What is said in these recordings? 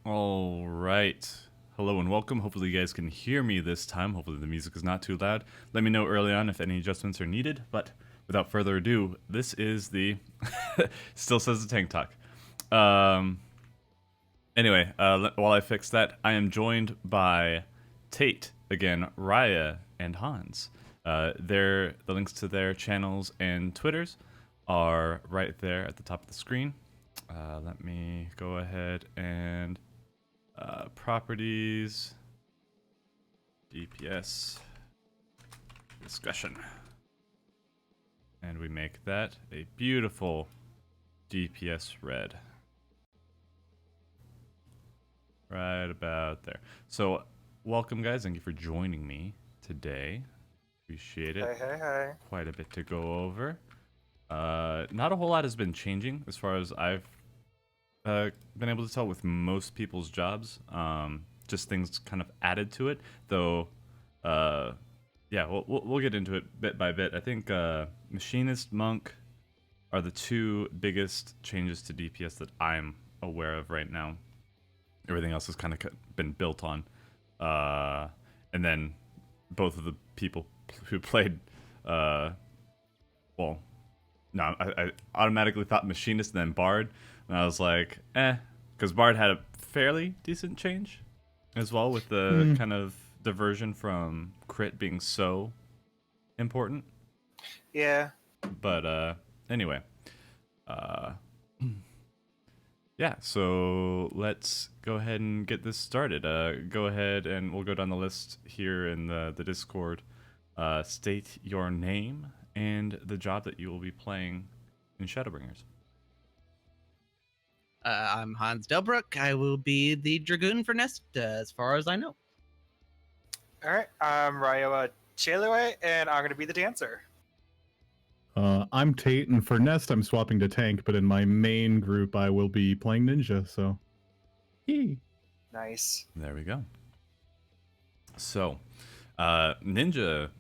All right. Hello and welcome. Hopefully you guys can hear me this time. Hopefully the music is not too loud. Let me know early on if any adjustments are needed. But without further ado, this is the still says the tank talk. Anyway, while I fix that, I am joined by Tate again, Raya, and Hans. The links to their channels and Twitters are right there at the top of the screen. Let me go ahead and properties, DPS, discussion. And we make that a beautiful DPS red. Right about there. So, welcome guys, thank you for joining me today. Appreciate it. Hey. Quite a bit to go over. Not a whole lot has been changing as far as I've been able to tell with most people's jobs. Just things kind of added to it, though. Yeah, we'll get into it bit by bit. I think Machinist Monk are the two biggest changes to DPS that I'm aware of right now. Everything else has kind of been built on, and then both of the people who played, I automatically thought Machinist and then Bard. And I was like, because Bard had a fairly decent change as well with the kind of diversion from crit being so important. Yeah. But anyway, yeah, so let's go ahead and get this started. Go ahead and we'll go down the list here in the Discord. State your name and the job that you will be playing in Shadowbringers. I'm Hans Delbruck. I will be the Dragoon for Nest, as far as I know. All right. I'm Ryo Chaleway, and I'm going to be the dancer. I'm Tate, and for Nest, I'm swapping to tank, but in my main group, I will be playing Ninja, so... Yee. Nice. There we go. So, Ninja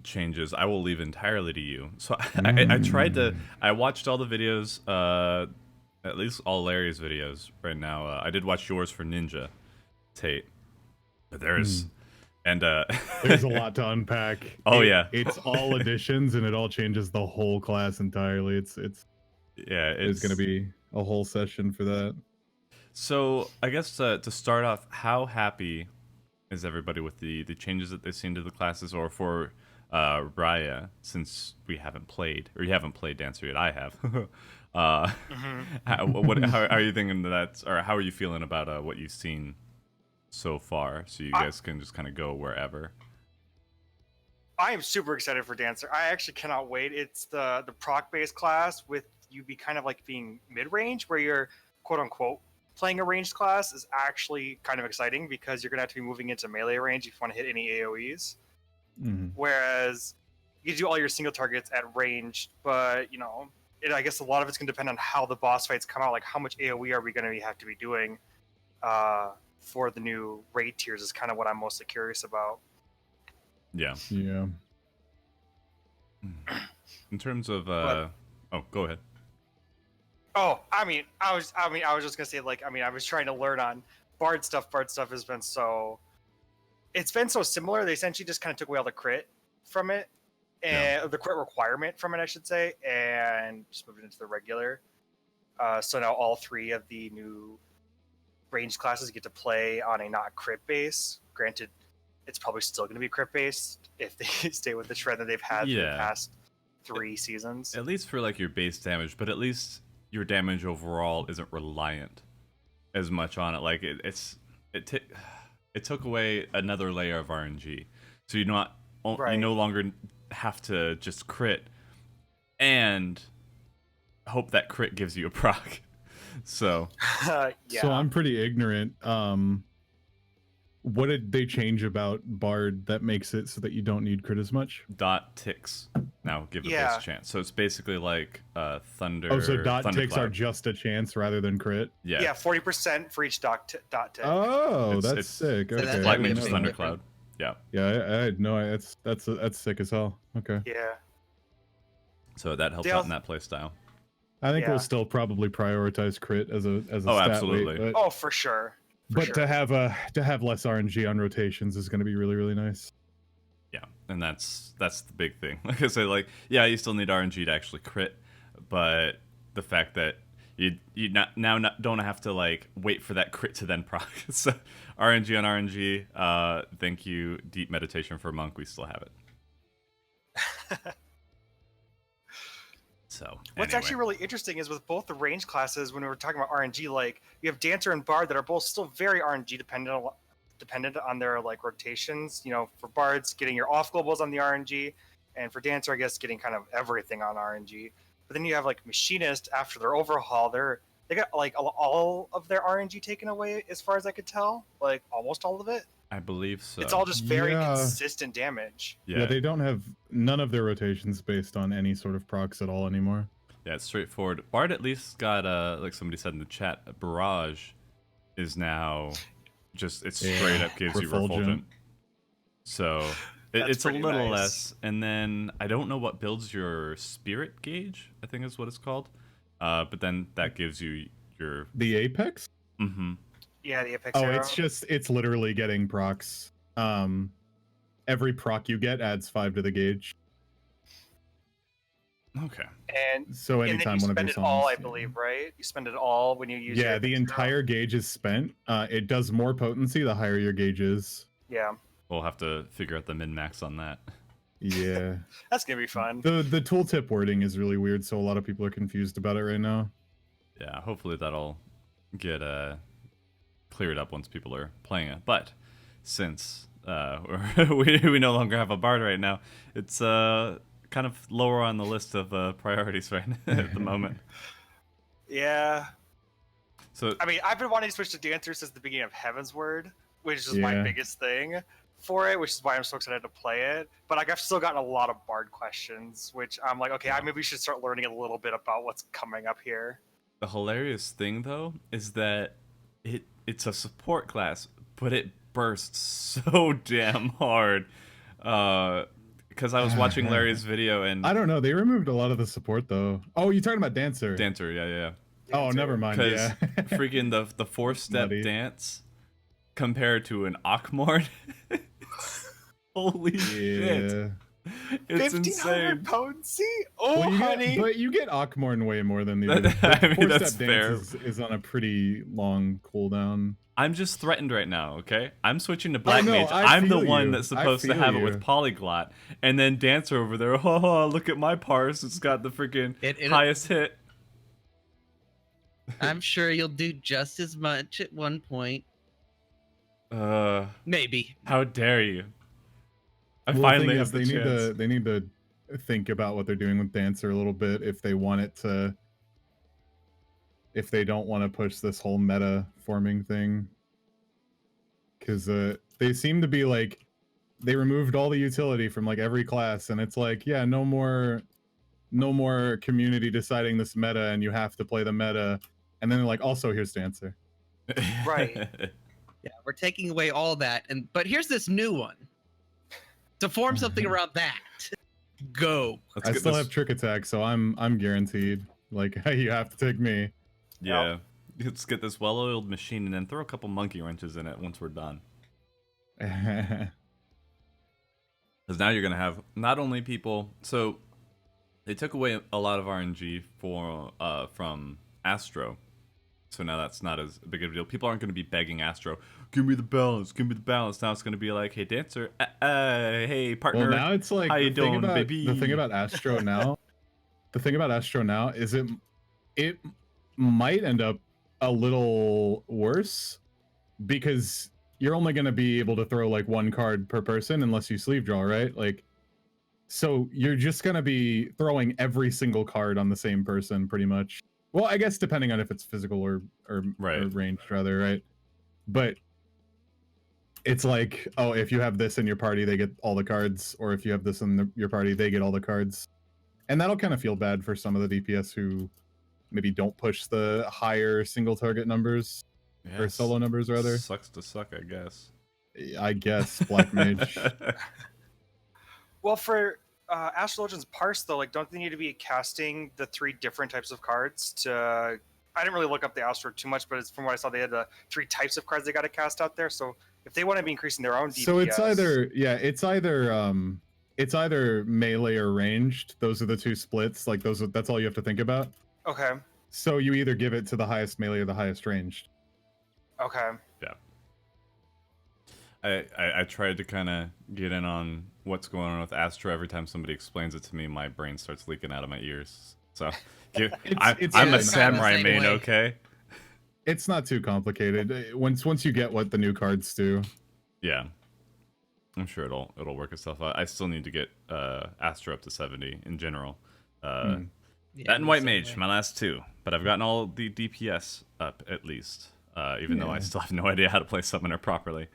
changes, I will leave entirely to you. So, I tried to... I watched all the videos, at least all Larry's videos right now. I did watch yours for Ninja, Tate. But there's... And there's a lot to unpack. Yeah, it's all additions, and it all changes the whole class entirely. It's gonna be a whole session for that. So I guess to start off, how happy is everybody with the changes that they've seen to the classes, or for Raya, since we haven't played, or you haven't played Dancer yet? I have. How are you thinking that, or how are you feeling about what you've seen so far, so you guys can just kind of go wherever? I am super excited for Dancer. I actually cannot wait. It's the proc-based class with you be kind of like being mid-range, where you're quote-unquote playing a ranged class is actually kind of exciting because you're going to have to be moving into melee range if you want to hit any AoEs. Whereas you do all your single targets at range, but, you know, I guess a lot of it's going to depend on how the boss fights come out, like how much AoE are we going to have to be doing for the new raid tiers is kind of what I'm mostly curious about. Yeah. In terms of go ahead. Oh, I was just gonna say, like, I was trying to learn on Bard stuff. Bard stuff has been it's been so similar. They essentially just kind of took away all the crit from it, and the crit requirement from it, I should say, and just moved it into the regular. So now all three of the new range classes get to play on a not crit base. Granted, it's probably still going to be crit based if they stay with the trend that they've had for the past 3 seasons. At least for like your base damage, but at least your damage overall isn't reliant as much on it. Like it took away another layer of RNG, so you no longer have to just crit and hope that crit gives you a proc. So So I'm pretty ignorant. What did they change about Bard that makes it so that you don't need crit as much? Dot ticks now give a base chance. So it's basically like thunder. Oh, so dot ticks cloud. are just a chance rather than crit? Yeah. Yeah, 40% for each dot tick. Oh, that's sick. Okay. It's like Mage's Thundercloud. Yeah. Yeah, I know. That's sick as hell. Okay. Yeah. So that helps out in that play style. I think we'll still probably prioritize crit as a stat absolutely. weight, Oh, for sure. But sure. to have less RNG on rotations is going to be really, really nice. Yeah, and that's the big thing. Like I said, like yeah, you still need RNG to actually crit, but the fact that you don't have to like wait for that crit to then proc. So RNG on RNG. Thank you, Deep Meditation for Monk. We still have it. So What's anyway. actually really interesting is with both the range classes, when we were talking about RNG, like you have Dancer and Bard that are both still very RNG dependent on their like rotations. You know, for Bards, getting your off globals on the RNG, and for Dancer, I guess getting kind of everything on RNG. But then you have like Machinist after their overhaul, they got like all of their RNG taken away, as far as I could tell, like almost all of it. I believe so. It's all just very Yeah. consistent damage. Yeah, they don't have none of their rotations based on any sort of procs at all anymore. Yeah, it's straightforward. Bard at least got like somebody said in the chat, Barrage is now just it's straight up gives you refulgent. So it's a pretty little nice. less. And then I don't know what builds your spirit gauge, I think is what it's called. But then that gives you your The Apex? Mm-hmm. Yeah, the Apex Oh, Arrow. it's literally getting procs. Every proc you get adds 5 to the gauge. Okay. And So then anytime you one of spend your it all, I songs- believe, right? You spend it all when you use your Yeah, Apex the Arrow. entire gauge is spent. It does more potency the higher your gauge is. Yeah, We'll have to figure out the min-max on that. Yeah. that's gonna be fun. The tooltip wording is really weird, so a lot of people are confused about it right now. Yeah, hopefully that'll get cleared up once people are playing it. But since we no longer have a Bard right now, it's kind of lower on the list of priorities right at the moment. Yeah, So I mean, I've been wanting to switch to Dancer since the beginning of Heaven's Word, which is my Yeah. biggest thing for it, which is why I'm so excited to play it. But like, I've still gotten a lot of Bard questions, which I'm like, okay, I maybe should start learning a little bit about what's coming up here. the hilarious thing though is that it's a support class, but it bursts so damn hard. Because I was watching Larry's video and I don't know. They removed a lot of the support though. Oh, you're talking about Dancer. Dancer, yeah. Oh, Dancer. never mind. Because Yeah. freaking the 4-step Nutty. dance compared to an Akmorn. Holy shit. Yeah. It's 1500 insane. potency? Oh, Well, honey. but you get Akmorn way more than the other. I mean, Four-step that's dance fair. is on a pretty long cooldown. I'm just threatened right now, okay? I'm switching to Black no, Mage. I I'm the feel one you. that's I supposed to feel have it you. with Polyglot. And then Dancer over there, oh, look at my parse. It's got the freaking It- highest hit. I'm sure you'll do just as much at one point. Maybe. How dare you? I Well, the finally thing have is, the chance. they need to think about what they're doing with Dancer a little bit if they want it to. If they don't want to push this whole meta forming thing, because they seem to be like they removed all the utility from like every class, and it's like, yeah, no more community deciding this meta, and you have to play the meta, and then they're like, also here's Dancer. Right. Yeah, we're taking away all that, but here's this new one. To form something around that. Go. Let's I get still this- have Trick Attack, so I'm guaranteed. Like, you have to take me. Yeah. Let's get this well-oiled machine and then throw a couple monkey wrenches in it once we're done. Because now you're going to have not only people... So they took away a lot of RNG from Astro. So now that's not as big of a deal. People aren't going to be begging Astro, give me the balance, give me the balance. Now it's going to be like, hey, Dancer, hey, partner. Well, now it's like how you the thing doing, about, baby? The thing about Astro now, is it might end up a little worse because you're only going to be able to throw like one card per person unless you sleeve draw, right? Like, so you're just going to be throwing every single card on the same person pretty much. Well, I guess depending on if it's physical or ranged rather, right? But it's like, oh, if you have this in your party, they get all the cards, or if you have this in your party, they get all the cards. And that'll kind of feel bad for some of the DPS who maybe don't push the higher single target numbers or Yes. solo numbers rather. Sucks to suck, I guess. I guess Black Mage. Well, for Astral Legends Parse, though, like, don't they need to be casting the 3 different types of cards to I didn't really look up the Astro too much, but it's from what I saw, they had the 3 types of cards they got to cast out there. So if they want to be increasing their own DPS, So it's either melee or ranged. Those are the 2 splits. Like that's all you have to think about. Okay. So you either give it to the highest melee or the highest ranged. Okay. Yeah. I tried to kind of get in on what's going on with Astro. Every time somebody explains it to me, my brain starts leaking out of my ears. So I'm a samurai main, way. okay? It's not too complicated. Once you get what the new cards do. Yeah. I'm sure it'll work itself out. I still need to get Astro up to 70 in general. Yeah, That and the White same Mage, way. my last 2. But I've gotten all the DPS up at least. Even though I still have no idea how to play Summoner properly.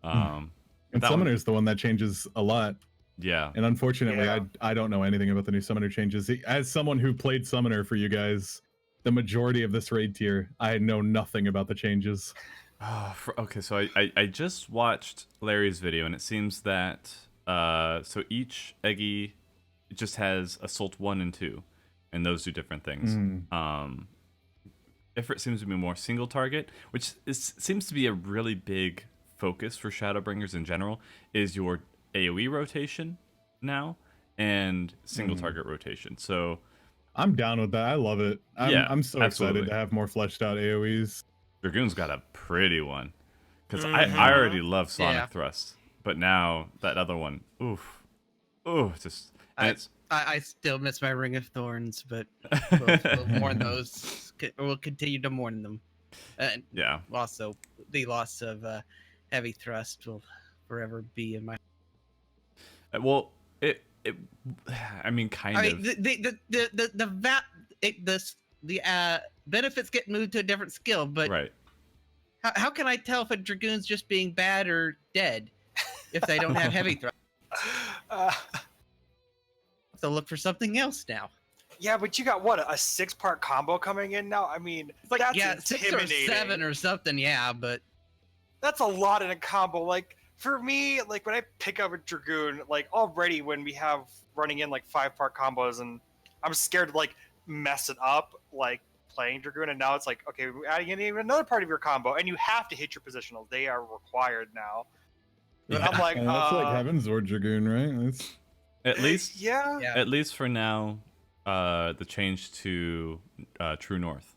And that one- Summoner's the one that changes a lot. Yeah. And unfortunately, Yeah. I don't know anything about the new Summoner changes. As someone who played Summoner for you guys, the majority of this raid tier, I know nothing about the changes. Okay, so I just watched Larry's video, and it seems that so each Eggy just has Assault 1 and 2, and those do different things. Ifrit seems to be more single target, which seems to be a really big focus for Shadowbringers in general, is your AoE rotation now and single target rotation. So I'm down with that. I love it. I'm so absolutely. excited to have more fleshed out AoEs. Dragoon's got a pretty one. Because I already love Sonic Thrust, but now that other one, oof. Just... I still miss my Ring of Thorns, but we'll mourn those. We'll continue to mourn them. Yeah. Also, the loss of Heavy Thrust will forever be in my. Well, I mean, kind I of. mean, the benefits get moved to a different skill, but Right. how can I tell if a Dragoon's just being bad or dead if they don't have Heavy Thrust? So look for something else now. Yeah, but you got what, a 6-part combo coming in now? I mean, It's like, that's yeah, 6 or intimidating. 7 or something, yeah, but That's a lot in a combo. Like for me, like when I pick up a Dragoon, like already when we have running in like 5-part combos, and I'm scared to like mess it up, like playing Dragoon, and now it's like, okay, we're adding in even another part of your combo, and you have to hit your positionals. They are required now. But I'm like, And that's like Heaven's Sword Dragoon, right? That's... At least, yeah. at least for now, the change to True North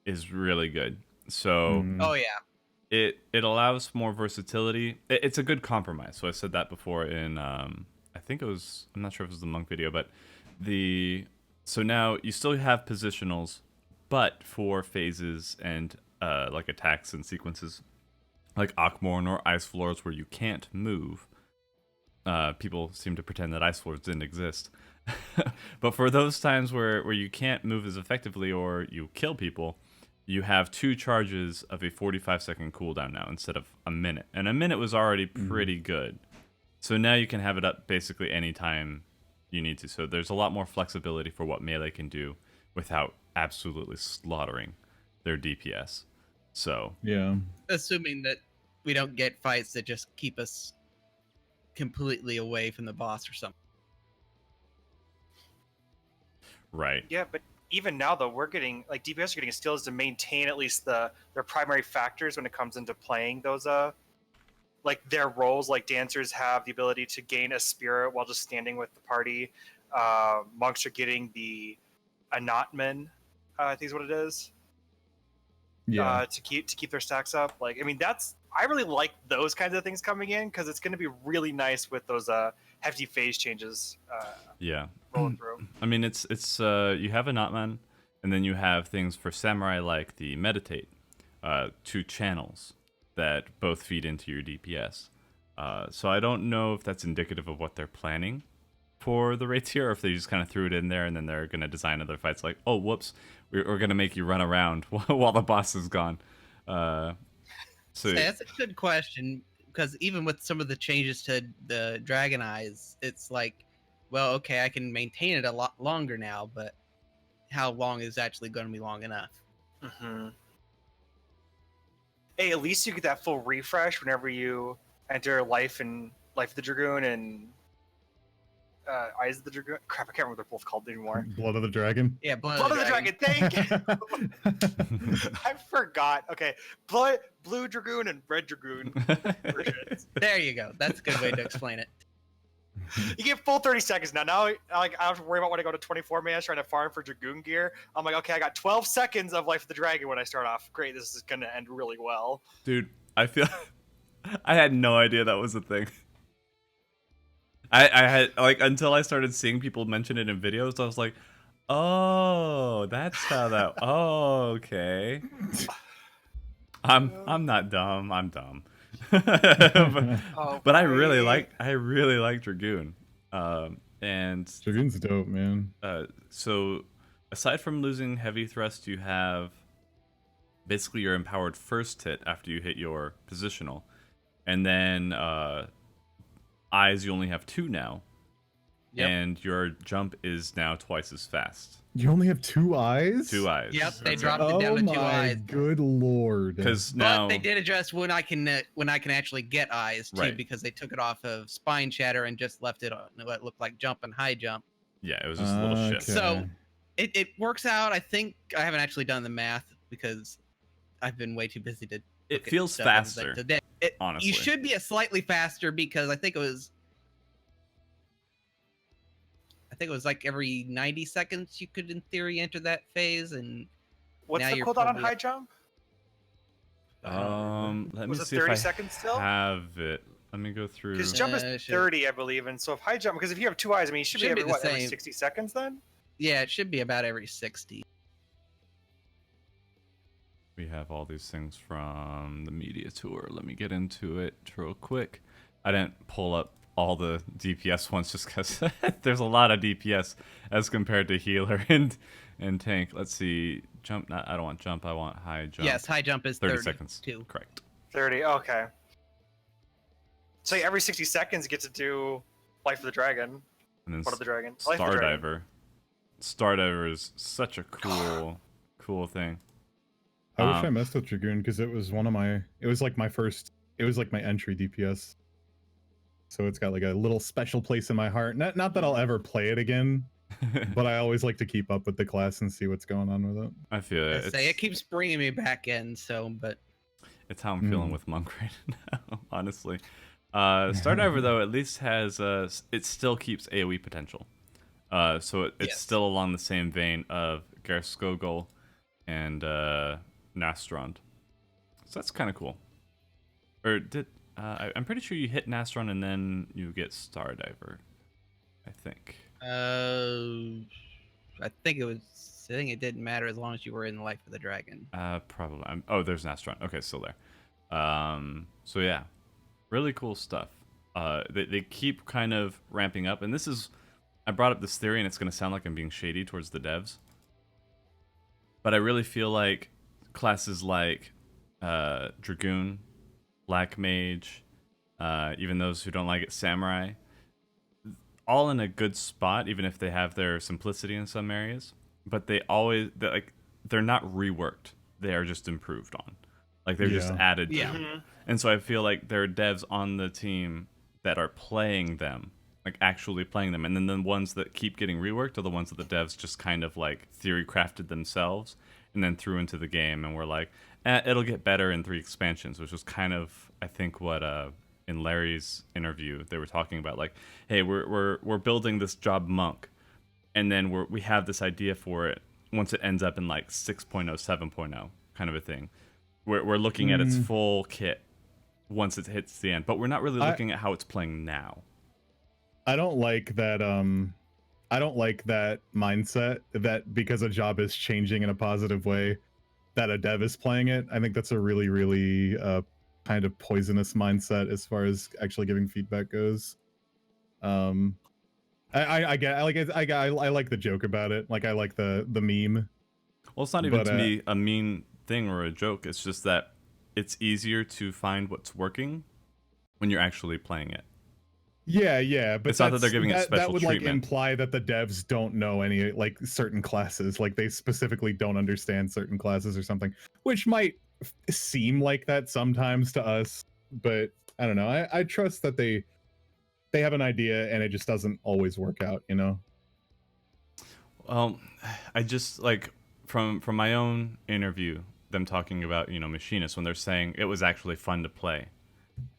is really good. So oh yeah. it allows more versatility. It's a good compromise. So I said that before in I think it was, I'm not sure if it was the Monk video, but so now you still have positionals, but for phases and like attacks and sequences like Akmorn or Ice Floors where you can't move. People seem to pretend that Ice Floors didn't exist. But for those times where you can't move as effectively or you kill people, you have 2 charges of a 45-second cooldown now instead of a minute. And a minute was already pretty good. So now you can have it up basically anytime you need to. So there's a lot more flexibility for what melee can do without absolutely slaughtering their DPS. So Yeah. Assuming that we don't get fights that just keep us completely away from the boss or something. right. Yeah, but even now though, we're getting like DPS are getting skills to maintain at least their primary factors when it comes into playing those like their roles. Like dancers have the ability to gain a spirit while just standing with the party. Monks are getting the Anatman, I think is what it is. Yeah. To keep their stacks up. Like, I mean, I really like those kinds of things coming in because it's going to be really nice with those hefty phase changes Yeah. rolling through. I mean, it's you have a Notman, and then you have things for Samurai like the Meditate, 2 channels that both feed into your DPS. So I don't know if that's indicative of what they're planning for the raid tier, or if they just kind of threw it in there and then they're going to design other fights like, oh, whoops, we're going to make you run around while the boss is gone. So That's a good question, because even with some of the changes to the Dragon Eyes, it's like, well, okay, I can maintain it a lot longer now, but how long is actually going to be long enough? Mm-hmm. Hey, at least you get that full refresh whenever you enter Life of the Dragoon and Eyes of the Dragoon. Crap, I can't remember what they're both called anymore. Blood of the Dragon. Yeah, Blood of the Dragon. Thank you. I forgot. Okay, Blue Dragoon and Red Dragoon versions. There you go. That's a good way to explain it. You get full 30 seconds now. Now, like, I don't have to worry about when I go to 24 minutes trying to farm for Dragoon gear. I'm like, okay, I got 12 seconds of Life of the Dragon when I start off. Great, this is gonna end really well. Dude, I feel I had no idea that was a thing. I had like until I started seeing people mention it in videos, I was like, oh, that's how that. Oh, okay. I'm not dumb. I'm dumb. but I really like Dragoon. And Dragoon's dope, man. so aside from losing heavy thrust, you have basically your empowered first hit after you hit your positional, and then eyes you only have 2 now. Yep. And your jump is now twice as fast. You only have 2 eyes? 2 eyes. Yep, they That's dropped it. it down to 2 eyes. Good lord. Because But now they did address when I can actually get eyes too, Right. because they took it off of spine shatter and just left it on what looked like jump and high jump. yeah, it was just a little shift. Okay. So it works out. I think I haven't actually done the math because I've been way too busy to. It look at feels stuff faster. today. Honestly. You should be a slightly faster because I think it was like every 90 seconds you could in theory enter that phase, and What's now the you're cooldown on probably high up- jump? Let me Was it see 30 if I seconds still? have it. Let me go through. Because jump is should- 30, I believe, and so if high jump, because if you have 2 eyes, I mean, you should be Should be every, the every same. 60 seconds then? Yeah, it should be about every 60. We have all these things from the media tour. Let me get into it real quick. I didn't pull up all the DPS ones just because there's a lot of DPS as compared to healer and tank. Let's see. Jump. I don't want jump. I want high jump. Yes, high jump is 30 30 seconds. too. Correct. 30, okay. So every 60 seconds you get to do Life of the Dragon. And then What of the Dragon? Life of the Dragon. Stardiver. Stardiver is such a cool thing. I wish I messed with Dragoon because it was it was like my entry DPS. So it's got like a little special place in my heart. Not that I'll ever play it again, but I always like to keep up with the class and see what's going on with it. I feel it. I say it keeps bringing me back in. So, but It's how I'm feeling with Monk right now, honestly. Stardiver though at least has it still keeps AoE potential. So it's Yes. still along the same vein of Gerskogel and Nastrond. So that's kind of cool. Or did I'm pretty sure you hit Nastron and then you get Stardiver. I think. I think it didn't matter as long as you were in the Life of the Dragon. Probably. Oh, there's Nastron. Okay, still there. So yeah, really cool stuff. They keep kind of ramping up, and this is, I brought up this theory, and it's going to sound like I'm being shady towards the devs, but I really feel like classes like Dragoon, Black Mage, even those who don't like it, Samurai, all in a good spot, even if they have their simplicity in some areas, but they're not reworked. They are just improved on. Like they're just added to. Yeah. And so I feel like there are devs on the team that are playing them, like actually playing them. And then the ones that keep getting reworked are the ones that the devs just kind of like theory crafted themselves and then threw into the game. And we're like, it'll get better in 3 expansions, which was kind of, I think, what in Larry's interview they were talking about. Like, hey, we're building this job Monk, and then we have this idea for it once it ends up in like 6.0, 7.0 kind of a thing. We're looking at its full kit once it hits the end, but we're not really looking at how it's playing now. I don't like that. I don't like that mindset that because a job is changing in a positive way, that a dev is playing it. I think that's a really, really kind of poisonous mindset as far as actually giving feedback goes. I like the joke about it. Like I like the meme. Well, it's not even to me a mean thing or a joke. It's just that it's easier to find what's working when you're actually playing it. Yeah, but it's not that they're giving it special that would treatment. like imply that the devs don't know any like certain classes, like they specifically don't understand certain classes or something, which might seem like that sometimes to us, but I don't know. I trust that they they have an idea and it just doesn't always work out, you know? Well, I just like from my own interview, them talking about machinists when they're saying it was actually fun to play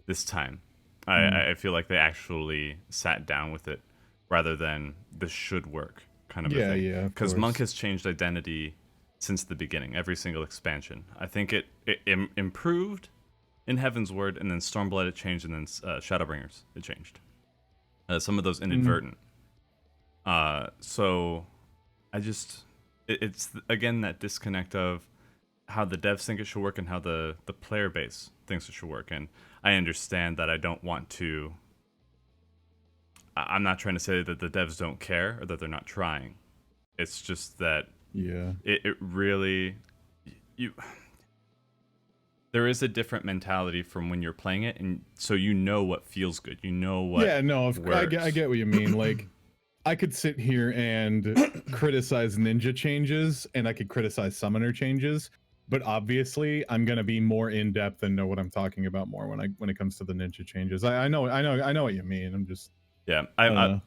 this time. I feel like they actually sat down with it rather than this should work kind of a thing. Yeah, of Because Monk course. has changed identity since the beginning, every single expansion. I think it improved in Heaven's Word, and then Stormblood it changed, and then Shadowbringers it changed. Some of those inadvertent. So I just it's again that disconnect of how the devs think it should work and how the player base thinks it should work. And I understand that I don't want to. I'm not trying to say that the devs don't care or that they're not trying. It's just that Yeah. it really there is a different mentality from when you're playing it, and so what feels good. You know what. Yeah, no, I works. get what you mean. Like, I could sit here and criticize ninja changes, and I could criticize summoner changes, but obviously, I'm gonna be more in depth and know what I'm talking about more when it comes to the ninja changes. I know what you mean. I'm just Yeah,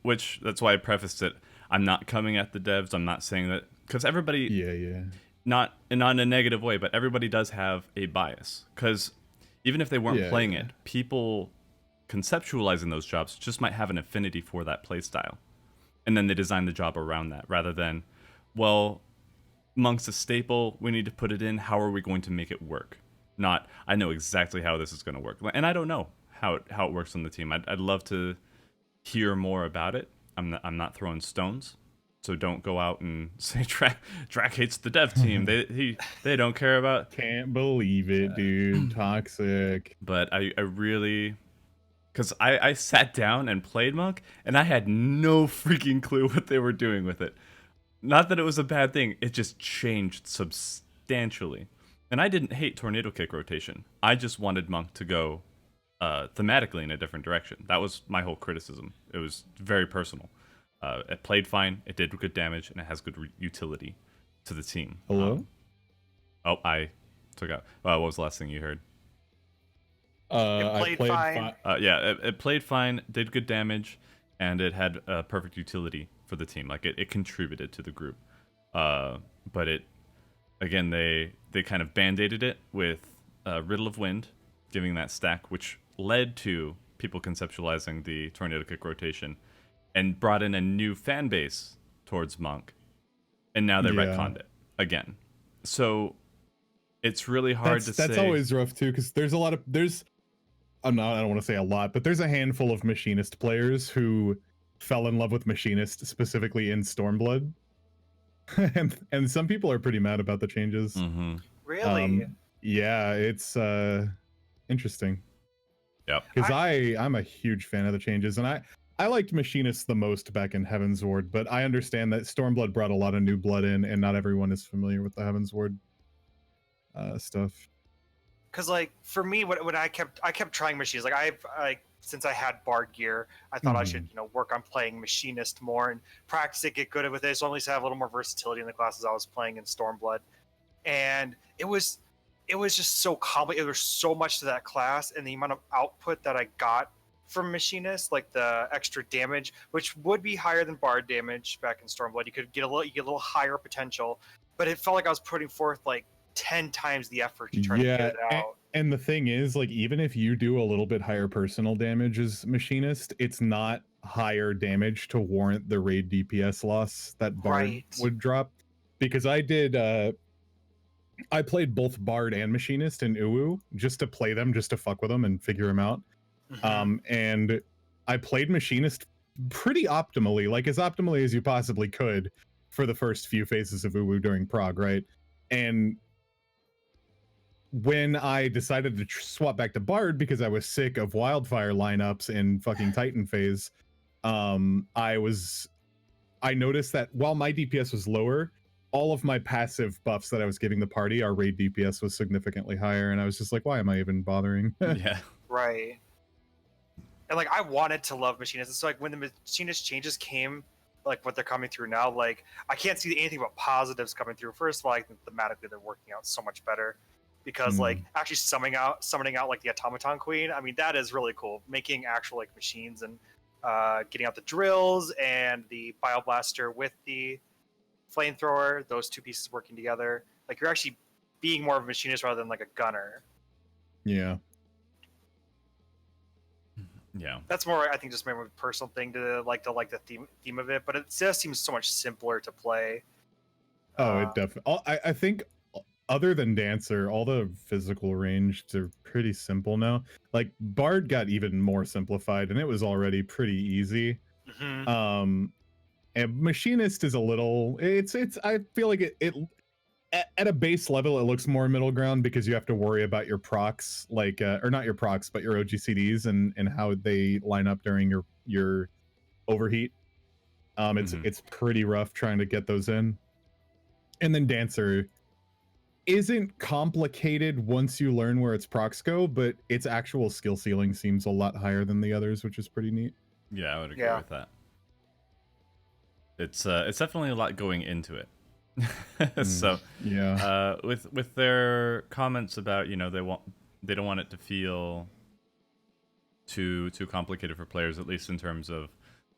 which that's why I prefaced it. I'm not coming at the devs. I'm not saying that because everybody, yeah. not in a negative way, but everybody does have a bias. Because even if they weren't Yeah, playing yeah. it, people conceptualizing those jobs just might have an affinity for that playstyle, and then they design the job around that rather than, well, Monk's a staple. We need to put it in. How are we going to make it work? Not, I know exactly how this is going to work, and I don't know how it works on the team. I'd love to hear more about it. I'm not throwing stones, so don't go out and say Drac hates the dev team. They don't care about. Can't believe it, dude. Toxic. But I really, because I sat down and played Monk, and I had no freaking clue what they were doing with it. Not that it was a bad thing, it just changed substantially. And I didn't hate Tornado Kick rotation. I just wanted Monk to go thematically in a different direction. That was my whole criticism. It was very personal. It played fine, it did good damage, and it has good utility to the team. Hello? I took out. What was the last thing you heard? It I played played fine. Yeah, it played fine, did good damage, and it had perfect utility for the team. Like it contributed to the group. But it, again, they kind of band-aided it with Riddle of Wind, giving that stack, which led to people conceptualizing the Tornado Kick rotation, and brought in a new fan base towards Monk, and now they retconned it again. So it's really hard to say. That's always rough too, because there's I don't want to say a lot, but there's a handful of Machinist players who fell in love with Machinist specifically in Stormblood, and some people are pretty mad about the changes. Mm-hmm. Really? Yeah, it's interesting. Yep. Because I'm a huge fan of the changes, and I liked Machinist the most back in Heaven's Ward, but I understand that Stormblood brought a lot of new blood in, and not everyone is familiar with the Heaven's Ward stuff. Because like for me, what I kept trying machines. Like since I had Bard gear, I thought I should work on playing Machinist more and practice it, get good with it, so at least I have a little more versatility in the classes I was playing in Stormblood. And it was just so complicated. There was so much to that class, and the amount of output that I got from Machinist, like the extra damage, which would be higher than Bard damage back in Stormblood. You get a little higher potential, but it felt like I was putting forth like 10 times the effort to try to get it out. And the thing is, like, even if you do a little bit higher personal damage as Machinist, it's not higher damage to warrant the raid DPS loss that Bard would drop. Because I played both Bard and Machinist in Uwu just to play them, just to fuck with them and figure them out. And I played Machinist pretty optimally, like as optimally as you possibly could for the first few phases of Uwu during Prague, right? And when I decided to swap back to Bard because I was sick of Wildfire lineups in fucking Titan phase, I noticed that while my DPS was lower, all of my passive buffs that I was giving the party, our raid DPS was significantly higher, and I was just like, why am I even bothering? Yeah. Right. And like I wanted to love Machinist. It's so, like when the Machinist changes came, like what they're coming through now, like I can't see anything but positives coming through. First of all, I think thematically they're working out so much better. because like actually summoning out like the automaton queen. I mean, that is really cool. Making actual like machines and getting out the drills and the bioblaster with the flamethrower. Those two pieces working together. Like you're actually being more of a machinist rather than like a gunner. Yeah. Yeah. That's more, I think, just my personal thing to like the theme of it. But it just seems so much simpler to play. Oh, it definitely. I think other than Dancer, all the physical ranges are pretty simple now. Like Bard got even more simplified, and it was already pretty easy. Mm-hmm. And Machinist is a little. It's. I feel like it at a base level, it looks more middle ground because you have to worry about your procs, like or not your procs, but your OGCDs and how they line up during your overheat. It's pretty rough trying to get those in. And then Dancer isn't complicated once you learn where its procs go, but its actual skill ceiling seems a lot higher than the others, which is pretty neat. Yeah, I would agree with that. It's definitely a lot going into it. So yeah, with their comments about, you know, they don't want it to feel too complicated for players, at least in terms of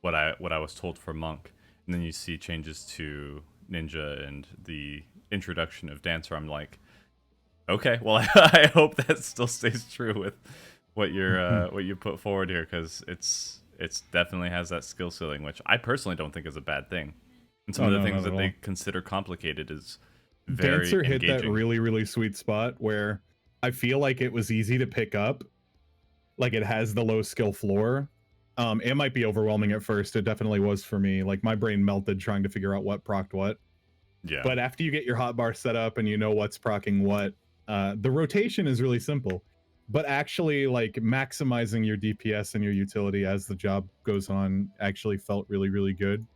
what I was told for Monk. And then you see changes to Ninja and the introduction of Dancer. I'm like, okay, well, I hope that still stays true with what you put forward here, because it's definitely has that skill ceiling, which I personally don't think is a bad thing. And some of the things that they consider complicated is very Dancer hit engaging. that really sweet spot where I feel like it was easy to pick up. Like it has the low skill floor. It might be overwhelming at first. It definitely was for me. Like my brain melted trying to figure out what procced what. Yeah. But after you get your hotbar set up and you know what's proccing what, the rotation is really simple. But actually, like maximizing your DPS and your utility as the job goes on actually felt really good.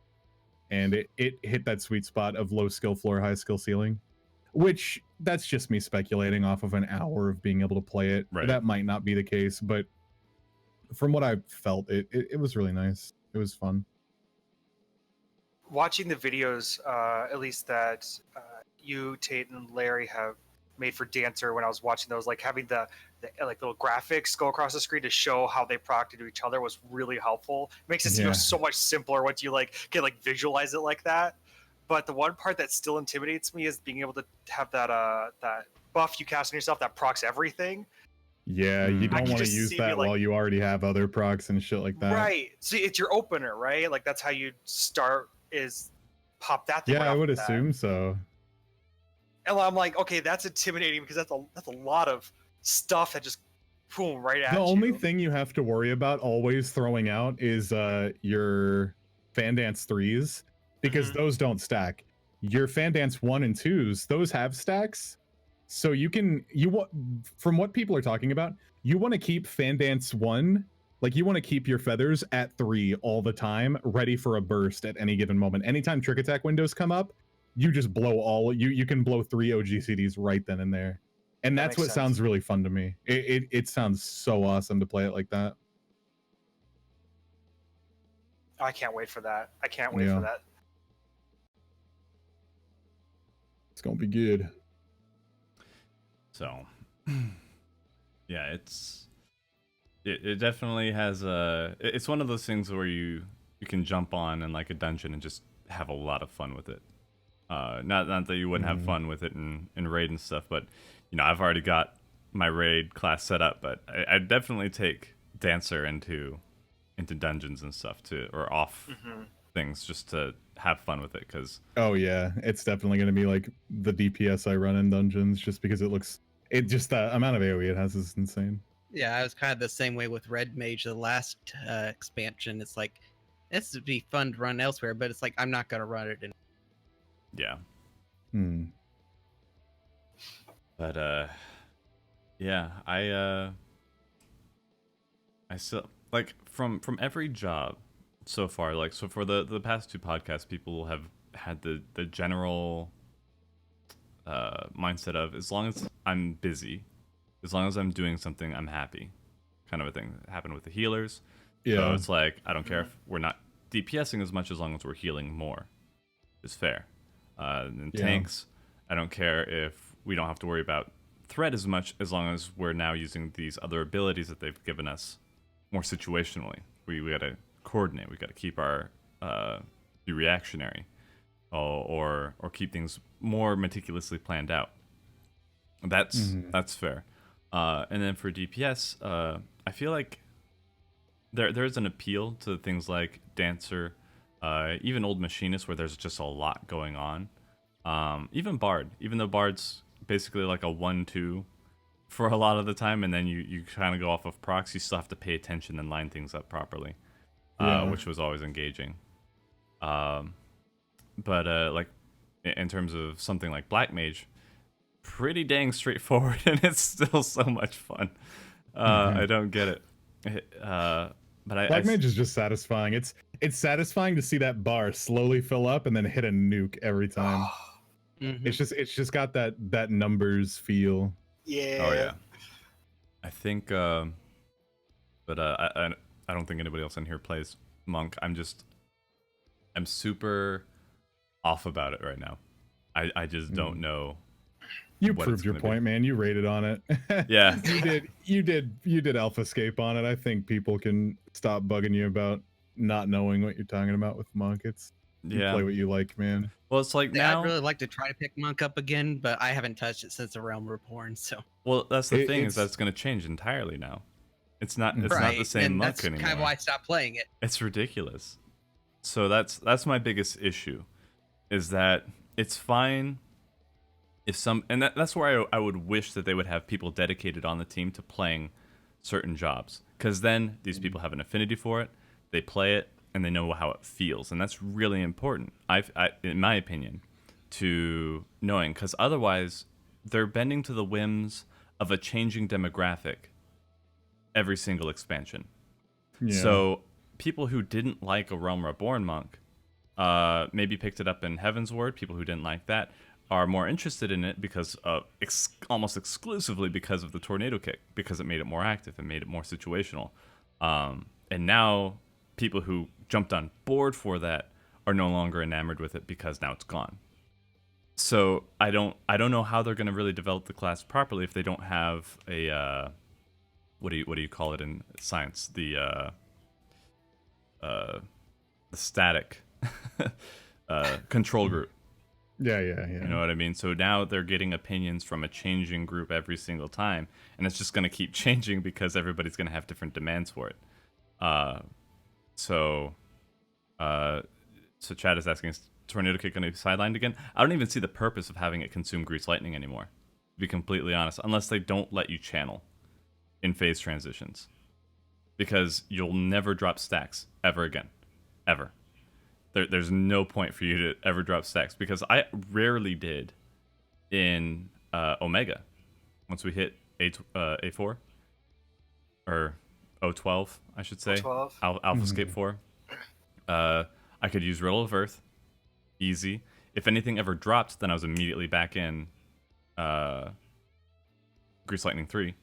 And it hit that sweet spot of low skill floor, high skill ceiling, which that's just me speculating off of an hour of being able to play it. Right. That might not be the case, but from what I felt, it was really nice. It was fun. Watching the videos, at least that you, Tate, and Larry have made for Dancer, when I was watching those, like having the like little graphics go across the screen to show how they proc to each other was really helpful. It makes it seem so much simpler once you like can like visualize it like that. But the one part that still intimidates me is being able to have that that buff you cast on yourself that procs everything. Yeah, you don't want to use that while you already have other procs and shit like that. Right. See, it's your opener, right? Like that's how you start, is pop that thing. Yeah, right I would off assume so. And I'm like, okay, that's intimidating because that's a lot of stuff that just boom right at you. The only thing you have to worry about always throwing out is your Fan Dance 3s, because those don't stack. Your Fan Dance 1 and 2s, those have stacks. So from what people are talking about, you want to keep Fan Dance 1, like you want to keep your feathers at 3 all the time, ready for a burst at any given moment. Anytime trick attack windows come up, you just blow you can blow 3 OGCDs right then and there. And that's what sounds really fun to me. It sounds so awesome to play it like that. I can't wait for that. I can't wait for that. It's gonna be good. So, yeah, it definitely has it's one of those things where you can jump on in like a dungeon and just have a lot of fun with it. Not that you wouldn't have fun with it in raid and stuff, but you know, I've already got my raid class set up, but I definitely take Dancer into dungeons and stuff or off things just to have fun with it. Because it's definitely going to be like the DPS I run in dungeons, just because the amount of AoE it has is insane. Yeah, I was kind of the same way with Red Mage, the last expansion. It's like, this would be fun to run elsewhere, but it's like, I'm not going to run it. But yeah, I still like from every job so far. Like, so for the past 2 podcasts, people have had the general mindset of, as long as I'm busy, as long as I'm doing something, I'm happy, kind of a thing. It happened with the healers. So it's like, I don't care if we're not DPSing as much, as long as we're healing more. It's fair. And tanks, I don't care if we don't have to worry about threat as much as long as we're now using these other abilities that they've given us more situationally. We got to coordinate. We got to keep our be reactionary, or keep things more meticulously planned out. That's fair. And then for DPS, I feel like there's an appeal to things like Dancer, even old Machinist, where there's just a lot going on. Even Bard, even though Bard's basically like a 1-2 for a lot of the time, and then you kind of go off of procs, you still have to pay attention and line things up properly, which was always engaging. But like in terms of something like Black Mage, pretty dang straightforward, and it's still so much fun. I don't get it. But Black Mage is just satisfying. It's satisfying to see that bar slowly fill up and then hit a nuke every time. It's just got that numbers feel. Yeah. Oh yeah. I think, but I don't think anybody else in here plays Monk. I'm super off about it right now. I just don't know. You proved your point, man. You rated on it. Yeah. You did alpha escape on it. I think people can stop bugging you about not knowing what you're talking about with Monk. You play what you like, man. Well, it's like now I'd really like to try to pick Monk up again, but I haven't touched it since the Realm Reborn. So. Well, that's the thing, is that's going to change entirely now. It's not the same Monk that's anymore. Kind of why I stopped playing it. It's ridiculous. So that's my biggest issue, is that it's fine if that's where I would wish that they would have people dedicated on the team to playing certain jobs, because then these people have an affinity for it, they play it, and they know how it feels, and that's really important. In my opinion, to knowing, because otherwise they're bending to the whims of a changing demographic every single expansion. Yeah. So people who didn't like a Realm Reborn Monk maybe picked it up in Heaven's Word. People who didn't like that are more interested in it because almost exclusively because of the tornado kick, because it made it more active and made it more situational. And now people who jumped on board for that are no longer enamored with it because now it's gone. So I don't know how they're going to really develop the class properly if they don't have a what do you call it in science, the static control group. Yeah. You know what I mean? So now they're getting opinions from a changing group every single time, and it's just going to keep changing because everybody's going to have different demands for it. So Chad is asking, is Tornado Kick going to be sidelined again? I don't even see the purpose of having it consume Grease Lightning anymore, to be completely honest, unless they don't let you channel in phase transitions, because you'll never drop stacks ever again, ever. There's no point for you to ever drop stacks, because I rarely did in Omega once we hit A4 or O12, I should say. Alpha Escape 4. I could use Riddle of Earth, easy. If anything ever dropped, then I was immediately back in Grease Lightning 3,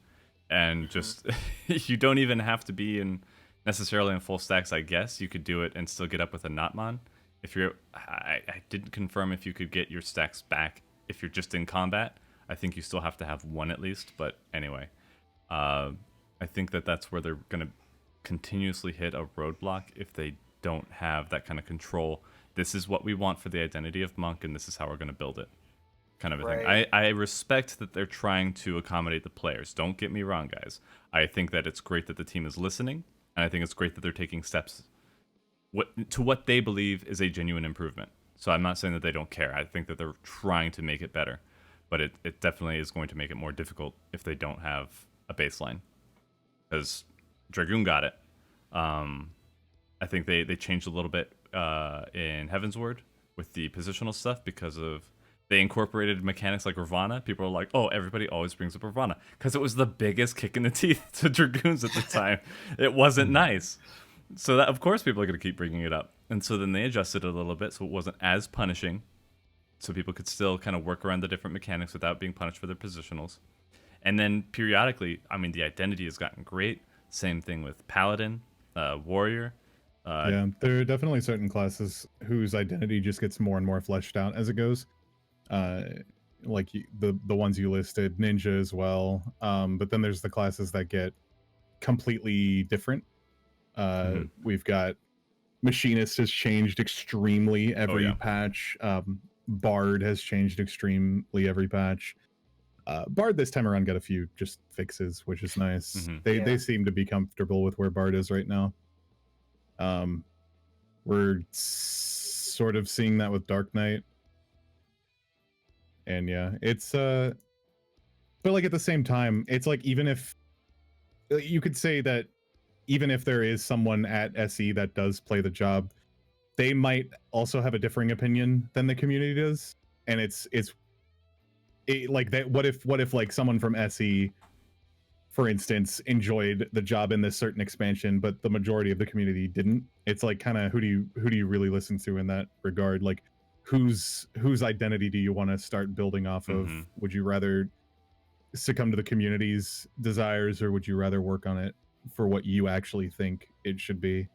and just you don't even have to be necessarily in full stacks. I guess you could do it and still get up with a Notmon. If you're, I didn't confirm if you could get your stacks back if you're just in combat. I think you still have to have one at least. But anyway, I think that's where they're gonna continuously hit a roadblock if they don't have that kind of control. This is what we want for the identity of Monk, and this is how we're gonna build it, kind of a thing. I respect that they're trying to accommodate the players. Don't get me wrong, guys. I think that it's great that the team is listening, and I think it's great that they're taking steps to what they believe is a genuine improvement. So I'm not saying that they don't care. I think that they're trying to make it better, but it definitely is going to make it more difficult if they don't have a baseline, because Dragoon got it. I think they changed a little bit in Heaven's Word with the positional stuff, because they incorporated mechanics like Ravana. People are like, oh, everybody always brings up Ravana, because it was the biggest kick in the teeth to Dragoons at the time. It wasn't nice. So that, of course, people are going to keep bringing it up. And so then they adjusted it a little bit so it wasn't as punishing, so people could still kind of work around the different mechanics without being punished for their positionals. And then periodically, I mean, the identity has gotten great. Same thing with Paladin, Warrior. Yeah, there are definitely certain classes whose identity just gets more and more fleshed out as it goes. like the ones you listed, ninja as well. But then there's the classes that get completely different. We've got machinist has changed extremely every patch. Bard has changed extremely every patch. Bard this time around got a few just fixes, which is nice. They seem to be comfortable with where Bard is right now. We're sort of seeing that with Dark Knight. And yeah, it's but like at the same time, it's like even if you could say that even if there is someone at SE that does play the job, they might also have a differing opinion than the community does. And it's like that. What if like someone from SE, for instance, enjoyed the job in this certain expansion, but the majority of the community didn't? It's like kind of who do you really listen to in that regard? Like whose identity do you want to start building off of? Would you rather succumb to the community's desires, or would you rather work on it for what you actually think it should be?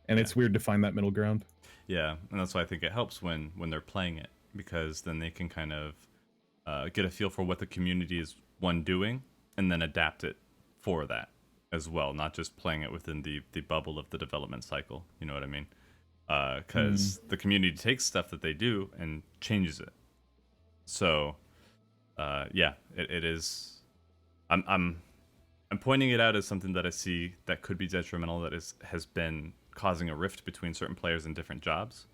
And it's weird to find that middle ground. Yeah, and that's why I think it helps when they're playing it, because then they can kind of get a feel for what the community is doing, and then adapt it for that as well, not just playing it within the bubble of the development cycle. You know what I mean? Because the community takes stuff that they do and changes it. So it is. I'm pointing it out as something that I see that could be detrimental, that has been causing a rift between certain players in different jobs.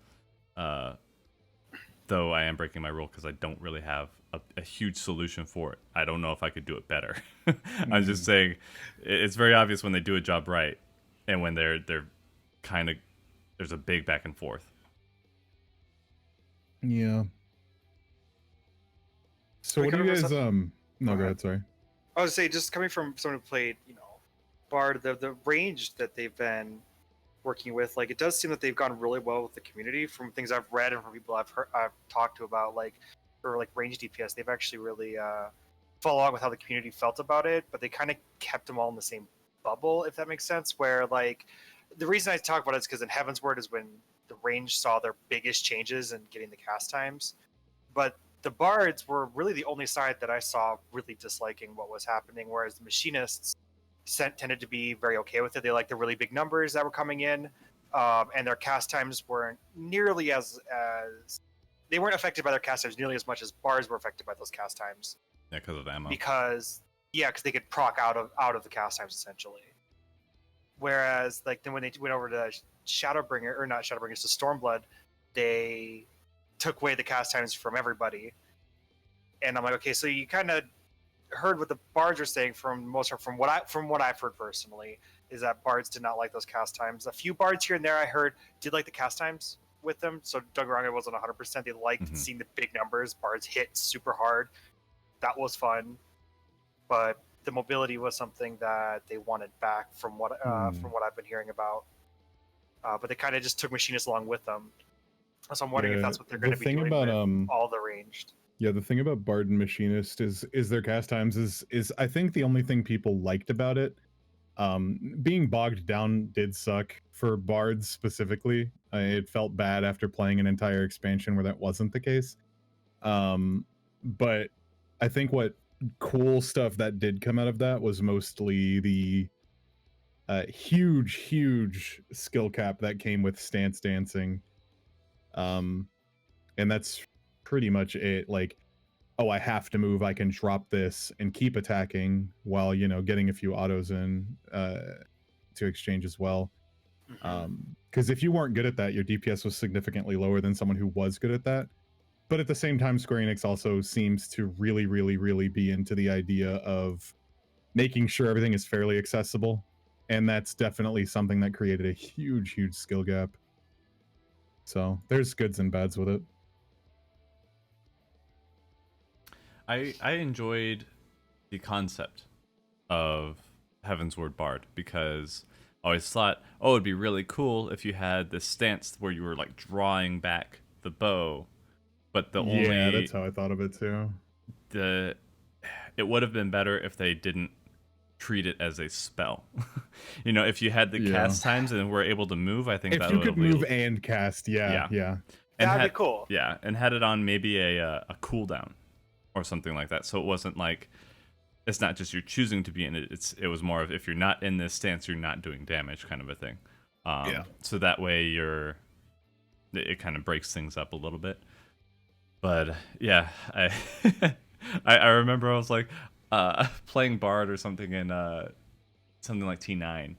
Though I am breaking my rule because I don't really have a huge solution for it. I don't know if I could do it better. I'm just saying it's very obvious when they do a job right, and when they're kind of, there's a big back and forth. Yeah. So what do you guys no, go ahead, sorry. I was say, just coming from someone who played, Bard, the range that they've been working with, like, it does seem that they've gone really well with the community. From things I've read and from people I've talked to about, like, for like range DPS, they've actually really followed along with how the community felt about it, but they kind of kept them all in the same bubble, if that makes sense. Where, like, the reason I talk about it is because in Heavensward is when the range saw their biggest changes in getting the cast times, but the bards were really the only side that I saw really disliking what was happening, whereas the machinists tended to be very okay with it. They liked the really big numbers that were coming in, and their cast times weren't nearly as they weren't affected by their cast times nearly as much as bards were affected by those cast times. Yeah, because of ammo. Because they could proc out of the cast times essentially. Whereas, like, then when they went over to Shadowbringer, or not Shadowbringers, to Stormblood, they took away the cast times from everybody. And I'm like, okay, so you kind of heard what the bards are saying from what I've heard personally, is that bards did not like those cast times. A few bards here and there I heard did like the cast times with them, so don't get me wrong, it wasn't 100%. They liked seeing the big numbers. Bards hit super hard. That was fun. But the mobility was something that they wanted back from what I've been hearing about. But they kind of just took machinists along with them. So I'm wondering if that's what they're going to be doing about, with all the ranged. Yeah, the thing about Bard and Machinist is their cast times is I think the only thing people liked about it. Being bogged down did suck for Bards specifically. It felt bad after playing an entire expansion where that wasn't the case. But I think what cool stuff that did come out of that was mostly the huge skill cap that came with stance dancing. And that's pretty much it. Like, oh, I have to move, I can drop this and keep attacking while, getting a few autos in to exchange as well. Because if you weren't good at that, your DPS was significantly lower than someone who was good at that. But at the same time, Square Enix also seems to really be into the idea of making sure everything is fairly accessible. And that's definitely something that created a huge skill gap. So there's goods and bads with it. I enjoyed the concept of Heavensward Bard, because I always thought, it'd be really cool if you had this stance where you were like drawing back the bow, but yeah, that's how I thought of it too. It would have been better if they didn't treat it as a spell. If you had the cast times and were able to move, I think if that you would could move and cast, yeah. And That'd had, be cool. Yeah, and had it on maybe a cooldown or something like that. So it wasn't like it's not just you're choosing to be in it. It was more of if you're not in this stance, you're not doing damage kind of a thing. Yeah. So that way it kind of breaks things up a little bit. But yeah, I remember I was like playing Bard or something in something like T9. And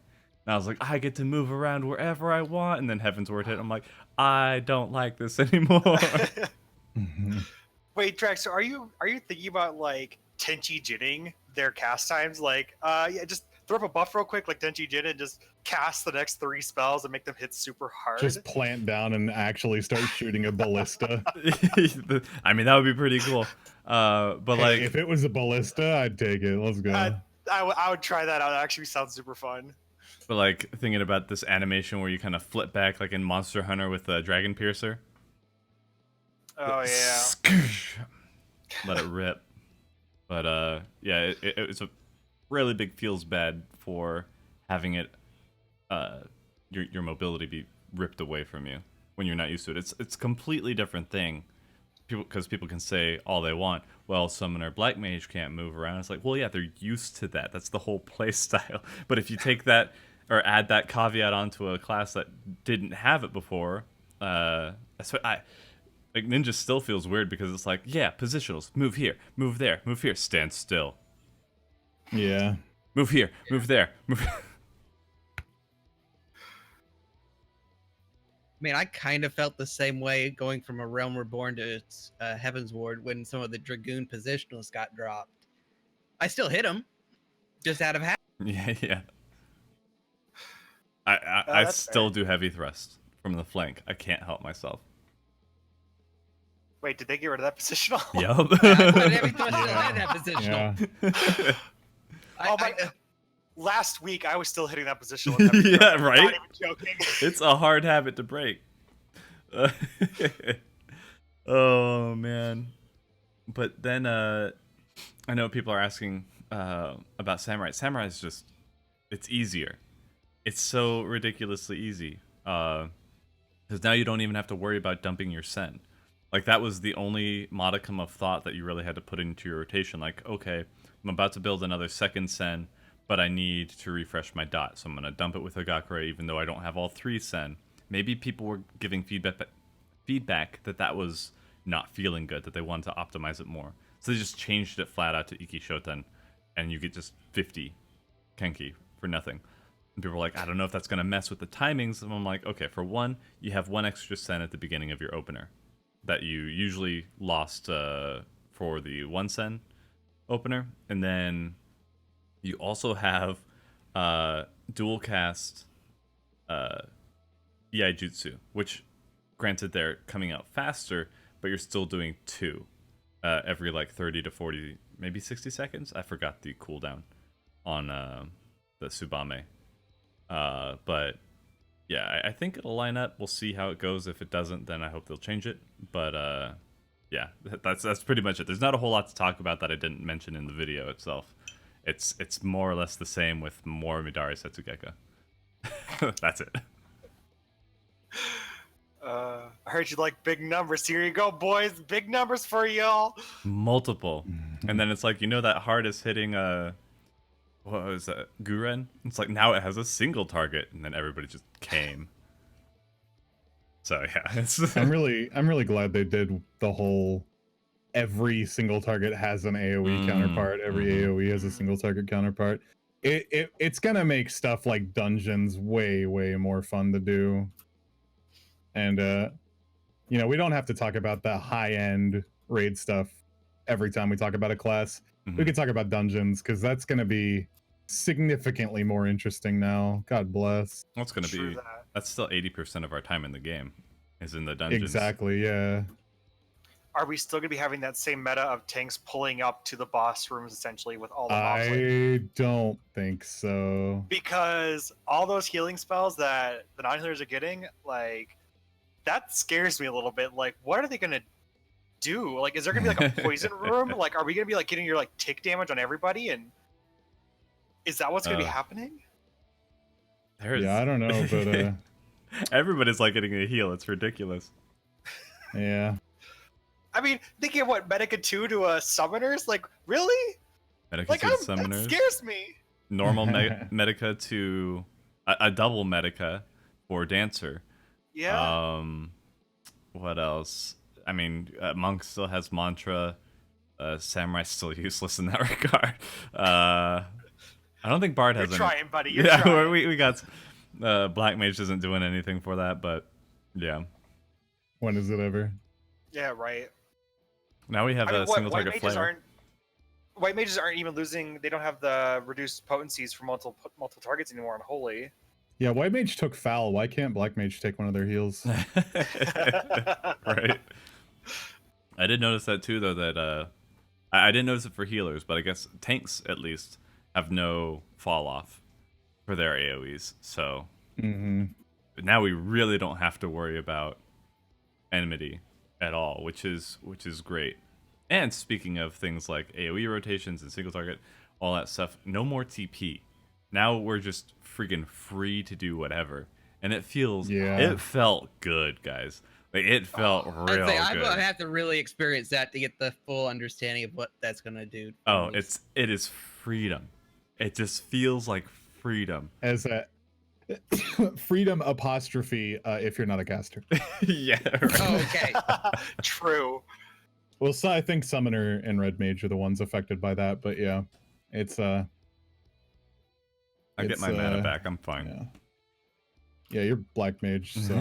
I was like, I get to move around wherever I want, and then Heaven's Word hit. I'm like, I don't like this anymore. Wait, Drax, so are you thinking about like Tenchi Jinning their cast times? Like, yeah, just throw up a buff real quick, like Tenchi Jin, and just cast the next 3 spells and make them hit super hard. Just plant down and actually start shooting a ballista. I mean, that would be pretty cool. But Hey, like, if it was a ballista, I'd take it. Let's go. I would try that out. It actually sounds super fun. but like thinking about this animation where you kind of flip back, like in Monster Hunter with the Dragon Piercer. Oh yeah. Let it rip. But yeah, it's a really big feels bad for having it your mobility be ripped away from you when you're not used to it. It's a completely different thing. Because people can say all they want, well, Summoner Black Mage can't move around. It's like, well, yeah, they're used to that. That's the whole play style. But if you take that or add that caveat onto a class that didn't have it before, that's what like Ninja still feels weird because it's like, yeah, positionals, move here, move there, move here, stand still. Yeah. Move here, move there, move. I mean, I kind of felt the same way going from a Realm Reborn to Heaven's Ward when some of the Dragoon positionals got dropped. I still hit them, just out of habit. Yeah. I still do heavy thrust from the flank. I can't help myself. Wait, did they get rid of that positional? Yup. I put heavy thrust still had that positional. Yeah. Oh my! Last week I was still hitting that positional. Yeah, right? Not even joking. It's a hard habit to break. Oh man. But then I know people are asking about Samurai. Samurai is just, it's easier. It's so ridiculously easy. Because now you don't even have to worry about dumping your sen. Like, that was the only modicum of thought that you really had to put into your rotation. Like, okay, I'm about to build another second sen, but I need to refresh my dot, so I'm going to dump it with Hagakure even though I don't have all 3 sen. Maybe people were giving feedback that was not feeling good, that they wanted to optimize it more. So they just changed it flat out to Iki Shoten, and you get just 50 Kenki for nothing. And people were like, I don't know if that's going to mess with the timings. And I'm like, okay, for one, you have 1 extra sen at the beginning of your opener that you usually lost for the 1 sen opener. And then you also have dual cast Iaijutsu, which granted they're coming out faster, but you're still doing 2 every like 30 to 40, maybe 60 seconds. I forgot the cooldown on the Tsubame. But yeah, I think it'll line up. We'll see how it goes. If it doesn't, then I hope they'll change it. But yeah, that's pretty much it. There's not a whole lot to talk about that I didn't mention in the video itself. It's more or less the same with more Midari Setsugeka. That's it. I heard you like big numbers. Here you go, boys. Big numbers for y'all. Multiple. And then it's like, you know, that hardest hitting what was that, Guren? It's like now it has a single target, and then everybody just came. So yeah, I'm really glad they did the whole every single target has an AoE counterpart. Every AoE has a single target counterpart. It's gonna make stuff like dungeons way more fun to do. And you know, we don't have to talk about the high end raid stuff every time we talk about a class. We can talk about dungeons because that's gonna be significantly more interesting now. God bless. What's gonna be? That's still 80% of our time in the game is in the dungeons. Exactly. Yeah. Are we still going to be having that same meta of tanks pulling up to the boss rooms essentially with all the mobs? I don't think so. Because all those healing spells that the non-healers are getting, like, that scares me a little bit. Like, what are they going to do? Like, is there going to be like a poison room? Like, are we going to be like getting your like tick damage on everybody? And is that what's going to be happening? Yeah, I don't know, but everybody's like getting a heal. It's ridiculous. Yeah. I mean, thinking of what Medica 2 to summoners, like really? Medica Like to the that summoners. scares me. Normal Medica to a double Medica for Dancer. Yeah. What else? I mean, Monk still has Mantra. Samurai's still useless in that regard. I don't think Bard You're has any. trying, buddy. You're Yeah, trying. we got Black Mage isn't doing anything for that, but yeah. When is it ever? Yeah, right. Now we have I mean, a what single target flare. white mages aren't even losing. They don't have the reduced potencies for multiple targets anymore on Holy. Yeah, White Mage took foul. Why can't Black Mage take one of their heals? Right. I did notice that too, though. That I didn't notice it for healers, but I guess tanks at least have no fall off for their AOE's. So now we really don't have to worry about enmity at all, which is great. And speaking of things like AOE rotations and single target, all that stuff, no more TP. Now we're just freaking free to do whatever, and it felt good, guys. Like it felt real good. I have to really experience that to get the full understanding of what that's gonna do. Oh, it is freedom. It just feels like freedom. As a freedom apostrophe if you're not a caster. Yeah. Right. Oh, okay. True. Well, so I think Summoner and Red Mage are the ones affected by that, but yeah, it's I get my mana back. I'm fine. Yeah, you're Black Mage, so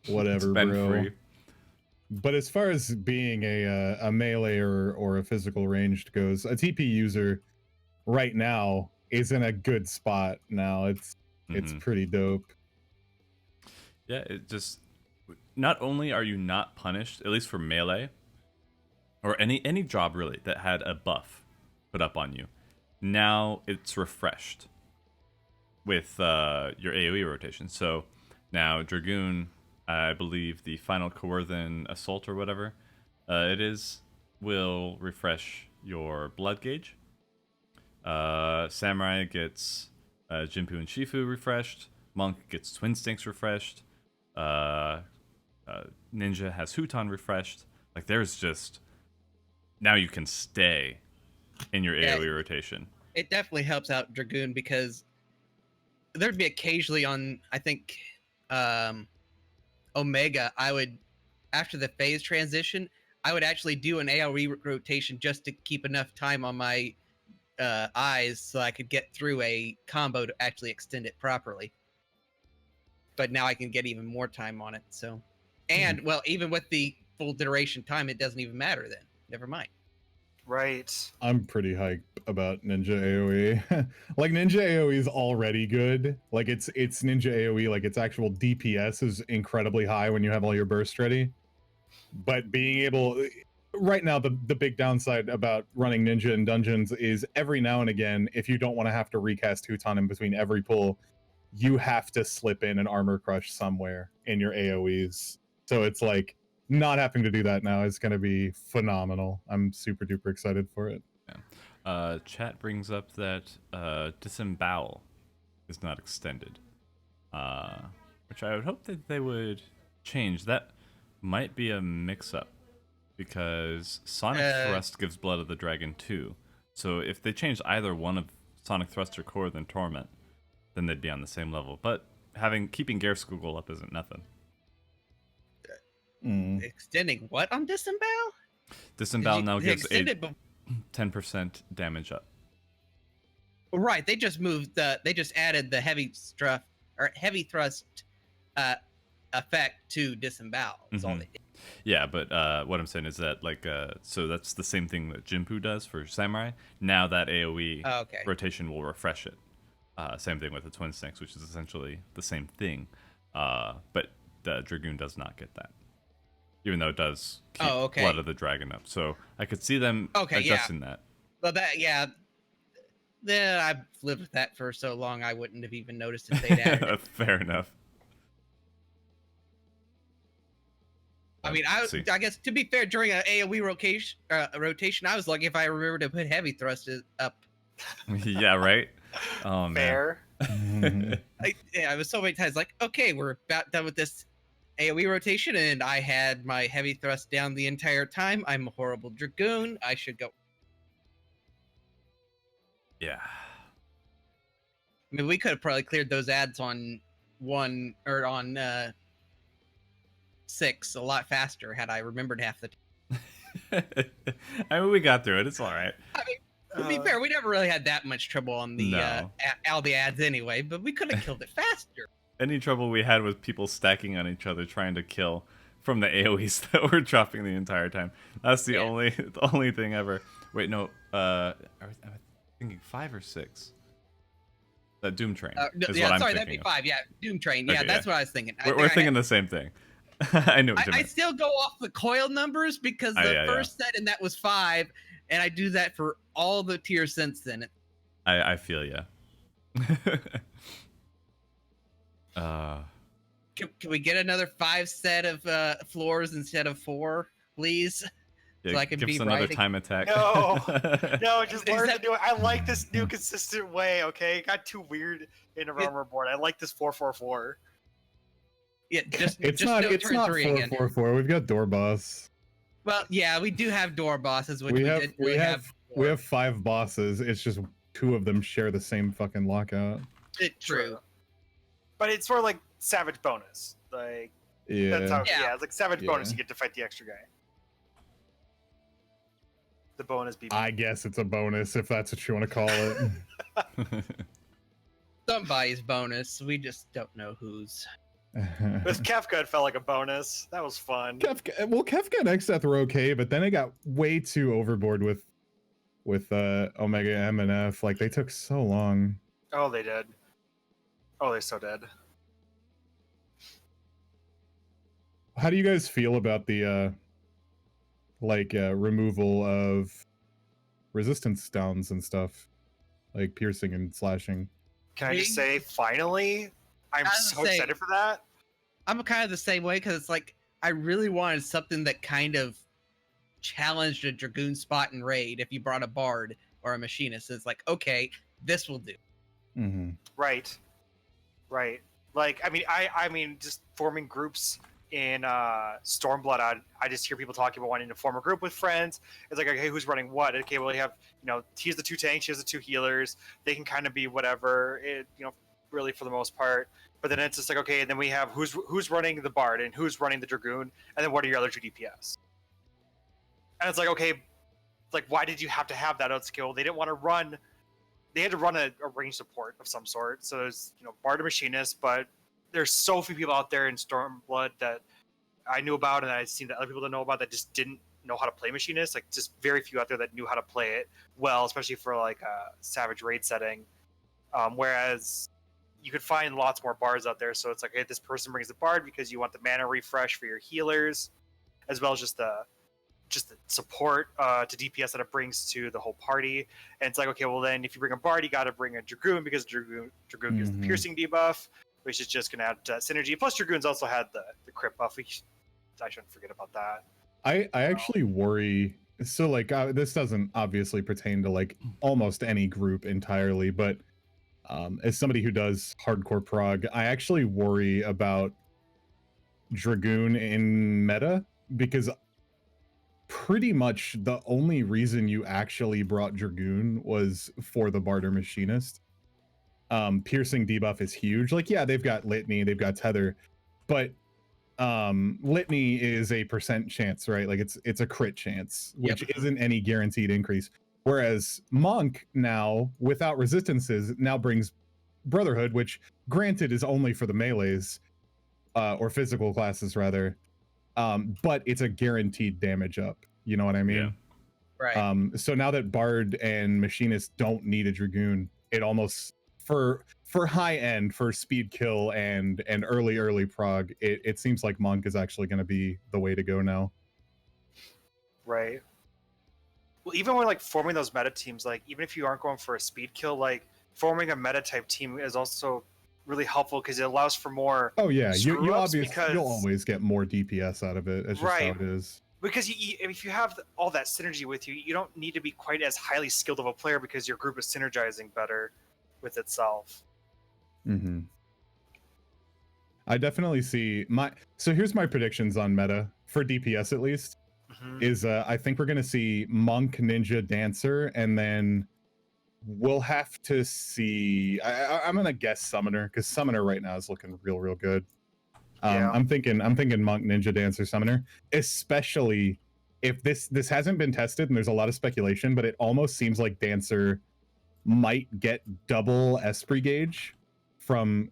whatever, It's been bro. free. But as far as being a melee or a physical ranged goes, a TP user right now is in a good spot. Now it's pretty dope. Yeah, it just not only are you not punished, at least for melee, or any job really that had a buff put up on you, now it's refreshed with your AoE rotation. So now Dragoon, I believe the final Coerthan Assault or whatever it is, will refresh your blood gauge. Samurai gets Jinpu and Shifu refreshed. Monk gets Twin Stinks refreshed. Ninja has Huton refreshed. Like there's just now you can stay in your AoE rotation. It definitely helps out Dragoon because there'd be occasionally on I think Omega I would after the phase transition I would actually do an AoE rotation just to keep enough time on my eyes so I could get through a combo to actually extend it properly. But now I can get even more time on it. So, and well, even with the full duration time, it doesn't even matter then. Never mind. Right. I'm pretty hyped about Ninja AoE. Like Ninja AoE is already good. Like it's Ninja AoE, like its actual DPS is incredibly high when you have all your burst ready. But being able right now the big downside about running Ninja in dungeons is every now and again, if you don't want to have to recast Huton in between every pull, you have to slip in an armor crush somewhere in your AoEs. So it's like not having to do that now is going to be phenomenal. I'm super duper excited for it. Yeah. Chat brings up that Disembowel is not extended, which I would hope that they would change. That might be a mix-up because Sonic Thrust gives Blood of the Dragon too. So if they changed either one of Sonic Thrust or Coerthan Torment, then they'd be on the same level. But keeping Garskugel up isn't nothing. Extending what on Disembowel? Disembowel now gives 10% damage up. Right, they just moved they just added the heavy thrust effect to Disembowel. That's all they did. Yeah, but what I'm saying is that so that's the same thing that Jinpu does for Samurai. Now that AoE rotation will refresh it. Same thing with the Twin Stinks, which is essentially the same thing. But the Dragoon does not get that. Even though it does keep Blood of the Dragon up. So I could see them adjusting that. Well, I've lived with that for so long, I wouldn't have even noticed if they'd added it. Fair enough. I mean, I guess to be fair, during an AoE rotation, I was lucky if I remembered to put heavy thrust up. Yeah, right? Oh, man. Fair. I was so many times like, okay, we're about done with this AoE rotation, and I had my heavy thrust down the entire time. I'm a horrible dragoon. I should go. Yeah. I mean, we could have probably cleared those ads on 1 or on 6 a lot faster had I remembered half the time. I mean, we got through it. It's all right. I mean, to be fair, we never really had that much trouble on the No. all the ads anyway, but we could have killed it faster. Any trouble we had with people stacking on each other trying to kill from the AoEs that were dropping the entire time. That's the only thing ever. Wait, no. Am I thinking 5 or 6? The Doom Train. Is Yeah, what I'm sorry, that'd thinking be of. 5. Yeah, Doom Train. Yeah, Okay, that's yeah. what I was thinking. We're thinking the same thing. I knew what you I meant. still go off the coil numbers because the first set and that was 5, and I do that for all the tiers since then. I feel ya. Can we get another 5 set of floors instead of 4, please? Yeah, So I can give be us another riding. time attack. No, just learn to Except- do it. I like this new consistent way. Okay, it got too weird in a armor board. I like this 4-4-4. Yeah, just It's just not. no It's turn not 3 again. 4-4-4. We've got door boss. Well, yeah, we do have door bosses, which We we have. did We really have. before. We have 5 bosses. It's just 2 of them share the same fucking lockout. True. But it's sort of like savage bonus. Like that's how. Yeah. Yeah. It's like savage Yeah. bonus. You get to fight the extra guy. The bonus BB. I guess it's a bonus if that's what you want to call it. Somebody's bonus. We just don't know whose. With Kefka, it felt like a bonus. That was fun. Kefka and Xdeath were okay, but then it got way too overboard with Omega M and F. Like they took so long. Oh, they did. Oh, they so did. How do you guys feel about the removal of resistance downs and stuff, like piercing and slashing? Can I just say, finally, I'm I was so gonna say- excited for that. I'm kind of the same way because it's like I really wanted something that kind of challenged a dragoon spot in raid. If you brought a bard or a machinist, it's like, okay, this will do. Mm-hmm. Right. Like, I mean, just forming groups in Stormblood. I just hear people talking about wanting to form a group with friends. It's like, okay, who's running what? Okay, well, you have, here's the 2 tanks, here's the 2 healers. They can kind of be whatever, really for the most part. But then it's just like, okay, and then we have who's running the bard and who's running the dragoon, and then what are your other 2 DPS? And it's like, okay, like why did you have to have that out skill? They didn't want to run. They had to run a range support of some sort. So there's bard and machinist, but there's so few people out there in Stormblood that I knew about, and I've seen that other people don't know about that just didn't know how to play machinist. Like just very few out there that knew how to play it well, especially for like a savage raid setting. Whereas you could find lots more bards out there. So it's like, hey, this person brings the bard because you want the mana refresh for your healers, as well as just the support to DPS that it brings to the whole party. And it's like, okay, well then if you bring a bard, you got to bring a dragoon because dragoon gives the piercing debuff, which is just going to add synergy. Plus dragoons also had the crit buff. I shouldn't forget about that. I actually worry. So like this doesn't obviously pertain to like almost any group entirely, but as somebody who does hardcore prog, I actually worry about dragoon in meta because pretty much the only reason you actually brought dragoon was for the barter machinist. Piercing debuff is huge. Like, yeah, they've got litany, they've got tether, but litany is a % chance, right? Like it's a crit chance, which isn't any guaranteed increase. Whereas monk now without resistances now brings brotherhood, which granted is only for the melees or physical classes rather, but it's a guaranteed damage up. You know what I mean? Yeah. Right. So now that bard and machinist don't need a dragoon, it almost for high end, for speed kill and early prog, it seems like monk is actually going to be the way to go now. Right. Well, even when like forming those meta teams, like even if you aren't going for a speed kill, like forming a meta type team is also really helpful because it allows for more. Oh yeah, you screw-ups obviously because- you'll always get more DPS out of it. It's just how Right. it is. Because if you have all that synergy with you, you don't need to be quite as highly skilled of a player because your group is synergizing better with itself. Mm-hmm. I definitely see my. So here's my predictions on meta for DPS at least. Mhm. Is I think we're gonna see Monk, Ninja, Dancer, and then we'll have to see. I'm gonna guess Summoner because Summoner right now is looking real good. Yeah. I'm thinking Monk, Ninja, Dancer, Summoner, especially if this hasn't been tested and there's a lot of speculation, but it almost seems like Dancer might get double Esprit gauge from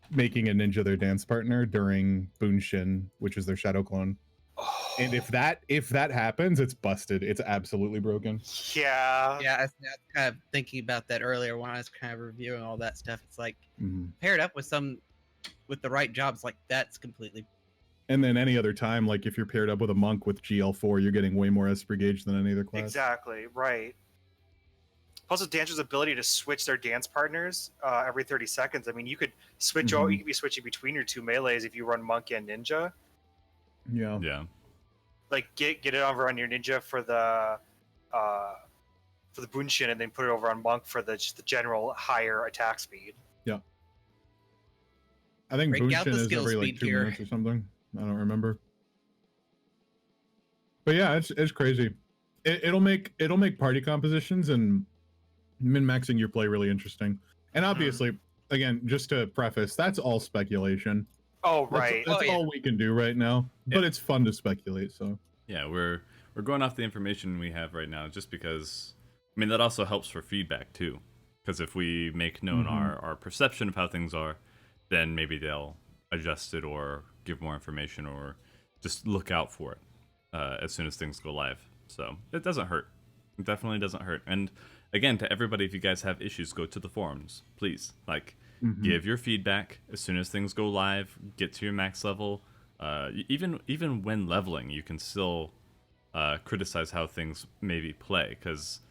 making a ninja their dance partner during Bunshin, which is their shadow clone. And if that happens, it's busted. It's absolutely broken. Yeah. Yeah, I was kind of thinking about that earlier when I was kind of reviewing all that stuff. It's like Mhm. paired up with the right jobs, like that's completely. And then any other time, like if you're paired up with a monk with GL4, you're getting way more Esprit gauge than any other class. Exactly. Right. Plus, with Dancer's ability to switch their dance partners every 30 seconds. I mean, you could switch out. You could be switching between your two melees if you run Monk and Ninja. Yeah. Yeah. Like get it over on your Ninja for the Bunshin, and then put it over on Monk for just the general higher attack speed. Yeah. I think Break out Bunshin the is skill every like speed 2 here. minutes or something. I don't remember. But yeah, it's crazy. It'll make party compositions and min-maxing your play really interesting. And obviously, again, just to preface, that's all speculation. Oh, right. That's all we can do right now. But it's fun to speculate. So Yeah, we're going off the information we have right now, just because. I mean, that also helps for feedback too, because if we make known our perception of how things are, then maybe they'll adjust it or give more information or just look out for it as soon as things go live. So it doesn't hurt. It definitely doesn't hurt. And again, to everybody, if you guys have issues, go to the forums, please. Like, give your feedback as soon as things go live. Get to your max level. Even when leveling, you can still criticize how things maybe play, because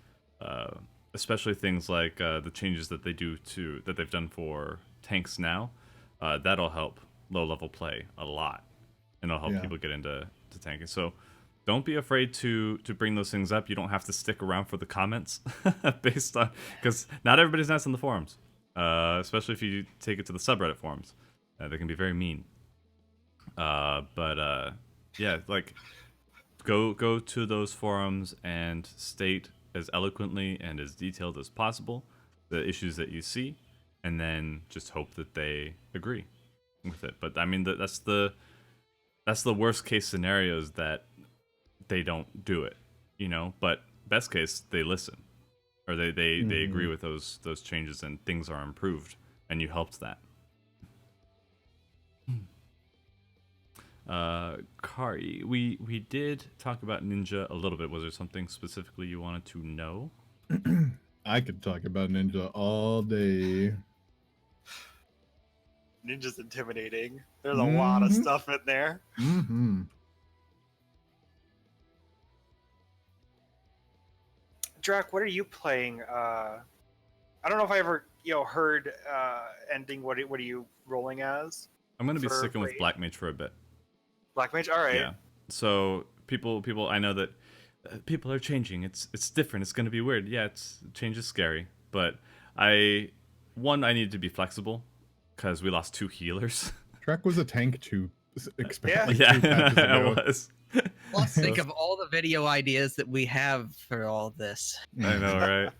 especially things like the changes that they've done for tanks now, that'll help low level play a lot, and it'll help people get into tanking. So don't be afraid to bring those things up. You don't have to stick around for the comments based on, because not everybody's nice on the forums, especially if you take it to the subreddit forums. They can be very mean. But yeah, like go to those forums and state as eloquently and as detailed as possible the issues that you see, and then just hope that they agree with it. But I mean, that's the worst case scenario, is that they don't do it, you know. But best case, they listen, or they agree with those changes and things are improved, and you helped that. Kari, we did talk about Ninja a little bit. Was there something specifically you wanted to know? I could talk about Ninja all day. Ninja's intimidating. There's a lot of stuff in there. Drac, what are you playing? I don't know if I ever heard ending. What are you rolling as? I'm gonna be sticking with Black Mage for a bit. Black Mage, all right. Yeah. So people, I know that people are changing. It's different. It's gonna be weird. Yeah, change is scary. But I need to be flexible, because we lost 2 healers. Trek was a tank too. Yeah. I was. Let's think of all the video ideas that we have for all this. I know,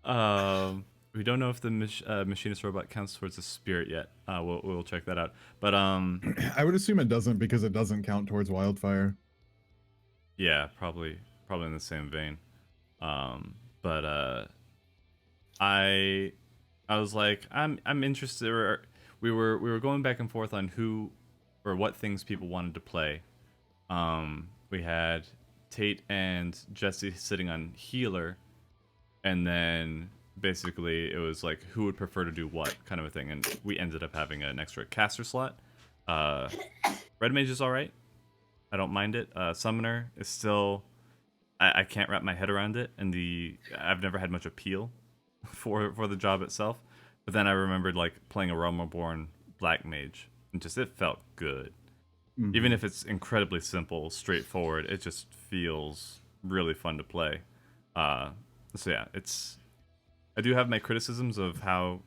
right? We don't know if the machinist robot counts towards a spirit yet. We'll check that out. But I would assume it doesn't, because it doesn't count towards wildfire. Yeah, probably in the same vein. But I was like, I'm interested. We were going back and forth on who or what things people wanted to play. We had Tate and Jesse sitting on healer, and then basically it was like who would prefer to do what kind of a thing, and we ended up having an extra caster slot. Red Mage is all right. I don't mind it. Summoner is still, I can't wrap my head around it, and I've never had much appeal for the job itself. But then I remembered like playing a Realm Reborn Black Mage, and just it felt good. Even if it's incredibly simple, straightforward, it just feels really fun to play. So yeah, I do have my criticisms of how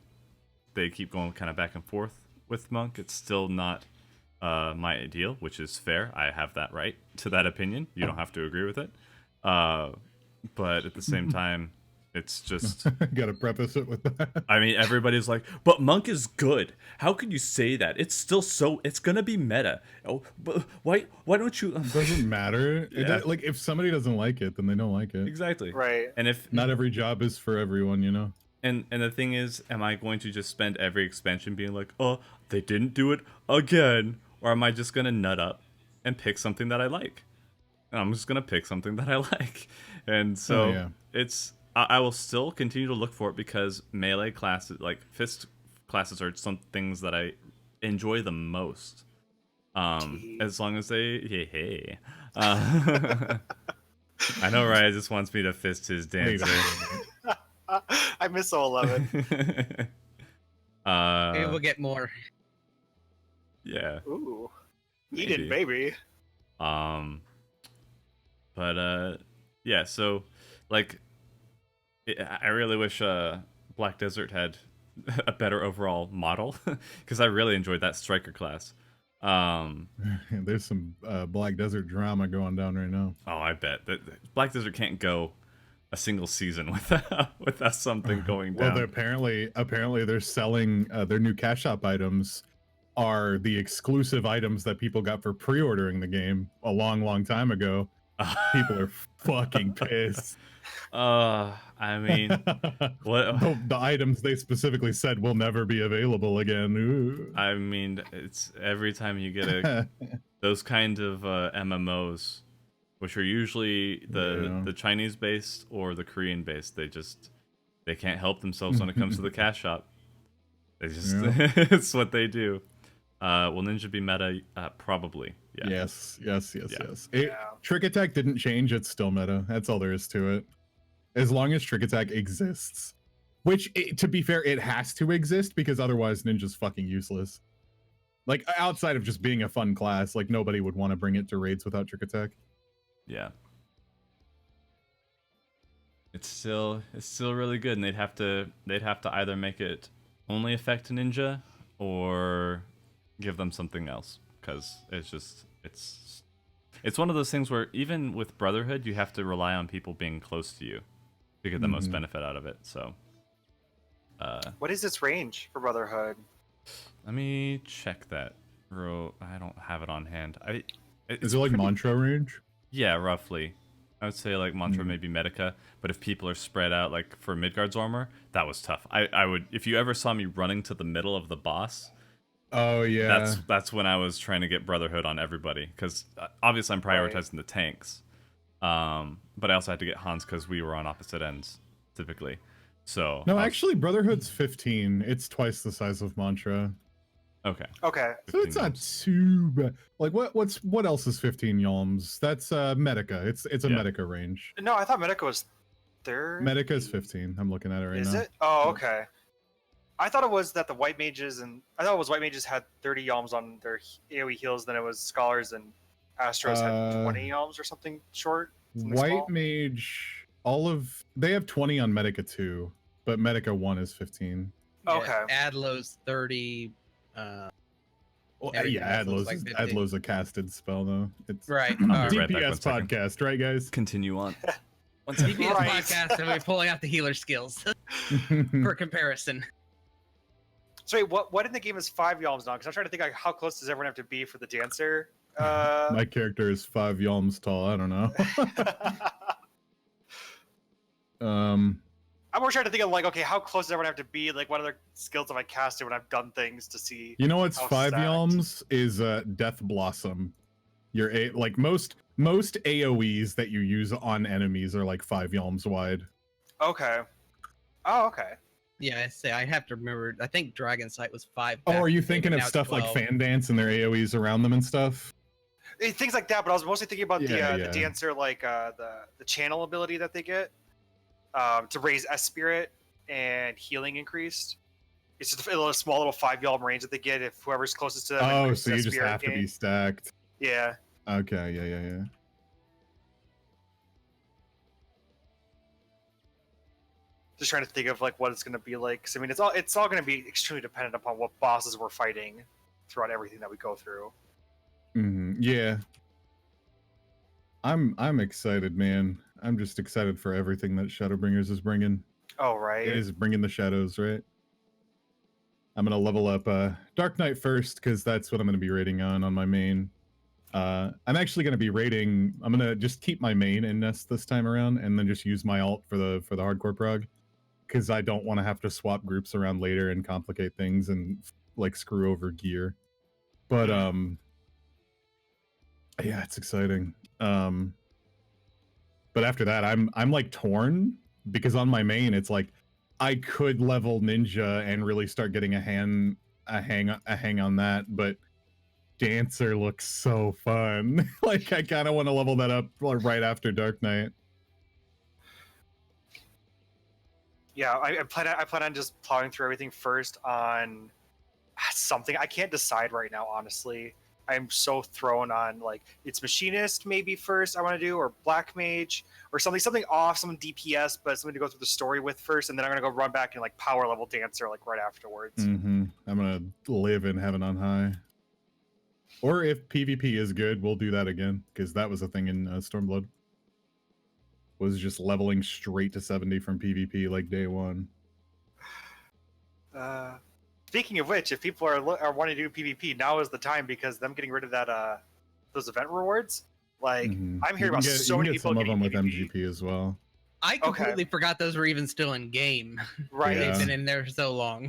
they keep going kind of back and forth with Monk. It's still not my ideal, which is fair. I have that right to that opinion. You don't have to agree with it. But at the same time, it's just... Gotta preface it with that. I mean, everybody's like, but Monk is good. How could you say that? It's still so... It's gonna be meta. Oh, but why don't you... It doesn't matter. Yeah. Like, if somebody doesn't like it, then they don't like it. Exactly. Right. And if... Not every job is for everyone, you know? And the thing is, am I going to just spend every expansion being like, oh, they didn't do it again? Or am I just gonna nut up and pick something that I like? And I'm just gonna pick something that I like. And so yeah. it's... I will still continue to look for it because melee classes, like fist classes, are some things that I enjoy the most. As long as they, I know Ryan just wants me to fist his dancer. I miss 11. Maybe we'll get more. Yeah. Ooh. Maybe. Eden, baby. But yeah. So, like, I really wish Black Desert had a better overall model because I really enjoyed that striker class. There's some Black Desert drama going down right now. Oh, I bet that Black Desert can't go a single season without something going down. Well, apparently they're selling their new cash shop items are the exclusive items that people got for pre-ordering the game a long time ago. People are fucking pissed. I mean, what the items they specifically said will never be available again. Ooh. I mean, it's every time you get those kind of MMOs, which are usually the Chinese based or the Korean based, they can't help themselves when it comes to the cash shop. They just it's what they do. Will Ninja be meta? Probably. Yeah. Yes. Yeah. Trick Attack didn't change. It's still meta. That's all there is to it. As long as Trick Attack exists, which, to be fair, it has to exist because otherwise Ninja's fucking useless. Like, outside of just being a fun class, like, nobody would want to bring it to raids without Trick Attack. Yeah. It's still really good, and they'd have to either make it only affect Ninja or give them something else, because it's one of those things where even with Brotherhood, you have to rely on people being close to you to get the most benefit out of it. So, What is its range for Brotherhood? let me check that. I don't have it on hand. Is it like Mantra range? Yeah, roughly. I would say like Mantra, maybe Medica, but if people are spread out, like for Midgard's armor, that was tough. I would, if you ever saw me running to the middle of the boss, oh yeah, that's when I was trying to get Brotherhood on everybody, because obviously I'm prioritizing the tanks, but I also had to get Hans because we were on opposite ends typically. So no, actually Brotherhood's 15. It's twice the size of Mantra. Okay. So it's not too bad. Like what else is 15 yalms? That's Medica. It's a Medica range. No, I thought Medica was 30. Medica is 15. I'm looking at it right now. Is it? Oh, okay. I thought it was that the white mages had 30 yalms on their AoE heals, then it was scholars and Astros had 20 yalms or something short. White mage, they have 20 on Medica 2, but Medica 1 is 15. Okay. Adlo's 30. Adlo's a casted spell though. It's Right. I'll be right back, DPS 1 second. podcast, right guys? Continue on. DPS Right. podcast, and we're pulling out the healer skills for comparison. So wait, what in the game is 5 yalms now? Because I'm trying to think like how close does everyone have to be for the dancer? My character is 5 yalms tall. I don't know. I'm more trying to think of like, okay, how close does everyone have to be? Like, what other skills have I casted when I've done things to see? You know what's how 5 stacked? yalms is Death Blossom. Like most AoEs that you use on enemies are like 5 yalms wide. Okay. Oh, okay. Yeah, I have to remember. I think Dragon Sight was 5. Oh, are you back in the day, thinking but of now it's stuff like 12. Fan Dance and their AoEs around them and stuff? Things like that, but I was mostly thinking about Yeah, the dancer, like the channel ability that they get to raise S spirit and healing increased. It's just a small little 5 yalm range that they get if whoever's closest to them. Oh, increases so you S just spirit have to gain. be stacked. Yeah. Okay, yeah. Just trying to think of like what it's going to be like. 'Cause, I mean, it's all going to be extremely dependent upon what bosses we're fighting throughout everything that we go through. Yeah. I'm excited, man. I'm just excited for everything that Shadowbringers is bringing. Oh right. It is bringing the shadows, right? I'm gonna level up Dark Knight first because that's what I'm gonna be rating on my main. I'm actually gonna be rating. I'm gonna just keep my main in Nest this time around, and then just use my alt for the hardcore prog, because I don't want to have to swap groups around later and complicate things and like screw over gear. But yeah, it's exciting. But after that, I'm like torn because on my main, it's like I could level ninja and really start getting a hang on that, but Dancer looks so fun. Like I kind of want to level that up right after Dark Knight. Yeah, I plan on just plowing through everything first on something. I can't decide right now, honestly. I'm so thrown on like it's Machinist maybe first I want to do, or Black Mage, or something off, some DPS, but something to go through the story with first, and then I'm gonna go run back and like power level Dancer like right afterwards. I'm gonna live in heaven on high. Or if PvP is good, we'll do that again, because that was a thing in Stormblood. Was just leveling straight to 70 from PvP like day one. Speaking of which, if people are wanting to do PvP, now is the time, because them getting rid of that those event rewards. Like I'm hearing about so many people some of getting them with PvP. MGP as well. I completely forgot those were even still in game. Right. They've been in there for so long.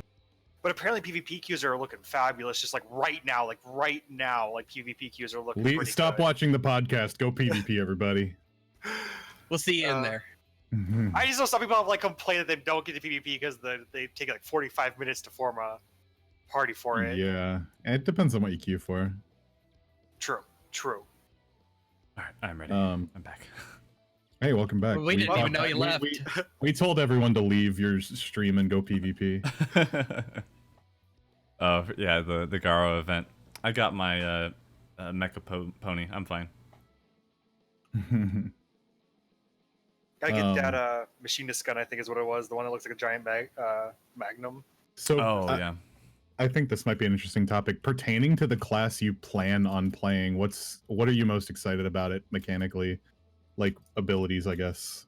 But apparently PvP queues are looking fabulous. Just like right now, like PvP queues are looking pretty Stop good. watching the podcast. Go PvP, everybody. We'll see you in there. I just know some people have like complained that they don't get to PvP because they take like 45 minutes to form a party for it. Yeah, it depends on what you queue for. True. All right, I'm ready. I'm back. Hey, welcome back. We didn't even know you left. We told everyone to leave your stream and go PvP. Oh yeah, the Garo event. I got my mecha pony. I'm fine. Gotta get that machinist gun, I think is what it was. The one that looks like a giant magnum. So yeah. I think this might be an interesting topic pertaining to the class you plan on playing. What are you most excited about it mechanically? Like abilities, I guess.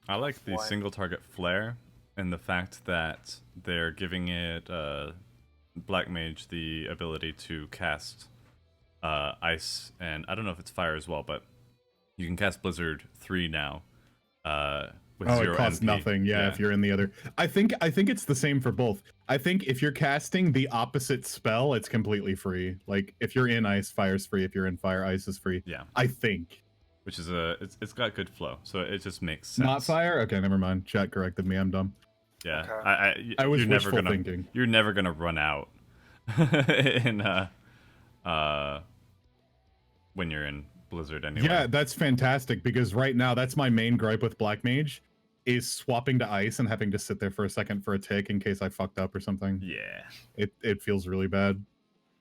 I like the single target flare and the fact that they're giving it Black Mage the ability to cast ice, and I don't know if it's fire as well, but you can cast Blizzard 3 now. With zero it costs MP. nothing. Yeah, if you're in the other. I think it's the same for both. I think if you're casting the opposite spell, it's completely free. Like if you're in ice, fire's free. If you're in fire, ice is free. Yeah. I think. Which is it's got good flow, so it just makes sense. Not fire? Okay, never mind. Chat corrected me. I'm dumb. Yeah. Okay. I was you're never wishful gonna, thinking. You're never gonna run out in when you're in Blizzard anyway. Yeah, that's fantastic, because right now that's my main gripe with Black Mage is swapping to ice and having to sit there for a second for a tick in case I fucked up or something. Yeah. It feels really bad.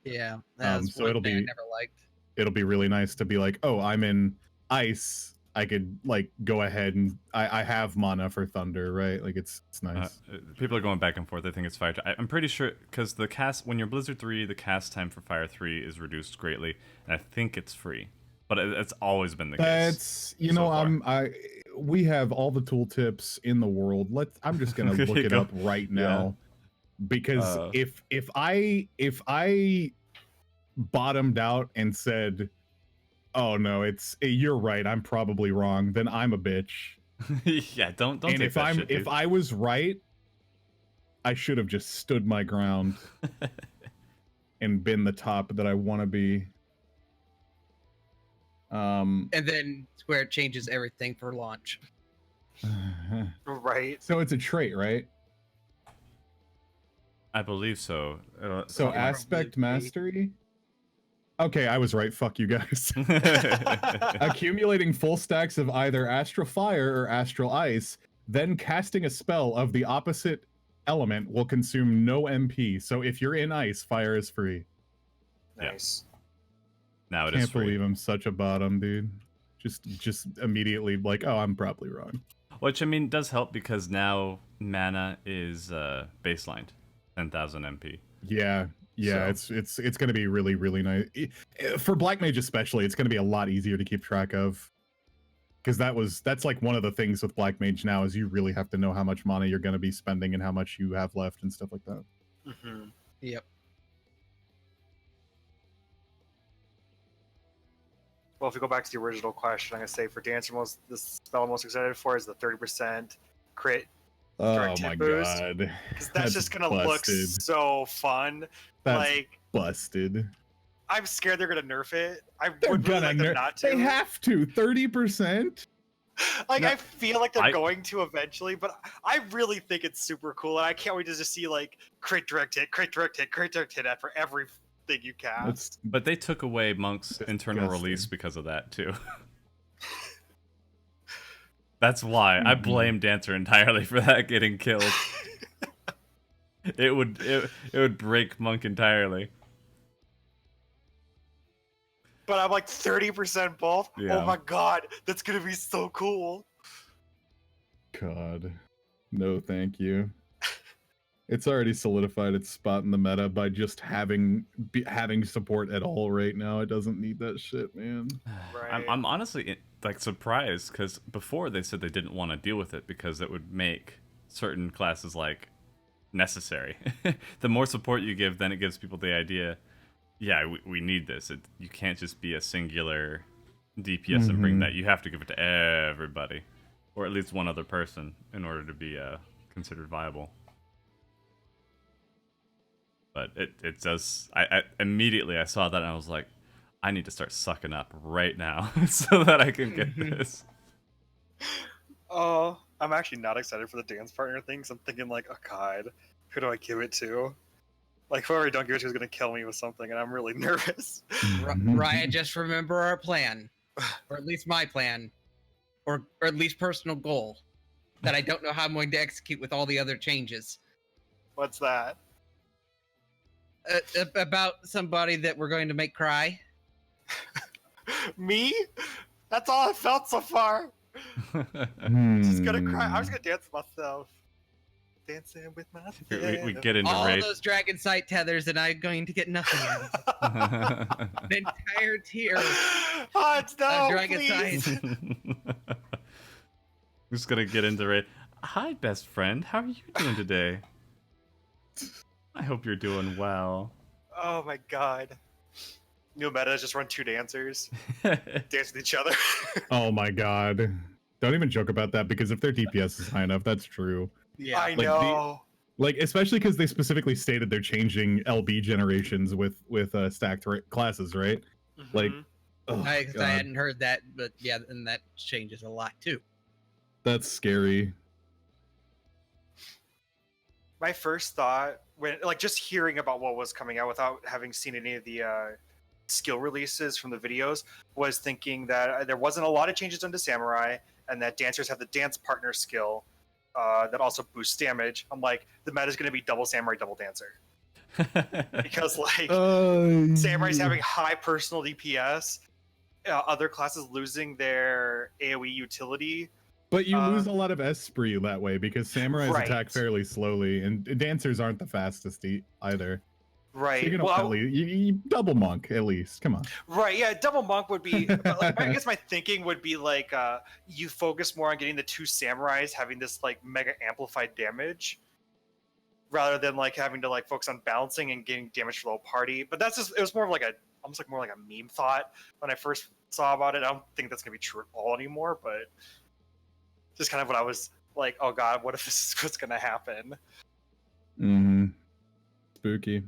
Yeah. That's so one it'll thing be I never liked. It'll be really nice to be like, oh, I'm in ice. I could like go ahead and I have mana for thunder, right? Like it's nice. People are going back and forth. I think it's fire. I'm pretty sure because the cast when you're Blizzard 3, the cast time for Fire 3 is reduced greatly, and I think it's free. But it's always been the case. That's we have all the tooltips in the world. I'm just gonna look it up right now, because if I bottomed out and said, oh no, you're right, I'm probably wrong, then I'm a bitch. Yeah, don't. And take if that shit, if I was right, I should have just stood my ground and been the top that I want to be. And then where it changes everything for launch. Right. So it's a trait, right? I believe so. So aspect mastery. Okay, I was right. Fuck you guys. Accumulating full stacks of either astral fire or astral ice, then casting a spell of the opposite element will consume no MP. So if you're in ice, fire is free. Nice. Now it is free. Can't believe I'm such a bottom, dude. Just immediately like, oh, I'm probably wrong. Which I mean does help because now mana is baselined 10,000 MP. Yeah, yeah, So- it's going to be really really nice for Black Mage especially. It's going to be a lot easier to keep track of because that's like one of the things with Black Mage now is you really have to know how much mana you're going to be spending and how much you have left and stuff like that. Mm-hmm. Yep. Well, if we go back to the original question, I'm gonna say for Dancer, the spell I'm most excited for is the 30% crit Oh direct my hit boost. god, because that's just gonna look so fun. That's like busted. I'm scared they're gonna nerf it. I They're would really gonna like them not to. They have to 30%. Like No, I feel like they're going to eventually, but I really think it's super cool, and I can't wait to just see like crit direct hit, crit direct hit, crit direct hit for everything you cast. But they took away Monk's internal Disgusting. release because of that too. That's why I blame Dancer entirely for that getting killed. It would break Monk entirely. But I'm like 30% both. Yeah. Oh my god, that's gonna be so cool. God, no, thank you. It's already solidified its spot in the meta by just having support at all right now. It doesn't need that shit, man. Right. I'm honestly like surprised because before they said they didn't want to deal with it because it would make certain classes like necessary. The more support you give, then it gives people the idea, yeah, we need this. You can't just be a singular DPS and bring that. You have to give it to everybody, or at least one other person, in order to be considered viable. But it does. I immediately I saw that and I was like, I need to start sucking up right now so that I can get this. Oh, I'm actually not excited for the dance partner thing because I'm thinking like, oh god, who do I give it to? Like whoever I don't give it to is gonna kill me with something, and I'm really nervous. Ryan, just remember our plan, or at least my plan, or at least personal goal that I don't know how I'm going to execute with all the other changes. What's that? About somebody that we're going to make cry. Me? That's all I felt so far. Just gonna cry. I'm just gonna dance myself. Dancing with myself. we get into All raid. those dragon sight tethers, and I'm going to get nothing out of it. An entire tier Oh, it's no, dragon please. sight. Just gonna get into raid. Hi, best friend. How are you doing today? I hope you're doing well. Oh my god. New meta is just run two dancers. Dance with each other. Oh my god. Don't even joke about that because if their DPS is high enough, that's true. Yeah. I Like, the- know. Like especially because they specifically stated they're changing LB generations with stacked classes, right? Like, Mhm. oh, I God, hadn't heard that, but yeah, and that changes a lot too. that's scary. My first thought when like just hearing about what was coming out without having seen any of the skill releases from the videos was thinking that there wasn't a lot of changes done to samurai and that dancers have the dance partner skill that also boosts damage. I'm like, the meta is going to be double samurai, double dancer because like samurai's having high personal DPS, other classes losing their AoE utility. But you lose a lot of esprit that way because samurais Right. attack fairly slowly, and dancers aren't the fastest either. Right. So you can Well, at least, you double monk at least. Come on. right. Yeah. Double monk would be. But like, I guess my thinking would be like you focus more on getting the two samurais having this like mega amplified damage, rather than like having to like focus on balancing and getting damage for the whole party. But that's just it was more of like a almost like more like a meme thought when I first saw about it. I don't think that's gonna be true at all anymore. But just kind of what I was like, oh god, what if this is what's gonna happen? Mm-hmm. Spooky.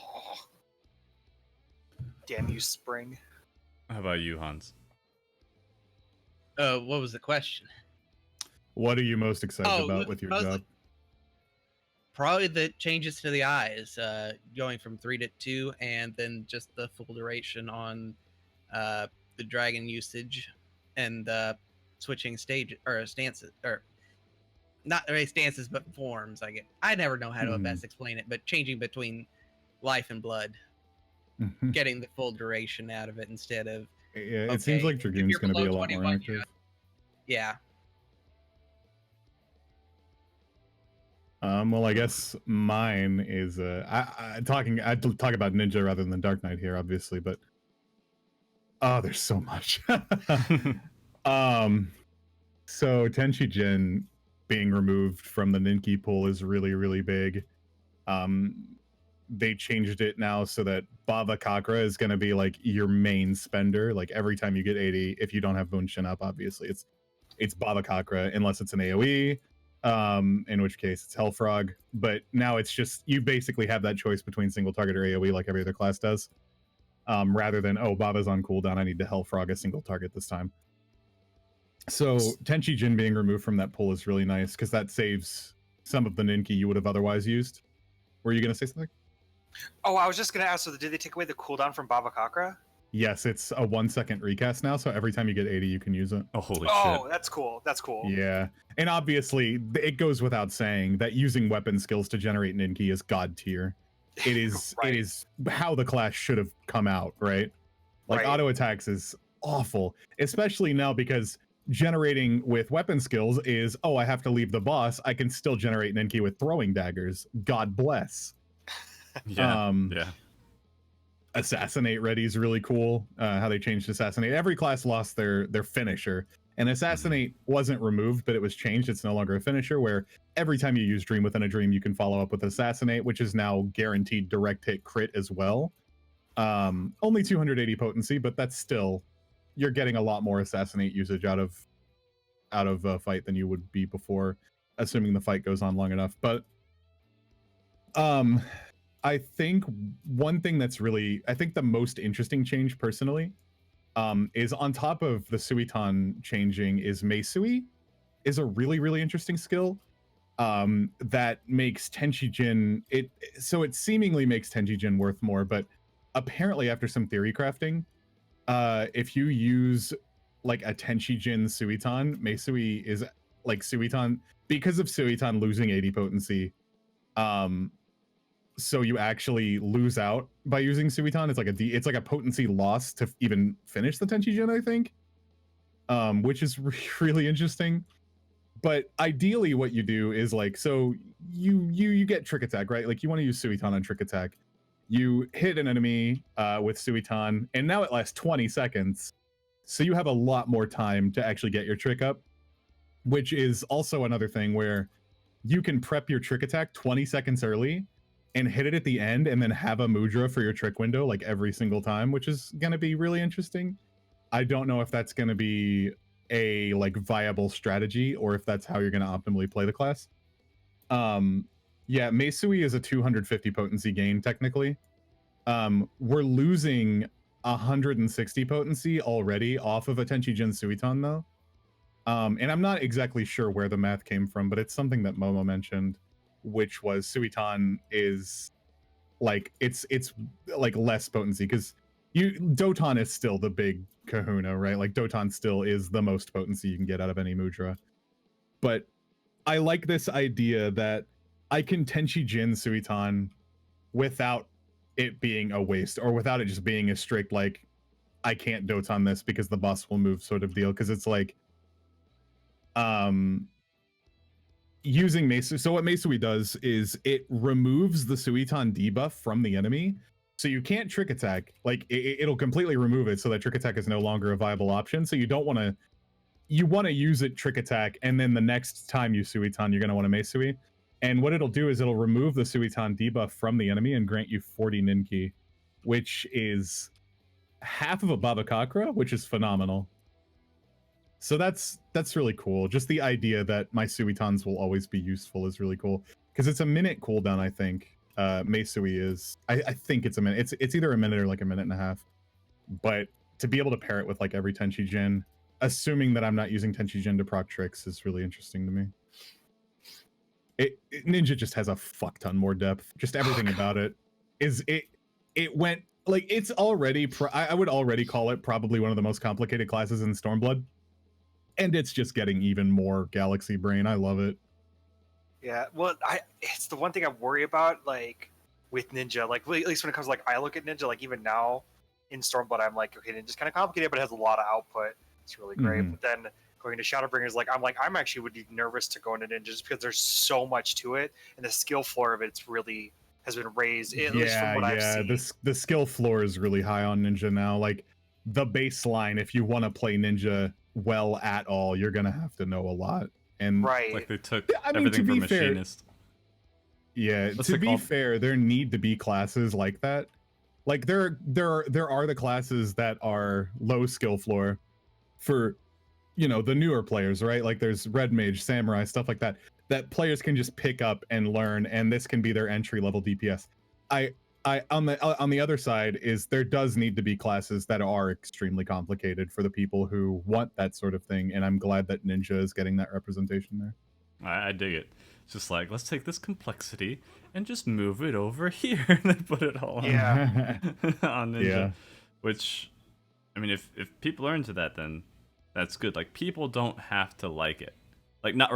Oh. Damn you, spring. How about you, Hans? What was the question? What are you most excited about with your mostly- job? Probably the changes to the eyes, going from 3 to 2, and then just the full duration on the dragon usage and switching stage or stances, or not really stances, but forms. I never know how to best explain it, but changing between life and blood. getting the full duration out of it instead of Yeah, it seems okay, like if Dragoon's you're going to be below a lot more 21, active. yeah. Well, I guess mine is I talk about Ninja rather than Dark Knight here, obviously, but oh, there's so much. So Tenchi Jin being removed from the Ninki pool is really, really big. They changed it now so that Bava Kakra is going to be like your main spender. Like every time you get 80, if you don't have Bunshin up, obviously it's Bava Kakra unless it's an AoE, in which case it's Hellfrog. But now it's just you basically have that choice between single target or AoE like every other class does, rather than oh Bava's on cooldown, I need to Hellfrog a single target this time. So Tenchi Jin being removed from that pool is really nice because that saves some of the Ninki you would have otherwise used. Were you going to say something? Oh, I was just gonna ask. So, did they take away the cooldown from Baba Kakra? Yes, it's a 1 second recast now, so every time you get 80, you can use it. Oh, holy Oh, shit. that's cool. That's cool. Yeah, and obviously it goes without saying that using weapon skills to generate Ninki is god tier. It is Right. it is how the class should have come out, right? Like Right. auto attacks is awful, especially now because generating with weapon skills is oh I have to leave the boss, I can still generate Ninki with throwing daggers. God bless. Yeah. Yeah. Assassinate ready is really cool. How they changed Assassinate. Every class lost their finisher, and Assassinate wasn't removed, but it was changed. It's no longer a finisher. Where every time you use Dream Within a Dream, you can follow up with Assassinate, which is now guaranteed direct hit crit as well. Only 280 potency, but that's still you're getting a lot more Assassinate usage out of a fight than you would be before, assuming the fight goes on long enough. But I think one thing that's really, I think the most interesting change personally, is on top of the Suiton changing is Meisui is a really, really interesting skill that makes Tenchi Jin, it seemingly makes Tenchi Jin worth more, but apparently after some theory crafting, if you use like a Tenchi Jin Suiton, Meisui is like Suiton, because of Suiton losing 80 potency, so you actually lose out by using Suiton. It's like a potency loss to even finish the Tenchi Jin, I think, which is really interesting. But ideally, what you do is like, so you get trick attack, right? Like you want to use Suiton on trick attack. You hit an enemy with Suiton, and now it lasts 20 seconds, so you have a lot more time to actually get your trick up, which is also another thing where you can prep your trick attack 20 seconds early and hit it at the end and then have a mudra for your trick window like every single time, which is going to be really interesting. I don't know if that's going to be a like viable strategy or if that's how you're going to optimally play the class. Yeah, Meisui is a 250 potency gain technically. We're losing 160 potency already off of a Tenchi Jin Suiton though. And I'm not exactly sure where the math came from, but it's something that Momo mentioned, which was Suiton is like it's like less potency because Doton is still the big kahuna, right? Like Doton still is the most potency you can get out of any mudra. But I like this idea that I can Tenchi Jin Suiton without it being a waste or without it just being a strict like I can't Doton this because the boss will move sort of deal, because it's like using Meisui. So what Meisui does is it removes the Suiton debuff from the enemy, so you can't trick attack. Like it'll completely remove it so that trick attack is no longer a viable option. So you don't want to, you want to use it trick attack, and then the next time you Suiton, you're going to want to Meisui. And what it'll do is it'll remove the Suiton debuff from the enemy and grant you 40 Ninki, which is half of a Baba Kakra, which is phenomenal. So that's really cool. Just the idea that my Suitons will always be useful is really cool, because it's a minute cooldown, I think. Meisui is, I think it's a minute. It's either a minute or like a minute and a half. But to be able to pair it with like every Tenchi Jin, assuming that I'm not using Tenchi Jin to proc tricks, is really interesting to me. Ninja just has a fuck ton more depth. Just everything about it is it went like it's already I would already call it probably one of the most complicated classes in Stormblood, and it's just getting even more galaxy brain. I love it. Yeah, well, it's the one thing I worry about. Like, with Ninja. Like at least when it comes to, like, I look at Ninja, like even now in Stormblood, I'm like, okay, Ninja's kind of complicated, but it has a lot of output. It's really great. But then going to Shadowbringers, I'm actually would be nervous to go into Ninja just because there's so much to it, and the skill floor of it's really has been raised, at least from what I've seen. The skill floor is really high on Ninja now. Like the baseline, if you want to play Ninja well at all, you're gonna have to know a lot. And Right. Like they took everything from Machinist. To be fair, there need to be classes like that. Like there are the classes that are low skill floor for, you know, the newer players, right? Like there's Red Mage, Samurai, stuff like that players can just pick up and learn, and this can be their entry level DPS. I on the other side is there does need to be classes that are extremely complicated for the people who want that sort of thing, and I'm glad that Ninja is getting that representation there. I dig it. It's just like, let's take this complexity and just move it over here and then put it all on, on Ninja. Yeah. Which, I mean, if people are into that, then that's good. Like, people don't have to like it. Like, not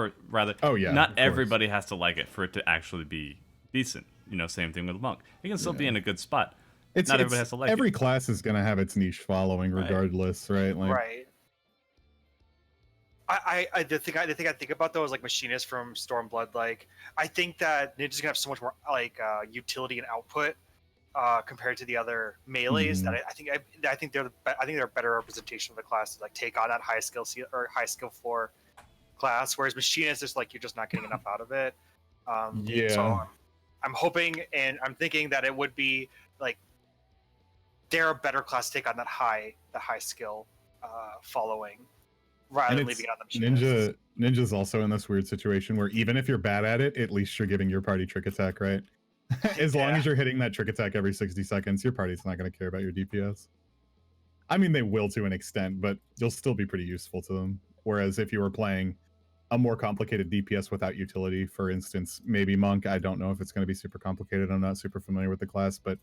everybody has to like it for it to actually be decent. You know, same thing with Monk. It can still be in a good spot. Not everybody has to like it. Every class is going to have its niche following regardless, right? Like, right. The thing I think about though is like Machinist from Stormblood. Like, I think that Ninja's gonna have so much more like utility and output compared to the other melees. That I think they're a better representation of the class to like take on that high skill floor class. Whereas Machinist is like you're just not getting enough out of it. So I'm hoping and I'm thinking that it would be like they're a better class to take on that high skill following. Rather than leaving it on the Ninja's also in this weird situation where even if you're bad at it, at least you're giving your party trick attack, right? As long as you're hitting that trick attack every 60 seconds, your party's not going to care about your DPS. I mean, they will to an extent, but you'll still be pretty useful to them. Whereas if you were playing a more complicated DPS without utility, for instance, maybe Monk, I don't know if it's going to be super complicated. I'm not super familiar with the class, but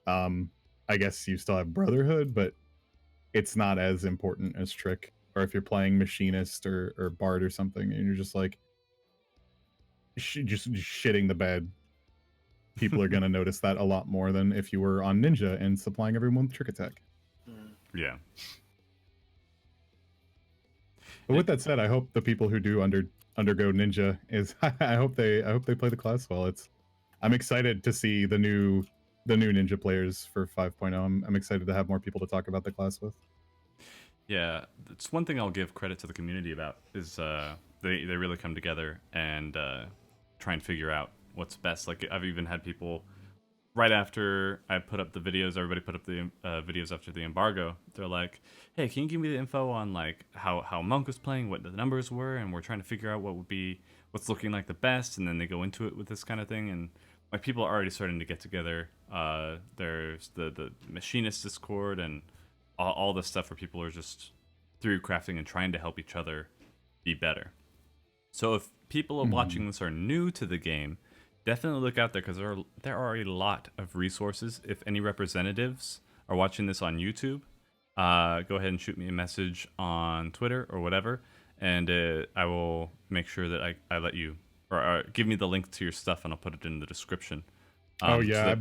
I guess you still have Brotherhood, but it's not as important as Trick. Or if you're playing Machinist or Bard or something, and you're just like just shitting the bed, people are gonna notice that a lot more than if you were on Ninja and supplying everyone with trick attack. Yeah. But with that said, I hope the people who do undergo Ninja I hope they play the class well. I'm excited to see the new Ninja players for 5.0. I'm excited to have more people to talk about the class with. Yeah, it's one thing I'll give credit to the community about is they really come together and try and figure out what's best. Like, I've even had people right after I put up the videos, everybody put up the videos after the embargo. They're like, "Hey, can you give me the info on like how Monk was playing, what the numbers were, and we're trying to figure out what's looking like the best." And then they go into it with this kind of thing, and like people are already starting to get together. There's the Machinist Discord and all this stuff where people are just through crafting and trying to help each other be better. So if people watching this are new to the game, definitely look out there because there are a lot of resources. If any representatives are watching this on YouTube, go ahead and shoot me a message on Twitter or whatever, and I will make sure that I let you or give me the link to your stuff and I'll put it in the description. Oh yeah,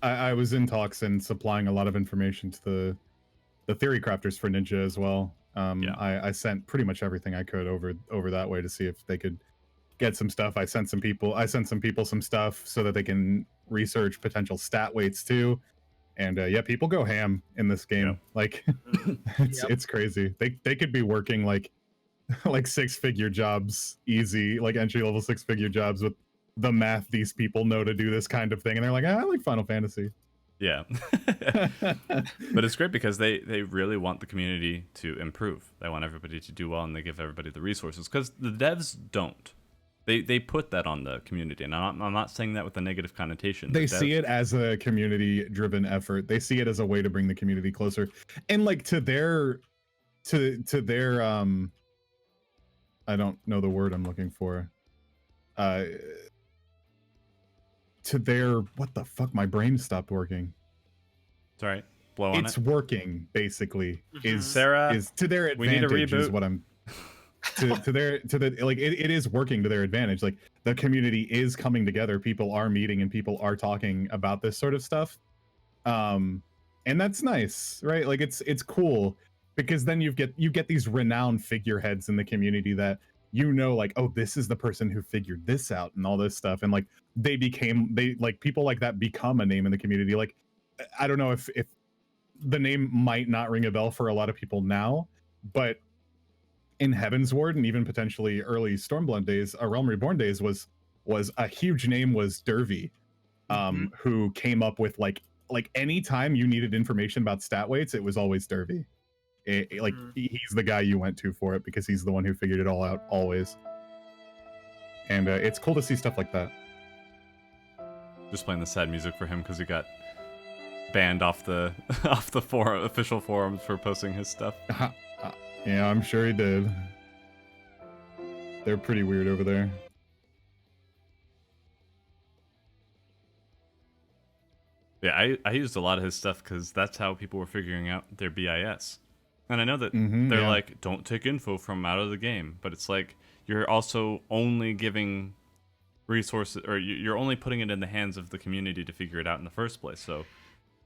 I was in talks and supplying a lot of information to the theory crafters for Ninja as well. I sent pretty much everything I could over that way to see if they could get some stuff. I sent some people some stuff so that they can research potential stat weights too. And people go ham in this game. Yep. Like it's crazy. They could be working like 6-figure jobs easy, like entry level 6-figure jobs with the math these people know to do this kind of thing, and they're like, I like Final Fantasy. Yeah. But it's great because they really want the community to improve. They want everybody to do well, and they give everybody the resources because the devs don't. They put that on the community, and I'm not saying that with a negative connotation. They see it as a community-driven effort. They see it as a way to bring the community closer, and like to their I don't know the word I'm looking for. To their what the fuck? My brain stopped working. It's all right. Blow on it's it. Working basically. Is Sarah? Is to their advantage? We need a reboot. Is what I'm. To their like it is working to their advantage. Like the community is coming together. People are meeting and people are talking about this sort of stuff. And that's nice, right? Like it's cool because then you get these renowned figureheads in the community that like, oh, this is the person who figured this out and all this stuff, and like they like people like that become a name in the community. Like I don't know if the name might not ring a bell for a lot of people now, but in Heaven's Ward and even potentially early Stormblood days, Realm Reborn days was a huge name was Dervy, who came up with like anytime you needed information about stat weights, it was always Dervy. He's the guy you went to for it because he's the one who figured it all out always. And it's cool to see stuff like that. Just playing the sad music for him because he got banned off the official forums for posting his stuff. Yeah, I'm sure he did. They're pretty weird over there. Yeah, I used a lot of his stuff because that's how people were figuring out their BIS. And I know that they're like, don't take info from out of the game, but it's like you're also only giving resources, or you're only putting it in the hands of the community to figure it out in the first place. So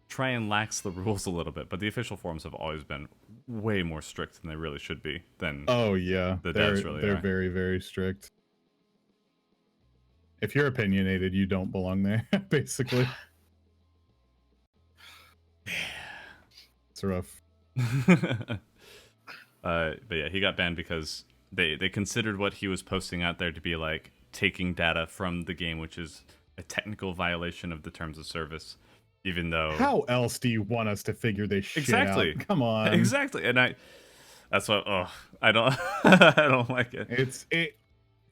try and lax the rules a little bit. But the official forums have always been way more strict than they really should be. Than the devs really they're are. very, very strict. If you're opinionated, you don't belong there, basically. It's rough. But yeah, he got banned because they considered what he was posting out there to be like taking data from the game, which is a technical violation of the terms of service. Even though, how else do you want us to figure this shit exactly out? Come on, exactly. And that's what I don't I don't like it.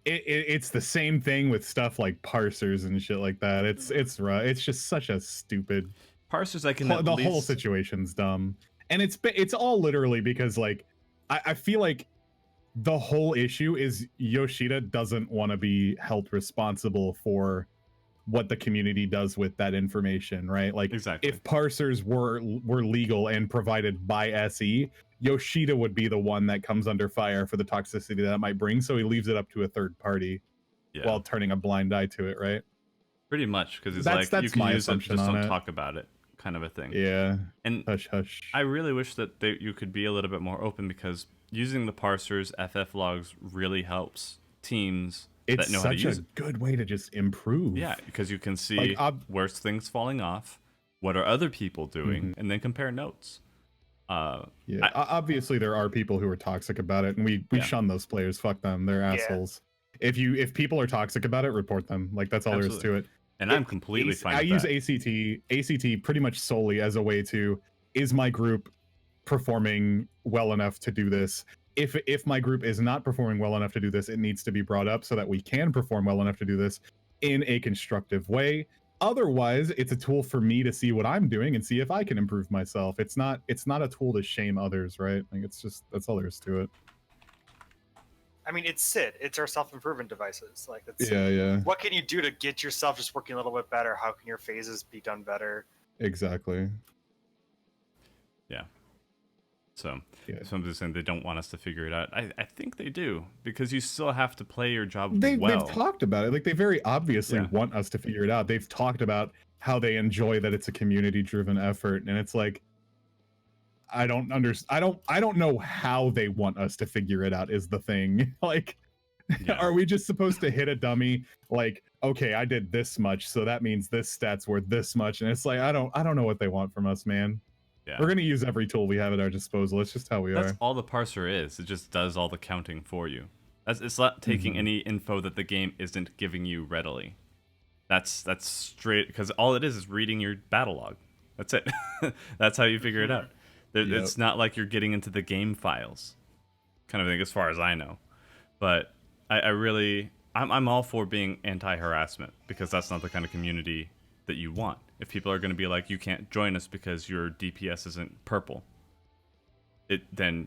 It's the same thing with stuff like parsers and shit like that. It's rough. It's just such a stupid parsers. I can the whole situation's dumb, and it's all literally because like I feel like the whole issue is Yoshida doesn't want to be held responsible for what the community does with that information, right? Like exactly. If parsers were legal and provided by SE, Yoshida would be the one that comes under fire for the toxicity that might bring, so he leaves it up to a third party while turning a blind eye to it, right? Pretty much, because it's that's you can my use it, assumption just on don't it. talk about it, kind of a thing. Yeah. And hush hush. I really wish that you could be a little bit more open, because using the parsers, FF logs really helps teams that know how to use it. It's such a good way to just improve. Yeah, because you can see where's things falling off, what are other people doing, and then compare notes. Obviously there are people who are toxic about it, and we shun those players. Fuck them, they're assholes. If people are toxic about it, report them. Like that's all there is to it. And I'm completely fine with that. I use ACT pretty much solely as a way to, is my group performing well enough to do this? If my group is not performing well enough to do this, it needs to be brought up so that we can perform well enough to do this in a constructive way. Otherwise, it's a tool for me to see what I'm doing and see if I can improve myself. It's not a tool to shame others, right? Like it's just, that's all there is to it. I mean, it's SID. It's our self-improvement devices. Like, that's, yeah. What can you do to get yourself just working a little bit better? How can your phases be done better? Exactly. Yeah. So I'm just saying they don't want us to figure it out. I think they do, because you still have to play your job well. They've talked about it. Like, they very obviously want us to figure it out. They've talked about how they enjoy that it's a community-driven effort, and it's like, I don't know how they want us to figure it out is the thing. Like, are we just supposed to hit a dummy like, okay, I did this much, so that means this stat's worth this much? And it's like, I don't know what they want from us, man. Yeah. We're going to use every tool we have at our disposal. It's just how we are. That's all the parser is. It just does all the counting for you. It's not taking any info that the game isn't giving you readily. That's straight, because all it is reading your battle log. That's it. That's how you figure it out. It's not like you're getting into the game files, kind of thing, as far as I know. But I'm all for being anti-harassment, because that's not the kind of community that you want. If people are going to be like, you can't join us because your DPS isn't purple, then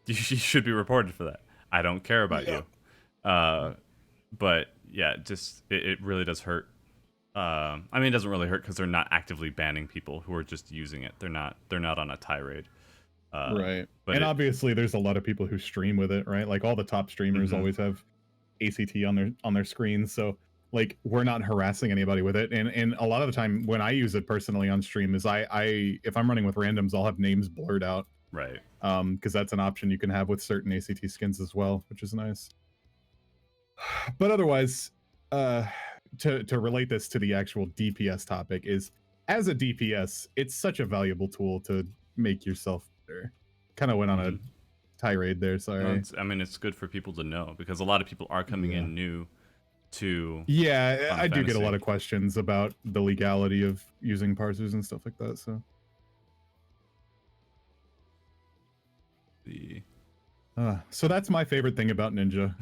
you should be reported for that. I don't care about you. But yeah, it really does hurt. I mean, it doesn't really hurt because they're not actively banning people who are just using it. They're not on a tirade. Right. But obviously there's a lot of people who stream with it, right? Like all the top streamers always have ACT on their screens, so like we're not harassing anybody with it. And a lot of the time when I use it personally on stream is I if I'm running with randoms, I'll have names blurred out. Right. Because that's an option you can have with certain ACT skins as well, which is nice. But otherwise, to relate this to the actual DPS topic is, as a DPS, it's such a valuable tool to make yourself better. Kind of went on a tirade there, sorry. No, I mean, it's good for people to know because a lot of people are coming in new to. Yeah, I do get a Fantasy. lot of questions about the legality of using parsers and stuff like that. So so that's my favorite thing about Ninja.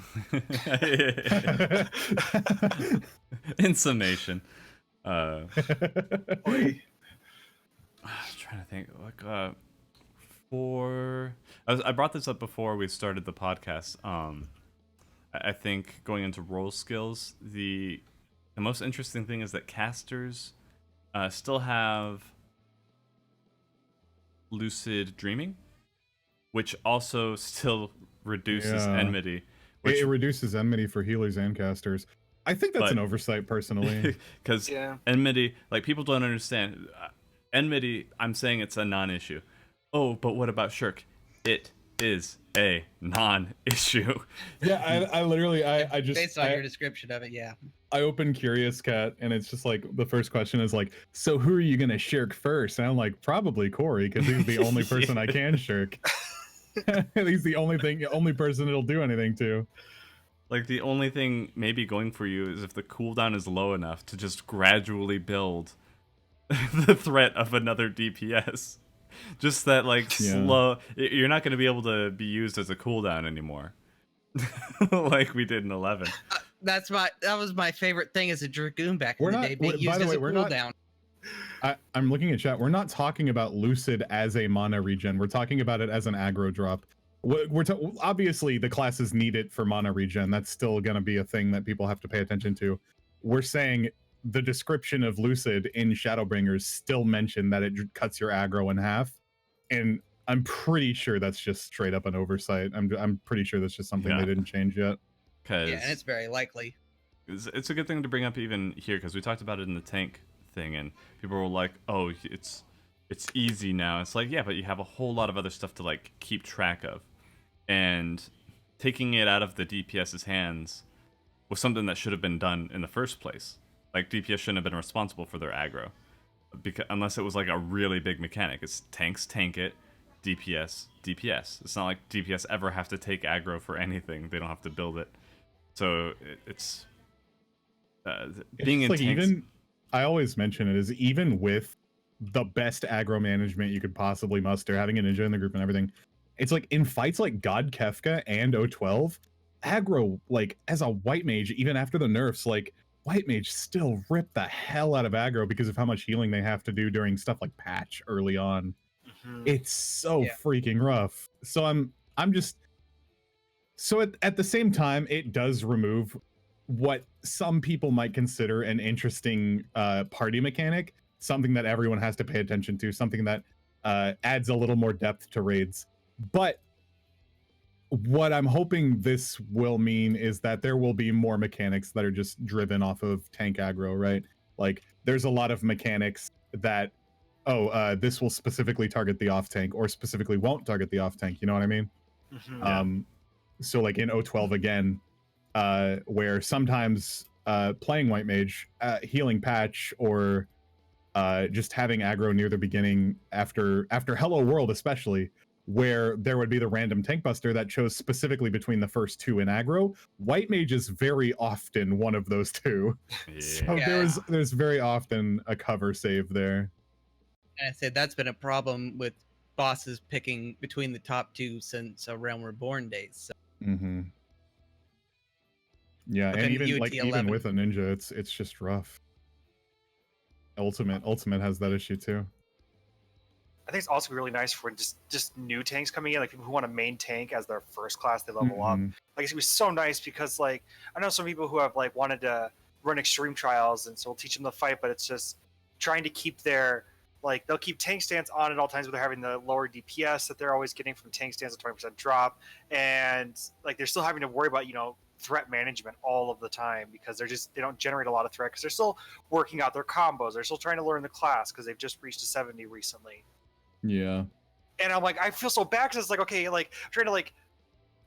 In summation, I was trying to think. Like, I brought this up before we started the podcast. I think going into role skills, the most interesting thing is that casters still have lucid dreaming, which also still reduces enmity. It reduces enmity for healers and casters. I think that's an oversight, personally. Because enmity, like, people don't understand. Enmity, I'm saying it's a non-issue. Oh, but what about Shirk? It is a non-issue. Yeah, I literally, I just... Based on your description of it, yeah. I open Curious Cat, and it's just like, the first question is like, so who are you going to shirk first? And I'm like, probably Corey, because he's the only person I can shirk. He's the only person it'll do anything to. Like, the only thing maybe going for you is if the cooldown is low enough to just gradually build the threat of another DPS. Just that, like, slow... You're not going to be able to be used as a cooldown anymore. Like we did in 11. That was my favorite thing as a Dragoon back in the day, being used as a cooldown. I'm looking at chat. We're not talking about Lucid as a mana regen. We're talking about it as an aggro drop. Obviously, the classes need it for mana regen. That's still going to be a thing that people have to pay attention to. We're saying the description of Lucid in Shadowbringers still mentioned that it cuts your aggro in half. And I'm pretty sure that's just straight up an oversight. I'm pretty sure that's just something they didn't change yet. Yeah, and it's very likely. It's a good thing to bring up even here, because we talked about it in the tank thing, and people were like, oh, it's easy now. It's like, yeah, but you have a whole lot of other stuff to, like, keep track of. And taking it out of the DPS's hands was something that should have been done in the first place. Like, DPS shouldn't have been responsible for their aggro, unless it was like a really big mechanic. It's tanks tank it, DPS DPS. It's not like DPS ever have to take aggro for anything. They don't have to build it. So it's being in like tanks. Even I always mention it is, even with the best aggro management you could possibly muster, having a ninja in the group and everything, it's like in fights like God Kefka and O12, aggro, like as a white mage, even after the nerfs, like white mage still rip the hell out of aggro because of how much healing they have to do during stuff like patch early on. It's so freaking rough. So I'm just, so at the same time, it does remove what some people might consider an interesting party mechanic, something that everyone has to pay attention to, something that adds a little more depth to raids. But what I'm hoping this will mean is that there will be more mechanics that are just driven off of tank aggro, right? Like, there's a lot of mechanics that, this will specifically target the off tank, or specifically won't target the off tank, you know what I mean? So like in O12 again, where sometimes playing white mage, healing patch, or just having aggro near the beginning after Hello World especially, where there would be the random tank buster that chose specifically between the first two in aggro, white mage is very often one of those two. So there's very often a cover save there. And I said that's been a problem with bosses picking between the top two since Realm Reborn days. So. Yeah, and even with a ninja, it's just rough. Ultimate has that issue too. I think it's also really nice for just new tanks coming in, like people who want to main tank as their first class they level up. Like, it was so nice because, like, I know some people who have like wanted to run extreme trials, and so we'll teach them the fight, but it's just trying to keep their, like, they'll keep tank stance on at all times, but they're having the lower DPS that they're always getting from tank stance, a 20% drop, and like they're still having to worry about, threat management all of the time because they don't generate a lot of threat because they're still working out their combos. They're still trying to learn the class because they've just reached a 70 recently. Yeah. And I'm like, I feel so bad because it's like, okay, like trying to like,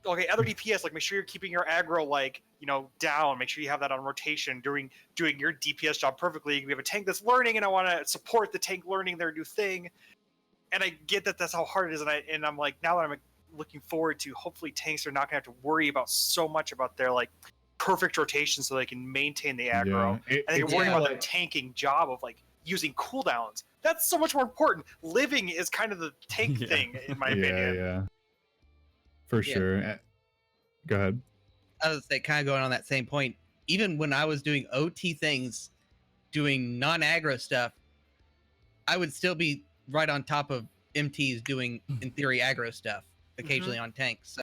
okay, other DPS, like make sure you're keeping your aggro like, you know, down. Make sure you have that on rotation doing your DPS job perfectly. We have a tank that's learning, and I want to support the tank learning their new thing. And I get that that's how hard it is, and I'm like, now that I'm looking forward to, hopefully tanks are not gonna have to worry about so much about their like perfect rotation so they can maintain the aggro. Yeah. And they can worry Yeah. about their tanking job of like using cooldowns. That's so much more important. Living is kind of the tank Yeah. thing, in my Yeah, opinion. yeah. For Yeah. sure. Go ahead. I was say, kind of going on that same point. Even when I was doing OT things, doing non-aggro stuff, I would still be right on top of MTs doing, in theory, aggro stuff occasionally on tanks. So,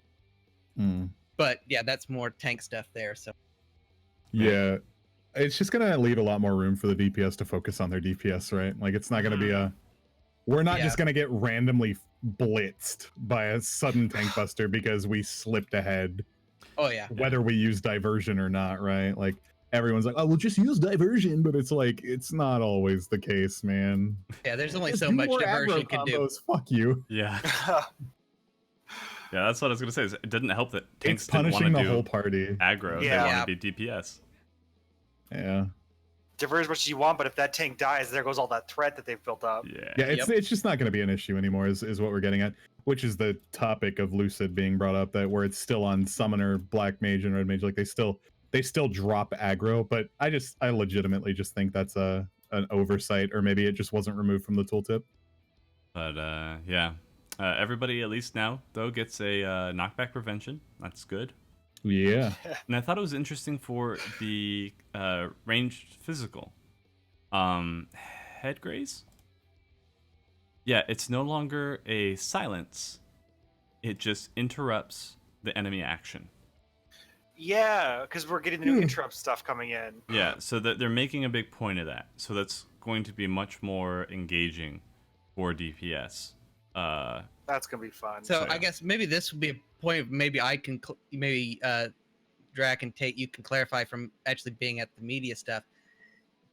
Mm. but yeah, that's more tank stuff there. So Yeah. It's just gonna leave a lot more room for the DPS to focus on their DPS, right? Like it's not gonna be a we're not Yeah. just gonna get randomly blitzed by a sudden tank buster because we slipped ahead, oh yeah, whether we use diversion or not, right? Like everyone's like, oh, we'll just use diversion, but it's like it's not always the case, man. yeah. There's only Just so do much more diversion aggro can do. combos, fuck you. Yeah. Yeah, that's what I was gonna say. Is it didn't help that tanks It's didn't punishing want the to do whole party. aggro. Yeah. They Yeah. want to be DPS. Yeah. Diverse as much as you want, but if that tank dies, there goes all that threat that they've built up. Yeah. Yeah, it's just not going to be an issue anymore, is what we're getting at, which is the topic of Lucid being brought up, that where it's still on Summoner, Black Mage, and Red Mage, like they still drop aggro, but I legitimately just think that's an oversight, or maybe it just wasn't removed from the tooltip. But yeah, everybody at least now though gets a knockback prevention. That's good. Yeah. And I thought it was interesting for the ranged physical. Head graze? Yeah, it's no longer a silence. It just interrupts the enemy action. Yeah, because we're getting the new interrupt stuff coming in. Yeah, so that they're making a big point of that. So that's going to be much more engaging for DPS. That's gonna be fun. So So, yeah. I guess maybe this would be a point. Maybe I can Drac and Tate, you can clarify from actually being at the media stuff.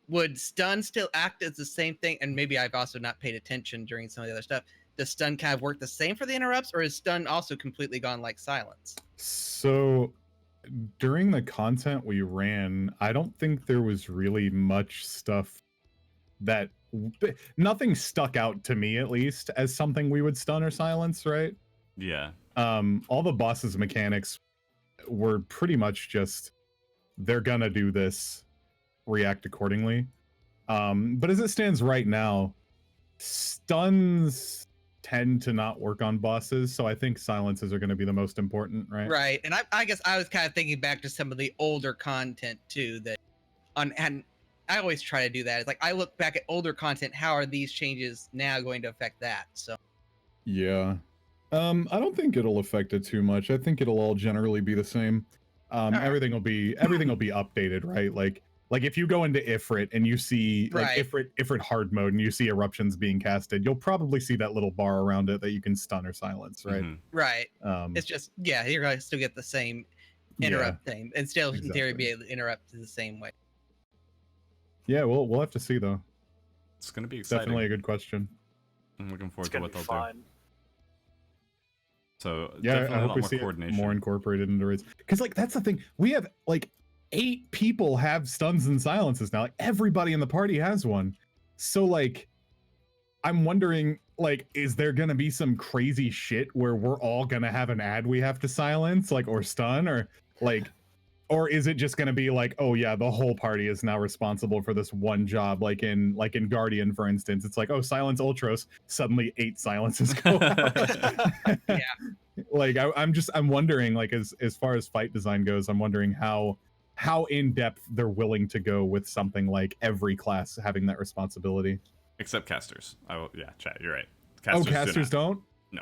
Would stun still act as the same thing? And maybe I've also not paid attention during some of the other stuff. Does stun kind of work the same for the interrupts, or is stun also completely gone like silence? So during the content we ran, I don't think there was really much stuff that nothing stuck out to me, at least, as something we would stun or silence, right? Yeah. All the bosses' mechanics were pretty much just they're gonna do this, react accordingly. But as it stands right now, stuns tend to not work on bosses, so I think silences are going to be the most important, right? Right. And I guess I was kind of thinking back to some of the older content too, that and I always try to do that. It's like I look back at older content, how are these changes now going to affect that? So Yeah. I don't think it'll affect it too much. I think it'll all generally be the same. right. Everything will be updated, right? Like if you go into Ifrit and you see like Right. Ifrit hard mode and you see eruptions being casted, you'll probably see that little bar around it that you can stun or silence, right? Mhm. right. Um, It's just you're gonna still get the same interrupt thing, and still in theory be able to interrupt the same way. yeah, we'll have to see though. It's going to be It's exciting. definitely a good question. I'm looking It's forward to gonna what be they'll do. fun. So Yeah, definitely I a hope lot we more see it coordination. more incorporated into raids. Because like that's the thing, we have like 8 people have stuns and silences now. Like everybody in the party has one. So like, I'm wondering, like, is there gonna be some crazy shit where we're all gonna have an ad we have to silence, like, or stun, or like, or is it just gonna be like, oh yeah, the whole party is now responsible for this one job, like in Guardian, for instance? It's like, oh, silence Ultros, suddenly 8 silences go out. Yeah. Like I'm wondering, like, as far as fight design goes, I'm wondering how in depth they're willing to go with something like every class having that responsibility. Except casters. Yeah, chat. You're right. Casters do not. don't? No.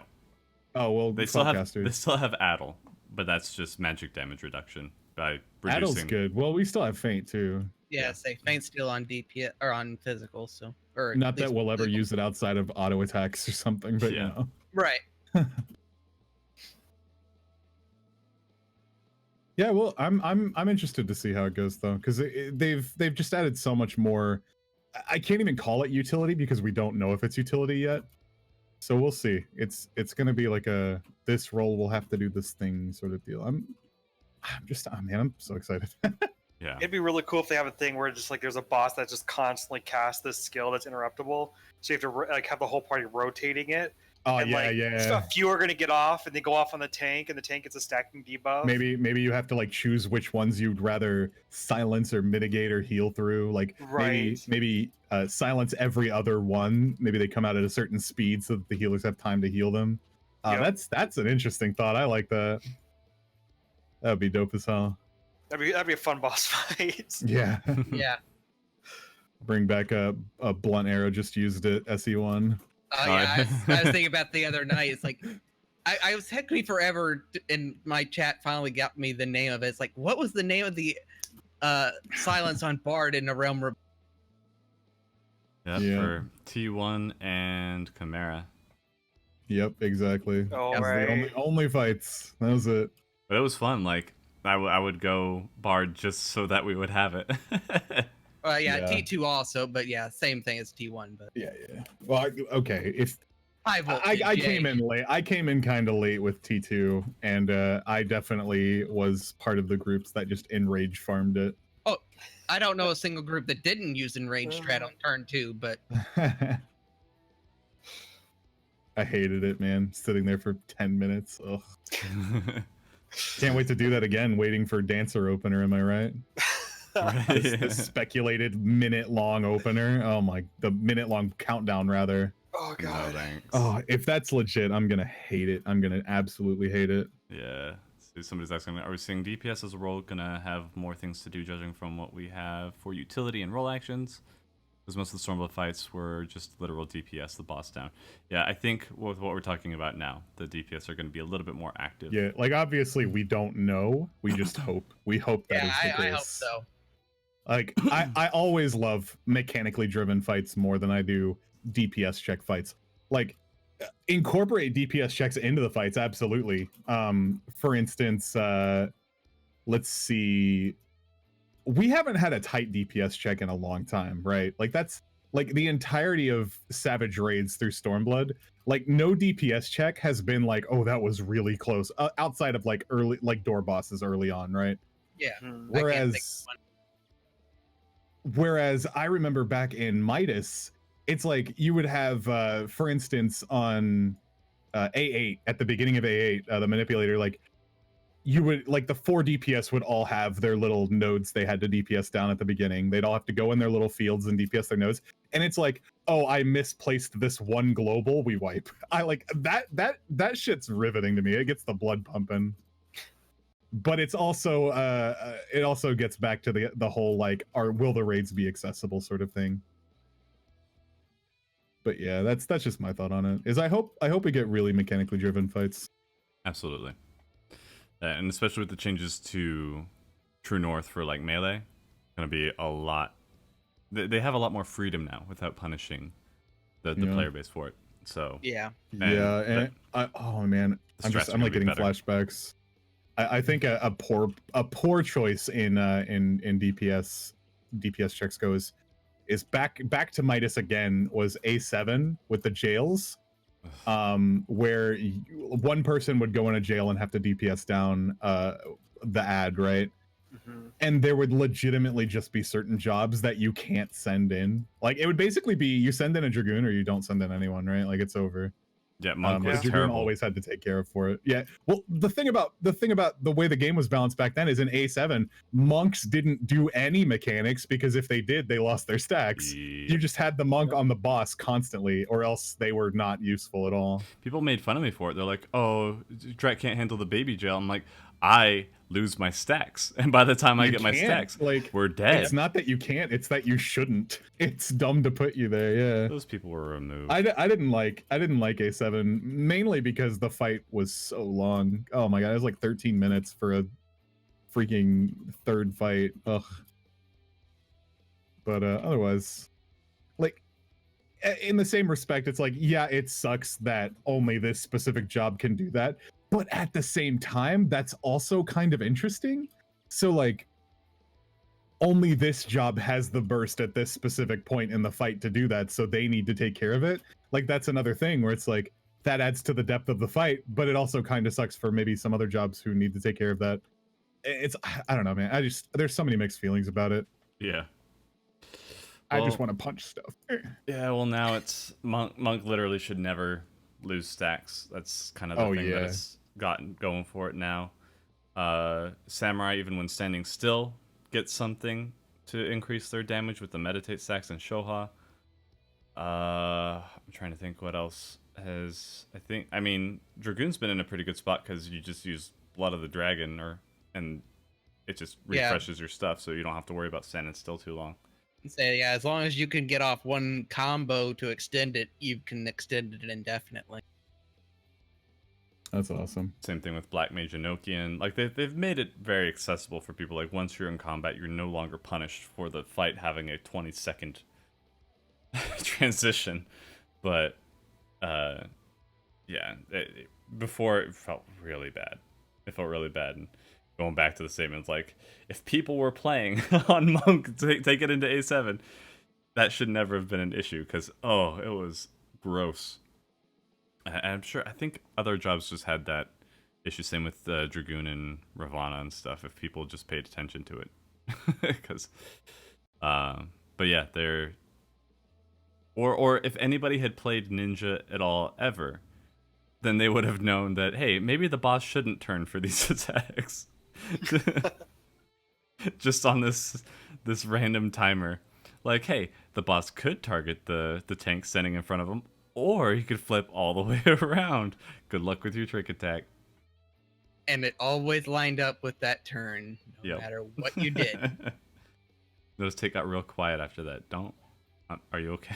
Oh well, They still fuck have casters. they still have Addle, but that's just magic damage reduction by Addle's reducing. good. Well, we still have Feint too. Yeah, say Feint's still on DPS or on physical, so or Not at that least we'll ever physical. use it outside of auto attacks or something, but Yeah. you know. Right. Yeah, well, I'm interested to see how it goes though, because they've just added so much more. I can't even call it utility because we don't know if it's utility yet. So we'll see. It's gonna be like a this role will have to do this thing sort of deal. I'm just oh man, I'm so excited. Yeah. It'd be really cool if they have a thing where just like there's a boss that just constantly casts this skill that's interruptible. So you have to like have the whole party rotating it. Oh And yeah, like, yeah. so a few are gonna get off, and they go off on the tank, and the tank gets a stacking debuff. Maybe you have to like choose which ones you'd rather silence or mitigate or heal through. Like Right. maybe silence every other one. Maybe they come out at a certain speed so that the healers have time to heal them. Yep. That's an interesting thought. I like that. That'd be dope as hell. That'd be a fun boss fight. Yeah. Yeah. Bring back a blunt arrow. Just used it. SE1. Oh yeah, I was thinking about the other night. It's like I was heck me forever, and my chat finally got me the name of it. It's like, what was the name of the silence on Bard in the realm? Yeah, Yeah. for T1 and Chimera. Yep, exactly. Oh, That's right. the only fights. That was it. But it was fun. Like I would go Bard just so that we would have it. Yeah, Yeah. T2 also, but yeah, same thing as T1. But Yeah. Well, okay. If high voltage. I yeah, came in late. I came in kind of late with T2, and I definitely was part of the groups that just enrage farmed it. I don't know a single group that didn't use enraged strat on turn 2, but I hated it, man. Sitting there for 10 minutes. Ugh. Can't wait to do that again. Waiting for Dancer opener. Am I right? This speculated minute-long opener. Oh my, the minute-long countdown rather. Oh No god. thanks. Oh, if that's legit, I'm gonna hate it. I'm gonna absolutely hate it. Yeah. So somebody's asking, are we seeing DPS as a role gonna have more things to do, judging from what we have for utility and role actions? Because most of the Stormblood fights were just literal DPS, the boss down. Yeah, I think with what we're talking about now, the DPS are going to be a little bit more active. Yeah, like obviously we don't know. We just hope. We hope that is yeah, the case. I hope so. Like I always love mechanically driven fights more than I do DPS check fights. Like incorporate DPS checks into the fights, absolutely. For instance, let's see. We haven't had a tight DPS check in a long time, right? Like that's like the entirety of Savage raids through Stormblood. Like no DPS check has been like, oh, that was really close. Outside of like early, like door bosses early on, right? Yeah. Hmm. I can't think of Whereas I remember back in Midas, it's like you would have, for instance, on A8 at the beginning of A8, the manipulator, like you would like the 4 DPS would all have their little nodes they had to DPS down at the beginning. They'd all have to go in their little fields and DPS their nodes. And it's like, oh, I misplaced this one global, we wipe. I like that shit's riveting to me. It gets the blood pumping. But it's also it also gets back to the whole like, will the raids be accessible sort of thing. But yeah, that's just my thought on it. Is I hope we get really mechanically driven fights. Absolutely. And especially with the changes to True North for like melee, gonna be a lot. They have a lot more freedom now without punishing the Yeah. player base for it. So Yeah. Yeah, and oh man, The I'm strats are like gonna be getting better. flashbacks. I think a poor choice in DPS checks goes is back to Midas again was A7 with the jails, where one person would go in a jail and have to DPS down the ad, right? Mhm. And there would legitimately just be certain jobs that you can't send in. Like it would basically be you send in a dragoon or you don't send in anyone, right? Like it's over. yeah, Monk was The dragoon terrible. always had to take care of for it. Yeah. Well, the thing about the way the game was balanced back then is in A7, monks didn't do any mechanics because if they did, they lost their stacks. Yeah. You just had the monk on the boss constantly, or else they were not useful at all. People made fun of me for it. They're like, "Oh, Drat can't handle the baby jail." I'm like, I lose my stacks, and by the time I You get my can't, stacks, like, we're dead. It's not that you can't; it's that you shouldn't. It's dumb to put you there. Yeah. Those people were removed. I didn't like A7 mainly because the fight was so long. Oh my god, it was like 13 minutes for a freaking third fight. Ugh. But otherwise, like in the same respect, it's like, yeah, it sucks that only this specific job can do that. but at the same time, that's also kind of interesting. So like, only this job has the burst at this specific point in the fight to do that, so they need to take care of it. Like, that's another thing where it's like, that adds to the depth of the fight, but it also kind of sucks for maybe some other jobs who need to take care of that. I don't know, man. There's so many mixed feelings about it. Yeah. I just Well, want to punch stuff. Yeah, well now it's Monk literally should never lose stacks. That's kind of the thing that it's gotten going for it now. Samurai, even when standing still, gets something to increase their damage with the meditate stacks and Shoha. I'm trying to think what else has. I mean, Dragoon's been in a pretty good spot because you just use Blood of the Dragon, and it just refreshes your stuff, so you don't have to worry about standing still too long. Say, yeah, as long as you can get off one combo to extend it, you can extend it indefinitely. That's awesome. Same thing with Black Mage Enochian. Like they've made it very accessible for people. Like once you're in combat, you're no longer punished for the fight having a 20-second transition. But yeah, before it felt really bad. It felt really bad. And going back to the statements, like if people were playing on Monk to take it into A7, that should never have been an issue because it was gross. I'm sure. I think other jobs just had that issue. Same with Dragoon and Ravana and stuff. If people just paid attention to it, because, but yeah, they're. Or if anybody had played Ninja at all ever, then they would have known that hey, maybe the boss shouldn't turn for these attacks. Just on this random timer, like hey, the boss could target the tank standing in front of him. Or you could flip all the way around. Good luck with your trick attack. And it always lined up with that turn, no matter what you did. Notice Tate got real quiet after that. Are you okay?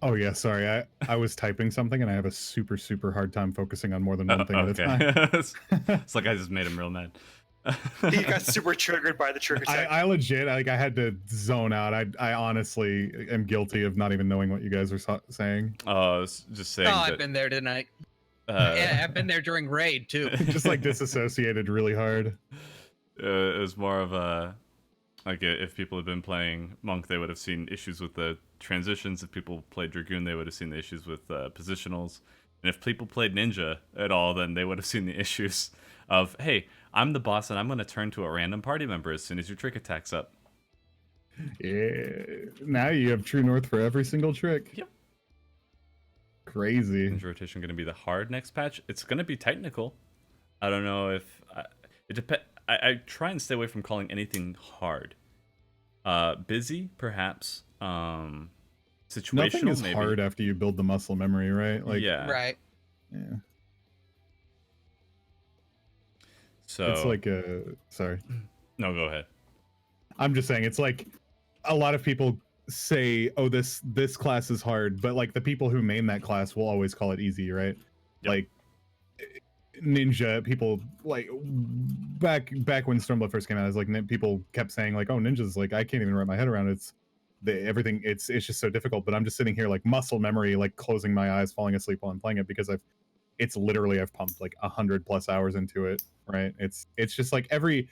Oh yeah, sorry. I was typing something and I have a super, super hard time focusing on more than one thing at a time. It's like I just made him real mad. He got super triggered by the trick attack. I legit, I had to zone out. I honestly am guilty of not even knowing what you guys are saying. I was just saying. I've been there tonight. Yeah, I've been there during raid too. Just like disassociated really hard. It was more of a like if people had been playing Monk, they would have seen issues with the transitions. If people played Dragoon, they would have seen the issues with positionals. And if people played Ninja at all, then they would have seen the issues of, hey, I'm the boss and I'm going to turn to a random party member as soon as your trick attack's up. Yeah. Now you have True North for every single trick. Yep. Crazy. Is rotation going to be the hard next patch? It's going to be technical. I don't know if... it depends. I try and stay away from calling anything hard. Busy, perhaps. Situational, Nothing is maybe. hard after you build the muscle memory, right? Like, yeah. Right. Yeah. So it's like sorry. No, go ahead. I'm just saying it's like a lot of people say, "Oh, this class is hard," but like the people who main that class will always call it easy, right? Yep. Like Ninja, people like back when Stormblood first came out, it was like people kept saying like, "Oh, Ninja's like I can't even wrap my head around it. Everything it's just so difficult." But I'm just sitting here like muscle memory, like closing my eyes, falling asleep while I'm playing it because I've pumped like 100+ hours into it, right? It's just like every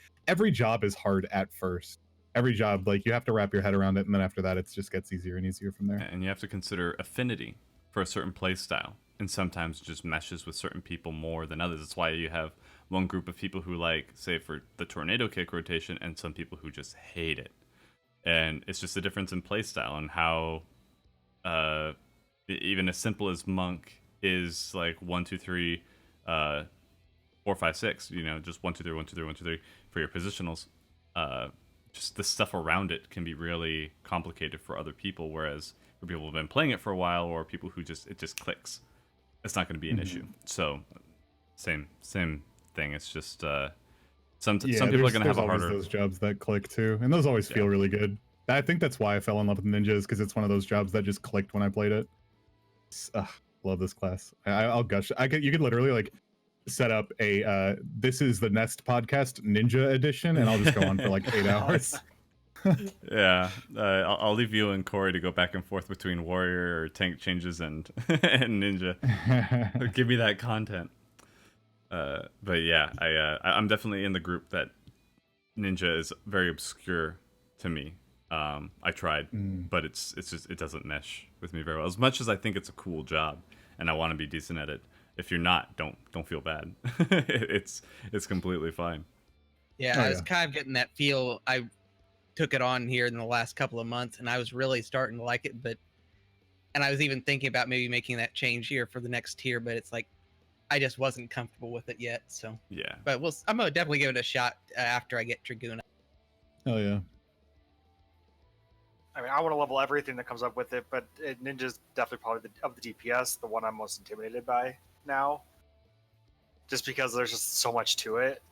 job is hard at first. Every job, like you have to wrap your head around it, and then after that, it just gets easier and easier from there. And you have to consider affinity for a certain play style, and sometimes it just meshes with certain people more than others. That's why you have one group of people who like, say, for the tornado kick rotation, and some people who just hate it. And it's just a difference in play style and how even as simple as Monk is like 1, 2, 3, 4, 5, 6. You know, just 1, 2, 3, 1, 2, 3, 1, 2, 3 for your positionals. Just the stuff around it can be really complicated for other people. Whereas for people who've been playing it for a while, or people who it just clicks, it's not going to be an issue. So same thing. It's just some people are going to have a harder. Those jobs that click too, and those always feel really good. I think that's why I fell in love with Ninjas, because it's one of those jobs that just clicked when I played it. Love this class. I'll gush. You could literally like set up a this is the Nest podcast Ninja edition, and I'll just go on for like 8 hours. Yeah, I'll leave you and Corey to go back and forth between warrior or tank changes and and ninja. Give me that content. But yeah, I'm definitely in the group that ninja is very obscure to me. I tried, but it's just it doesn't mesh with me very well. As much as I think it's a cool job and I want to be decent at it, if you're not, don't feel bad. It's completely fine. Yeah, Oh, I was yeah. kind of getting that feel. I took it on here in the last couple of months, and I was really starting to like it. And I was even thinking about maybe making that change here for the next tier, but it's like I just wasn't comfortable with it yet. So, Yeah. but I'm gonna definitely give it a shot after I get Dragoon. Oh yeah. I mean, I want to level everything that comes up with it, but Ninja's definitely probably of the DPS, the one I'm most intimidated by now. Just because there's just so much to it.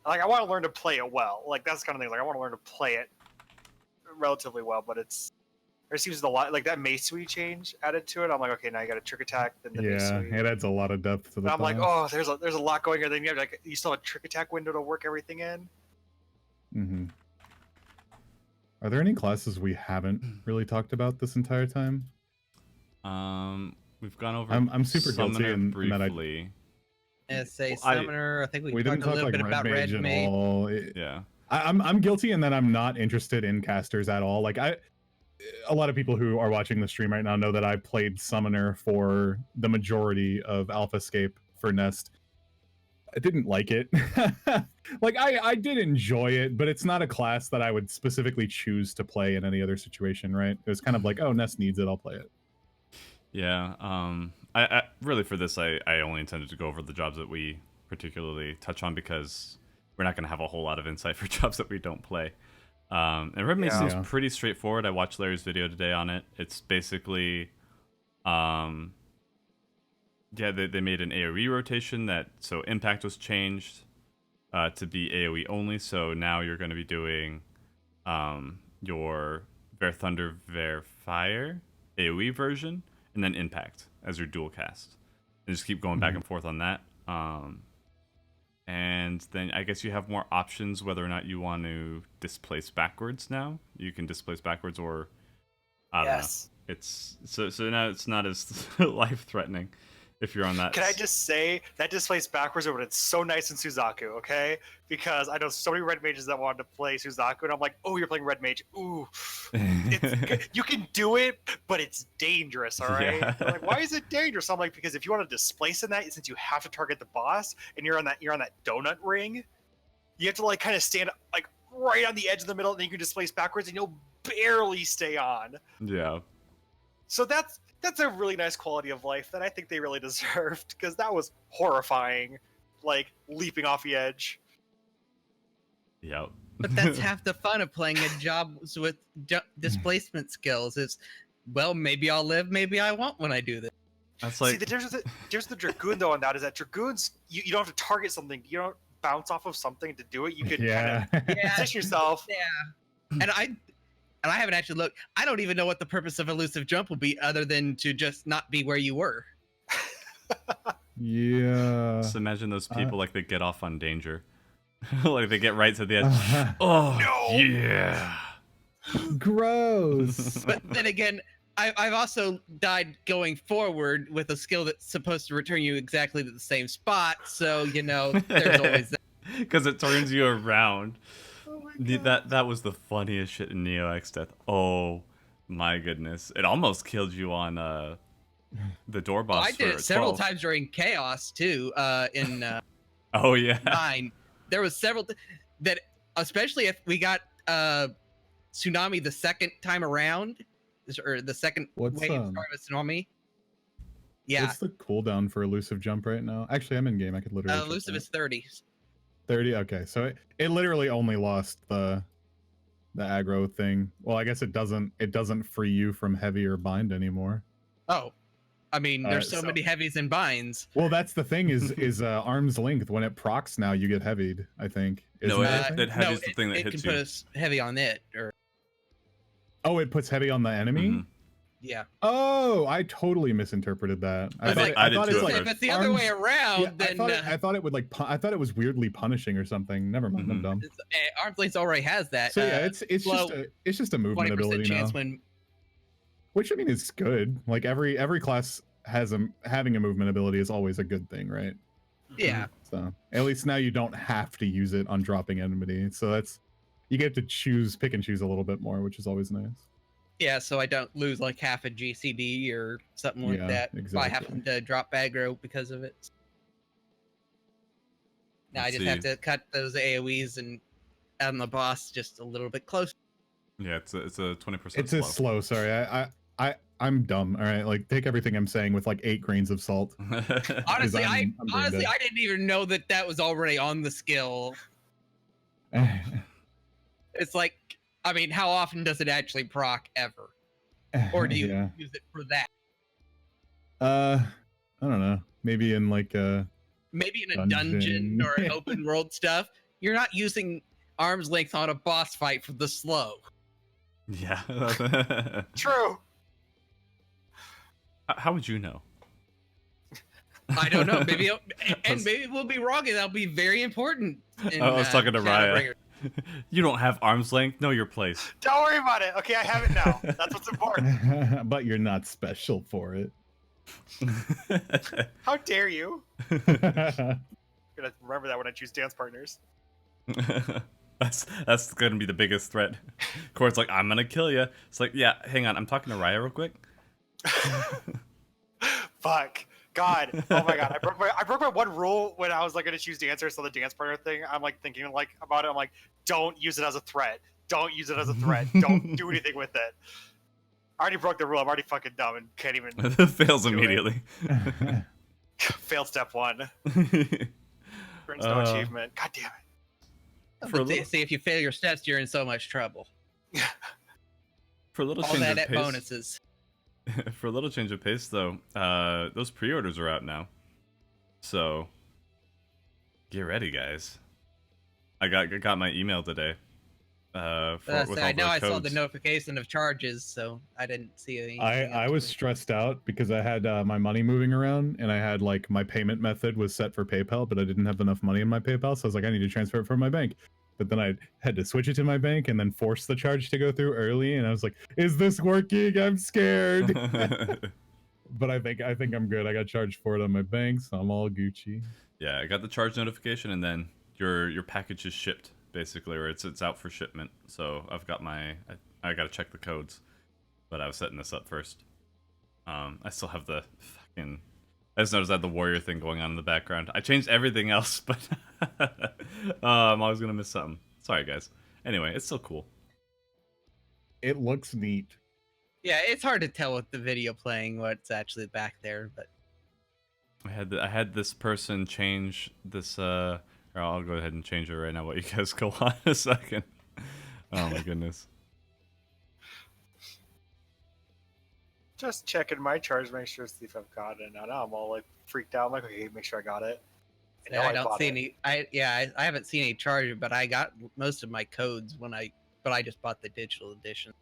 Like, I want to learn to play it well. Like, that's the kind of thing. Like, I want to learn to play it relatively well, but there seems a lot, like that Maesui change added to it. I'm like, okay, now you got a trick attack, then the Yeah, Maesui. it adds a lot of depth to the And I'm like, class. oh, there's a lot going here. Then you have like you still have a trick attack window to work everything in. Mm-hmm. Are there any classes we haven't really talked about this entire time? We've gone over. I'm super guilty Summoner in that briefly. Say Well, Summoner. I think we we didn't talked a talk little like bit red about mage Red at Mage. all. Yeah. I'm guilty in that I'm not interested in casters at all. Like a lot of people who are watching the stream right now know that I played Summoner for the majority of AlphaScape for Nest. I didn't like it. Like I did enjoy it, but it's not a class that I would specifically choose to play in any other situation, right? It was kind of like, oh, Nest needs it, I'll play it. Yeah. I really for this I only intended to go over the jobs that we particularly touch on because we're not going to have a whole lot of insight for jobs that we don't play. And Red Mage Yeah. seems pretty straightforward. I watched Larry's video today on it. It's basically, yeah, they made an AoE rotation so impact was changed to be AoE only. So now you're going to be doing your Ver Thunder, Ver Fire AoE version, and then impact as your dual cast. And just keep going back and forth on that. And then I guess you have more options whether or not you want to displace backwards now. You can displace backwards or I don't know. It's so now it's not as life threatening if you're on that. Can I just say that displays backwards, but it's so nice in Suzaku, okay? Because I know so many red mages that wanted to play Suzaku, and I'm like, oh, you're playing red mage. Ooh, you can do it, but it's dangerous, all right? Yeah. They're like, why is it dangerous? I'm like, because if you want to displace in that, since you have to target the boss, and you're on that donut ring, you have to like kind of stand like right on the edge of the middle, and then you can displace backwards, and you'll barely stay on. Yeah. So that's a really nice quality of life that I think they really deserved, because that was horrifying, like leaping off the edge. Yep. But that's half the fun of playing a job with displacement skills. Is well, maybe I'll live, maybe I won't when I do this. That's like See, the difference with the Dragoon though on that is that Dragoons you don't have to target something, you don't bounce off of something to do it. You can kind of position yourself. Yeah, and I haven't actually looked. I don't even know what the purpose of elusive jump will be, other than to just not be where you were. Yeah. just imagine those people like they get off on danger. Like they get right to the edge. Oh No! yeah. Gross. But then again, I've also died going forward with a skill that's supposed to return you exactly to the same spot. So there's always that. Because it turns you around. Oh my God. That was the funniest shit in Neo X Death. Oh my goodness! It almost killed you on the door boss. I did for it several 12. times during Chaos too. In Oh yeah. 9, there was several that, especially if we got Tsunami the second time around, or the second What's, wave of Tsunami. Yeah, What's the cooldown for elusive jump right now? Actually, I'm in game. I could literally. check elusive that. is 30. 30. Okay, so it literally only lost the aggro thing. Well, I guess it doesn't free you from heavy or bind anymore. Oh, I mean, there's so so- many heavies and binds. Well, that's the thing is arm's length. When it procs now, you get heavied. I think. No, Isn't that a it thing? heavy's the thing that it hits can you. put us heavy on it, or Oh, it puts heavy on the enemy. Mhm. yeah. Oh, I totally misinterpreted that. I did- I did thought too it's at like If it's the other arms- way around, Yeah, then I thought it would like. I thought it was weirdly punishing or something. Never mind. I'm Mhm. dumb. arm's length already has that. So yeah, it's slow just a movement 20% ability now, chance when. which I mean is good. Like every class has having a movement ability is always a good thing, right? Yeah. So at least now you don't have to use it on dropping enmity. So that's you get to pick and choose a little bit more, which is always nice. Yeah, so I don't lose like half a GCD or something like Yeah, that by exactly. having to drop aggro because of it. Now I Let's just see. have to cut those AoEs and on the boss just a little bit closer. Yeah, it's a 20% It's slow. a slow. Sorry, I'm dumb. All right, like take everything I'm saying with like 8 grains of salt. Honestly, I'm brain dead. I didn't even know that was already on the skill. It's like, I mean, how often does it actually proc ever? Or do you Yeah. use it for that? I don't know. Maybe in like a Maybe in a dungeon or open world stuff. You're not using arm's length on a boss fight for the slow. Yeah. True. How would you know? I don't know. Maybe maybe we'll be wrong, and that'll be very important. I was talking to Raya. Shadowbringer. You don't have arm's length. Know your place. Don't worry about it. Okay, I have it now. That's what's important. But you're not special for it. How dare you? I'm gonna remember that when I choose dance partners. That's gonna be the biggest threat. Court's like, I'm gonna kill you. It's like, yeah, hang on, I'm talking to Raya real quick. Fuck. God. Oh my god. I broke my one rule when I was like gonna choose dancer, so the dance partner thing. I'm like thinking like about it. I'm like, don't use it as a threat. Don't use it as a threat. Don't do anything with it. I already broke the rule. I'm already fucking dumb and can't even Fails do it. immediately. Failed step 1. Earns no achievement. God damn it. For a But little- see, if you fail your steps, you're in so much trouble. For a little All change that of at pace, bonuses. for a little change of pace though, those pre-orders are out now, so get ready, guys. I got my email today. With I all know the I saw the codes. notification of charges, so I didn't see anything. I was stressed out because I had my money moving around and I had like my payment method was set for PayPal, but I didn't have enough money in my PayPal, so I was like, I need to transfer it from my bank. But then I had to switch it to my bank and then force the charge to go through early, and I was like, "Is this working? I'm scared." But I think I'm good. I got charged for it on my bank, so I'm all Gucci. Yeah, I got the charge notification, and then your package is shipped basically, or it's out for shipment. So I've got I gotta check the codes, but I was setting this up first. I still have the fucking. I just noticed I had the warrior thing going on in the background. I changed everything else, but I'm always gonna miss something. Sorry, guys. Anyway, it's still cool. It looks neat. Yeah, it's hard to tell with the video playing what's actually back there, but I had this person change this. Or I'll go ahead and change it right now. While you guys go on a second. Oh my goodness. Just checking my charge, make sure to see if I've got it. Now I'm all like freaked out. I'm like, okay, make sure I got it. And now I don't bought see it. any. I haven't seen any charge, but I got most of my codes but I just bought the digital edition,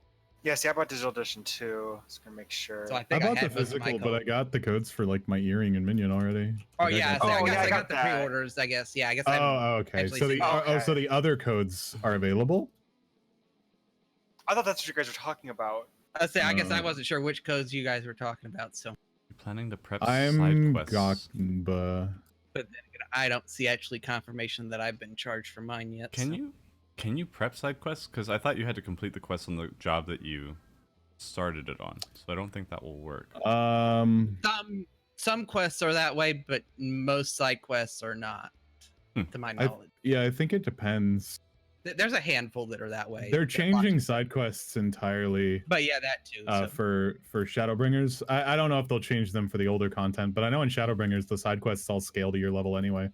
Yeah, see, I bought digital edition too. Just gonna make sure. so I I think I, bought the had most of my physical, but I codes. got the codes for like my earring and minion already. Oh Like, I yeah, got so the- I guess yeah, I I got got the that. pre-orders. I guess I guess. I haven't Oh, okay. actually So the seen- so the other codes are available. I thought that's what you guys were talking about. I guess I Uh, wasn't sure which codes you guys were talking about. So, You planning to prep side I'm quests? Gakba. but then again, I don't see actually confirmation that I've been charged for mine yet. so. Can you prep side quests? Because I thought you had to complete the quest on the job that you started it on, so I don't think that will work. Some quests are that way, but most side quests are not, Hmm. to my I- knowledge. Yeah, I think it depends. There's a handful that are that way. They're that changing lots- side quests entirely but yeah, that too. So. for Shadowbringers. I don't know if they'll change them for the older content, but I know in Shadowbringers the side quests all scale to your level anyway.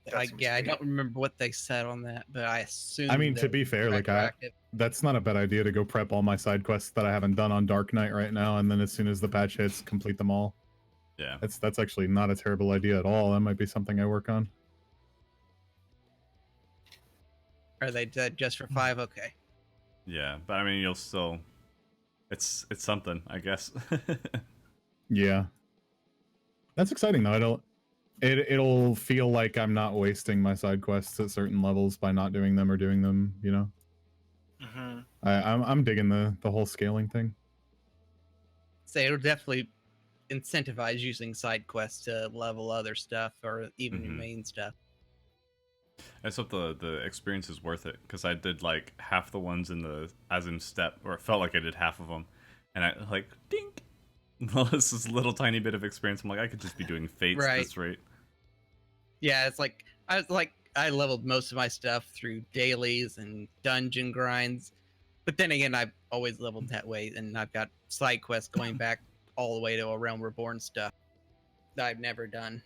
That seems I sweet. don't remember what they said on that, but I assume. I mean, to they're be fair, like retroactive. that's not a bad idea to go prep all my side quests that I haven't done on Dark Knight right now, and then as soon as the patch hits, complete them all. Yeah. That's actually not a terrible idea at all. That might be something I work on. Are they dead just for 5? Okay. Yeah, but I mean, you'll still. It's something, I guess. Yeah, that's exciting though. It'll feel like I'm not wasting my side quests at certain levels by not doing them or doing them. You know, Mm-hmm. I'm digging the whole scaling thing. So it'll definitely incentivize using side quests to level other stuff or even your Mhm. main stuff. I just hope the experience is worth it, because I did like half the ones in the Azim step, or it felt like I did half of them, and I like dink. Well, this little tiny bit of experience. I'm like, I could just be doing fates at Right. this rate. Yeah, it's like I leveled most of my stuff through dailies and dungeon grinds, but then again, I've always leveled that way, and I've got side quests going back all the way to a Realm Reborn stuff that I've never done.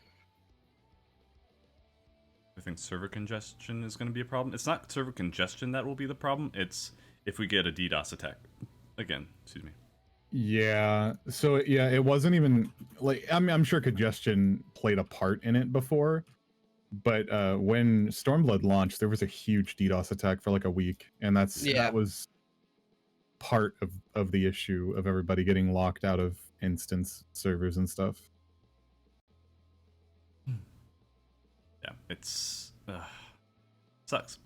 I think server congestion is going to be a problem. It's not server congestion that will be the problem. It's if we get a DDoS attack again. Excuse me. Yeah. So yeah, it wasn't even like I'm sure congestion played a part in it before, but when Stormblood launched, there was a huge DDoS attack for like a week, and that was part of the issue of everybody getting locked out of instance servers and stuff. Yeah, it's sucks.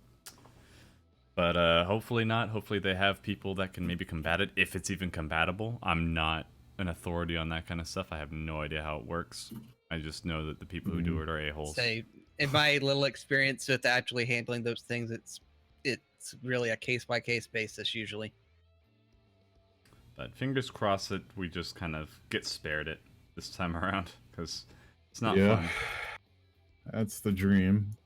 But hopefully not. Hopefully they have people that can maybe combat it, if it's even compatible. I'm not an authority on that kind of stuff. I have no idea how it works. I just know that the people who do it are a-holes. Say, in my little experience with actually handling those things, it's really a case-by-case basis usually. But fingers crossed that we just kind of get spared it this time around, because it's not fun. That's the dream.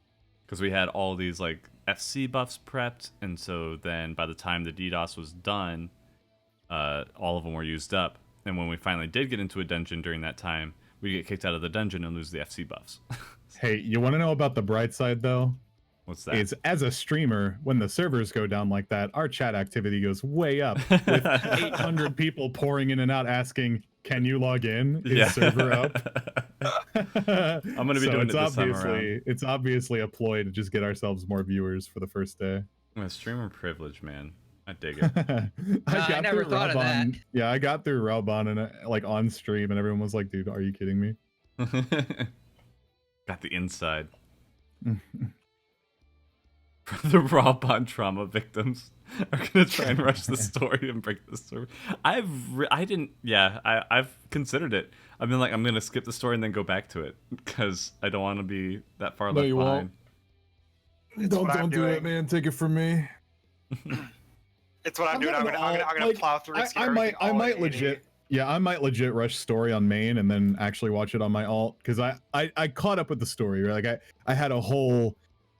Because we had all these like FC buffs prepped, and so then by the time the DDoS was done, all of them were used up. And when we finally did get into a dungeon during that time, we get kicked out of the dungeon and lose the FC buffs. Hey, you want to know about the bright side though? What's that? Is as a streamer, when the servers go down like that, our chat activity goes way up with 800 people pouring in and out asking, "Can you log in? Is server up?" I'm gonna be doing it this time around. It's obviously a ploy to just get ourselves more viewers for the first day. Streamer privilege, man. I dig it. I never thought of that. Yeah, I got through Raubon and like on stream, and everyone was like, "Dude, are you kidding me?" Got the inside. The Raubon trauma victims are gonna try and rush the story and break the story. I've considered it. I've been like, I'm gonna skip the story and then go back to it because I don't want to be that far left behind. Don't do it, man. Take it from me. It's what I'm doing. I'm gonna plow through it. I might legit. Yeah, I might legit rush story on main and then actually watch it on my alt, because I caught up with the story. Right? Like I had a whole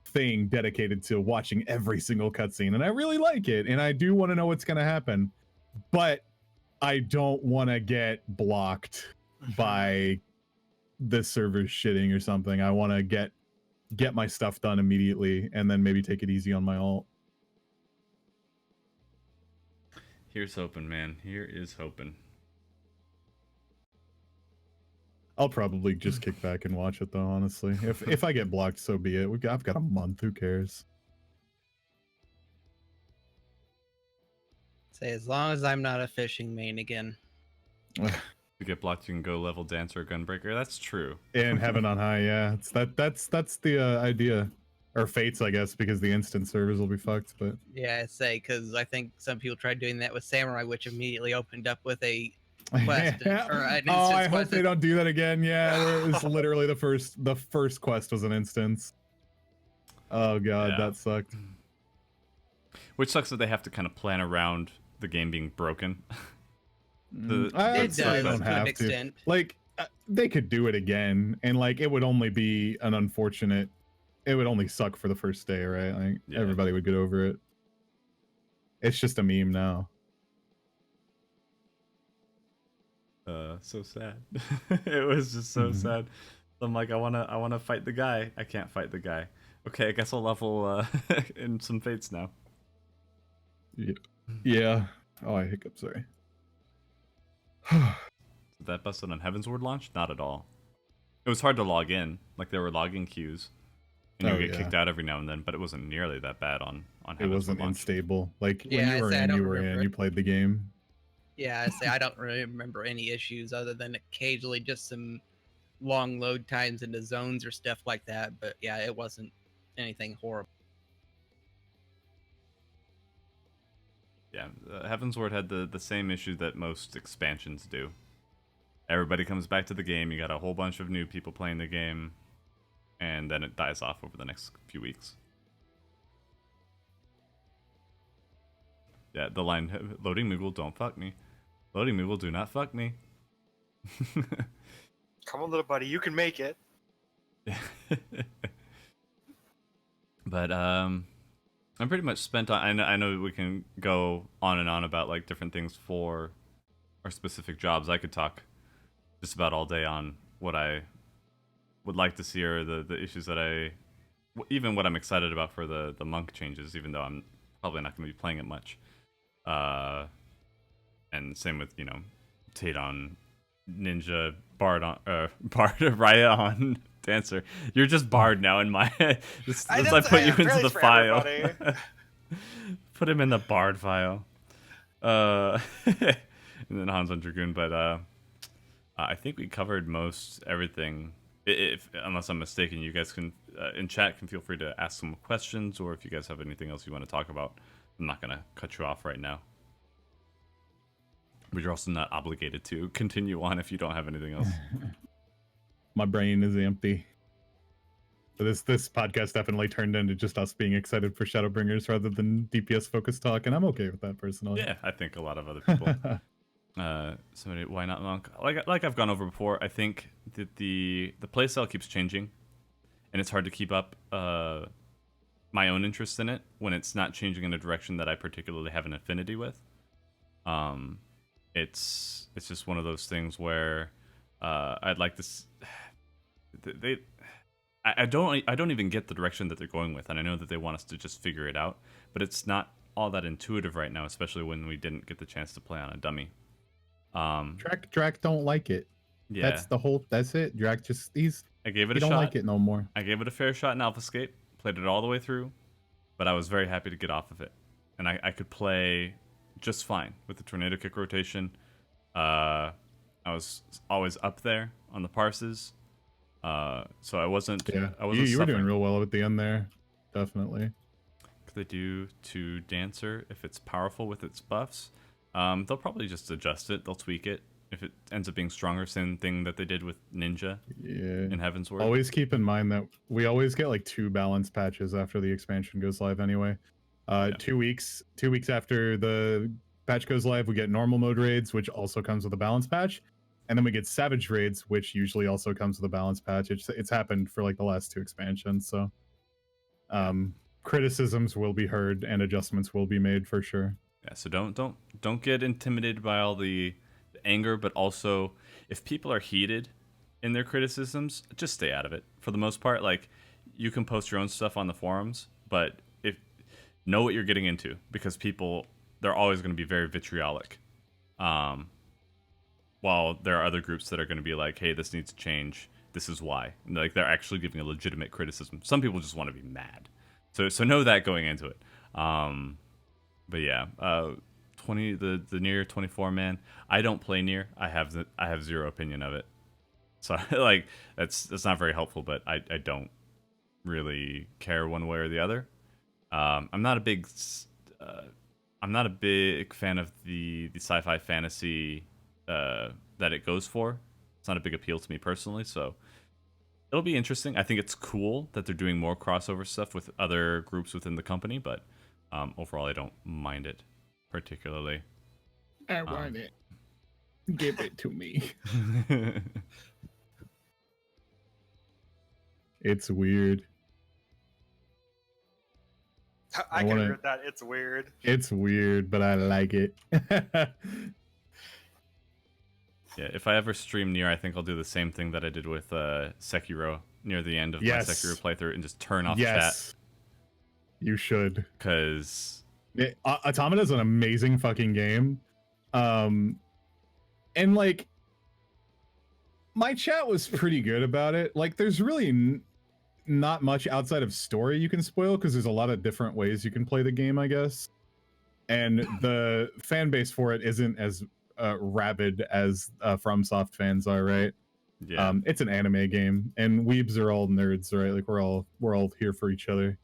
thing dedicated to watching every single cutscene, and I really like it, and I do want to know what's gonna happen, but I don't want to get blocked by the servers shitting or something. I want to get my stuff done immediately, and then maybe take it easy on my alt. Here's hoping, man. Here is hoping. I'll probably just kick back and watch it though, honestly. If I get blocked, so be it. I've got a month, who cares? Say, as long as I'm not a fishing main again. If you get blocked, you can go level dancer or gunbreaker. That's true. And heaven on high, yeah. That's the idea. Or fates, I guess, because the instant servers will be fucked, but Yeah, I say, because I think some people tried doing that with Samurai, which immediately opened up with a quest. Or an I quest hope they don't do that again. Yeah, where it was literally the first quest was an instance. Oh god, that sucked. Which sucks that they have to kind of plan around the game being broken. It does to an extent. Like they could do it again, and like it would only be an unfortunate. It would only suck for the first day, right? Like everybody would get over it. It's just a meme now. So sad. It was just so sad. I'm like, I wanna fight the guy. I can't fight the guy. Okay, I guess I'll level in some fates now. Yeah. Oh, I hiccuped. Sorry. Did that busted on Heavensward launch? Not at all. It was hard to log in. Like there were login queues, and you would get kicked out every now and then. But it wasn't nearly that bad on Heavensward. It wasn't unstable. Like when you were in, you were in. You played the game. Yeah, I say I don't really remember any issues other than occasionally just some long load times into zones or stuff like that. But yeah, it wasn't anything horrible. Yeah, Heavensward had the same issue that most expansions do. everybody comes back to the game. You got a whole bunch of new people playing the game, and then it dies off over the next few weeks. Yeah, the line, loading Moogle, don't fuck me. Loading Moogle, do not fuck me. Come on, little buddy, you can make it. But I'm pretty much spent on. I know we can go on and on about like different things for our specific jobs. I could talk just about all day on what I would like to see, or the issues that even what I'm excited about for the monk changes, even though I'm probably not going to be playing it much. And same with, you know, Tate on Ninja, Bard on Bard, Raya on Dancer. You're just Bard now in my head. I put you into the file. Put him in the Bard file. And then Hans on Dragoon, but I think we covered most everything. Unless I'm mistaken, you guys can in chat can feel free to ask some questions, or if you guys have anything else you want to talk about, I'm not gonna cut you off right now. But you're also not obligated to continue on if you don't have anything else. My brain is empty. So this podcast definitely turned into just us being excited for Shadowbringers rather than DPS focused talk, and I'm okay with that personally. Yeah, I think a lot of other people. Somebody, why not Monk? Like I've gone over before, I think that the playstyle keeps changing, and it's hard to keep up my own interest in it when it's not changing in a direction that I particularly have an affinity with. It's just one of those things where I'd like to. I don't even get the direction that they're going with, and I know that they want us to just figure it out, but it's not all that intuitive right now, especially when we didn't get the chance to play on a dummy. Drac don't like it. Yeah, that's it. Drac just I gave it a shot. He don't like it no more. I gave it a fair shot in Alphascape, played it all the way through, but I was very happy to get off of it, and I could play just fine with the Tornado Kick rotation. I was always up there on the parses, so I wasn't. Yeah, I wasn't you were doing suffering. real well at the end there, definitely. Could they do to Dancer if it's powerful with its buffs? They'll probably just adjust it. They'll tweak it if it ends up being stronger. Same thing that they did with Ninja in Heaven's Word. Always keep in mind that we always get like 2 balance patches after the expansion goes live anyway. 2 weeks after the patch goes live, we get normal mode raids, which also comes with a balance patch, and then we get savage raids, which usually also comes with a balance patch. It's happened for like the last 2 expansions, so criticisms will be heard and adjustments will be made for sure. Yeah, so don't get intimidated by all the anger, but also if people are heated in their criticisms, just stay out of it. For the most part, like, you can post your own stuff on the forums, but know what you're getting into, because they're always going to be very vitriolic. While there are other groups that are going to be like, hey, this needs to change. This is why. And like, they're actually giving a legitimate criticism. Some people just want to be mad. So know that going into it. But yeah, the Nier 24, man. I don't play Nier. I have zero opinion of it. So like, that's not very helpful, but I don't really care one way or the other. I'm not a big fan of the sci-fi fantasy that it goes for. It's not a big appeal to me personally, so it'll be interesting. I think it's cool that they're doing more crossover stuff with other groups within the company, but overall, I don't mind it particularly. I want it. Give it to me. It's weird. I can agree with that. It's weird. It's weird, but I like it. Yeah, if I ever stream Nier, I think I'll do the same thing that I did with Sekiro near the end of my Sekiro playthrough and just turn off chat. You should. Because Automata is an amazing fucking game. And like, my chat was pretty good about it. Like, there's really not much outside of story you can spoil, because there's a lot of different ways you can play the game, I guess. And the fan base for it isn't as rabid as FromSoft fans are, right? Yeah. It's an anime game, and weebs are all nerds, right? Like, we're all here for each other.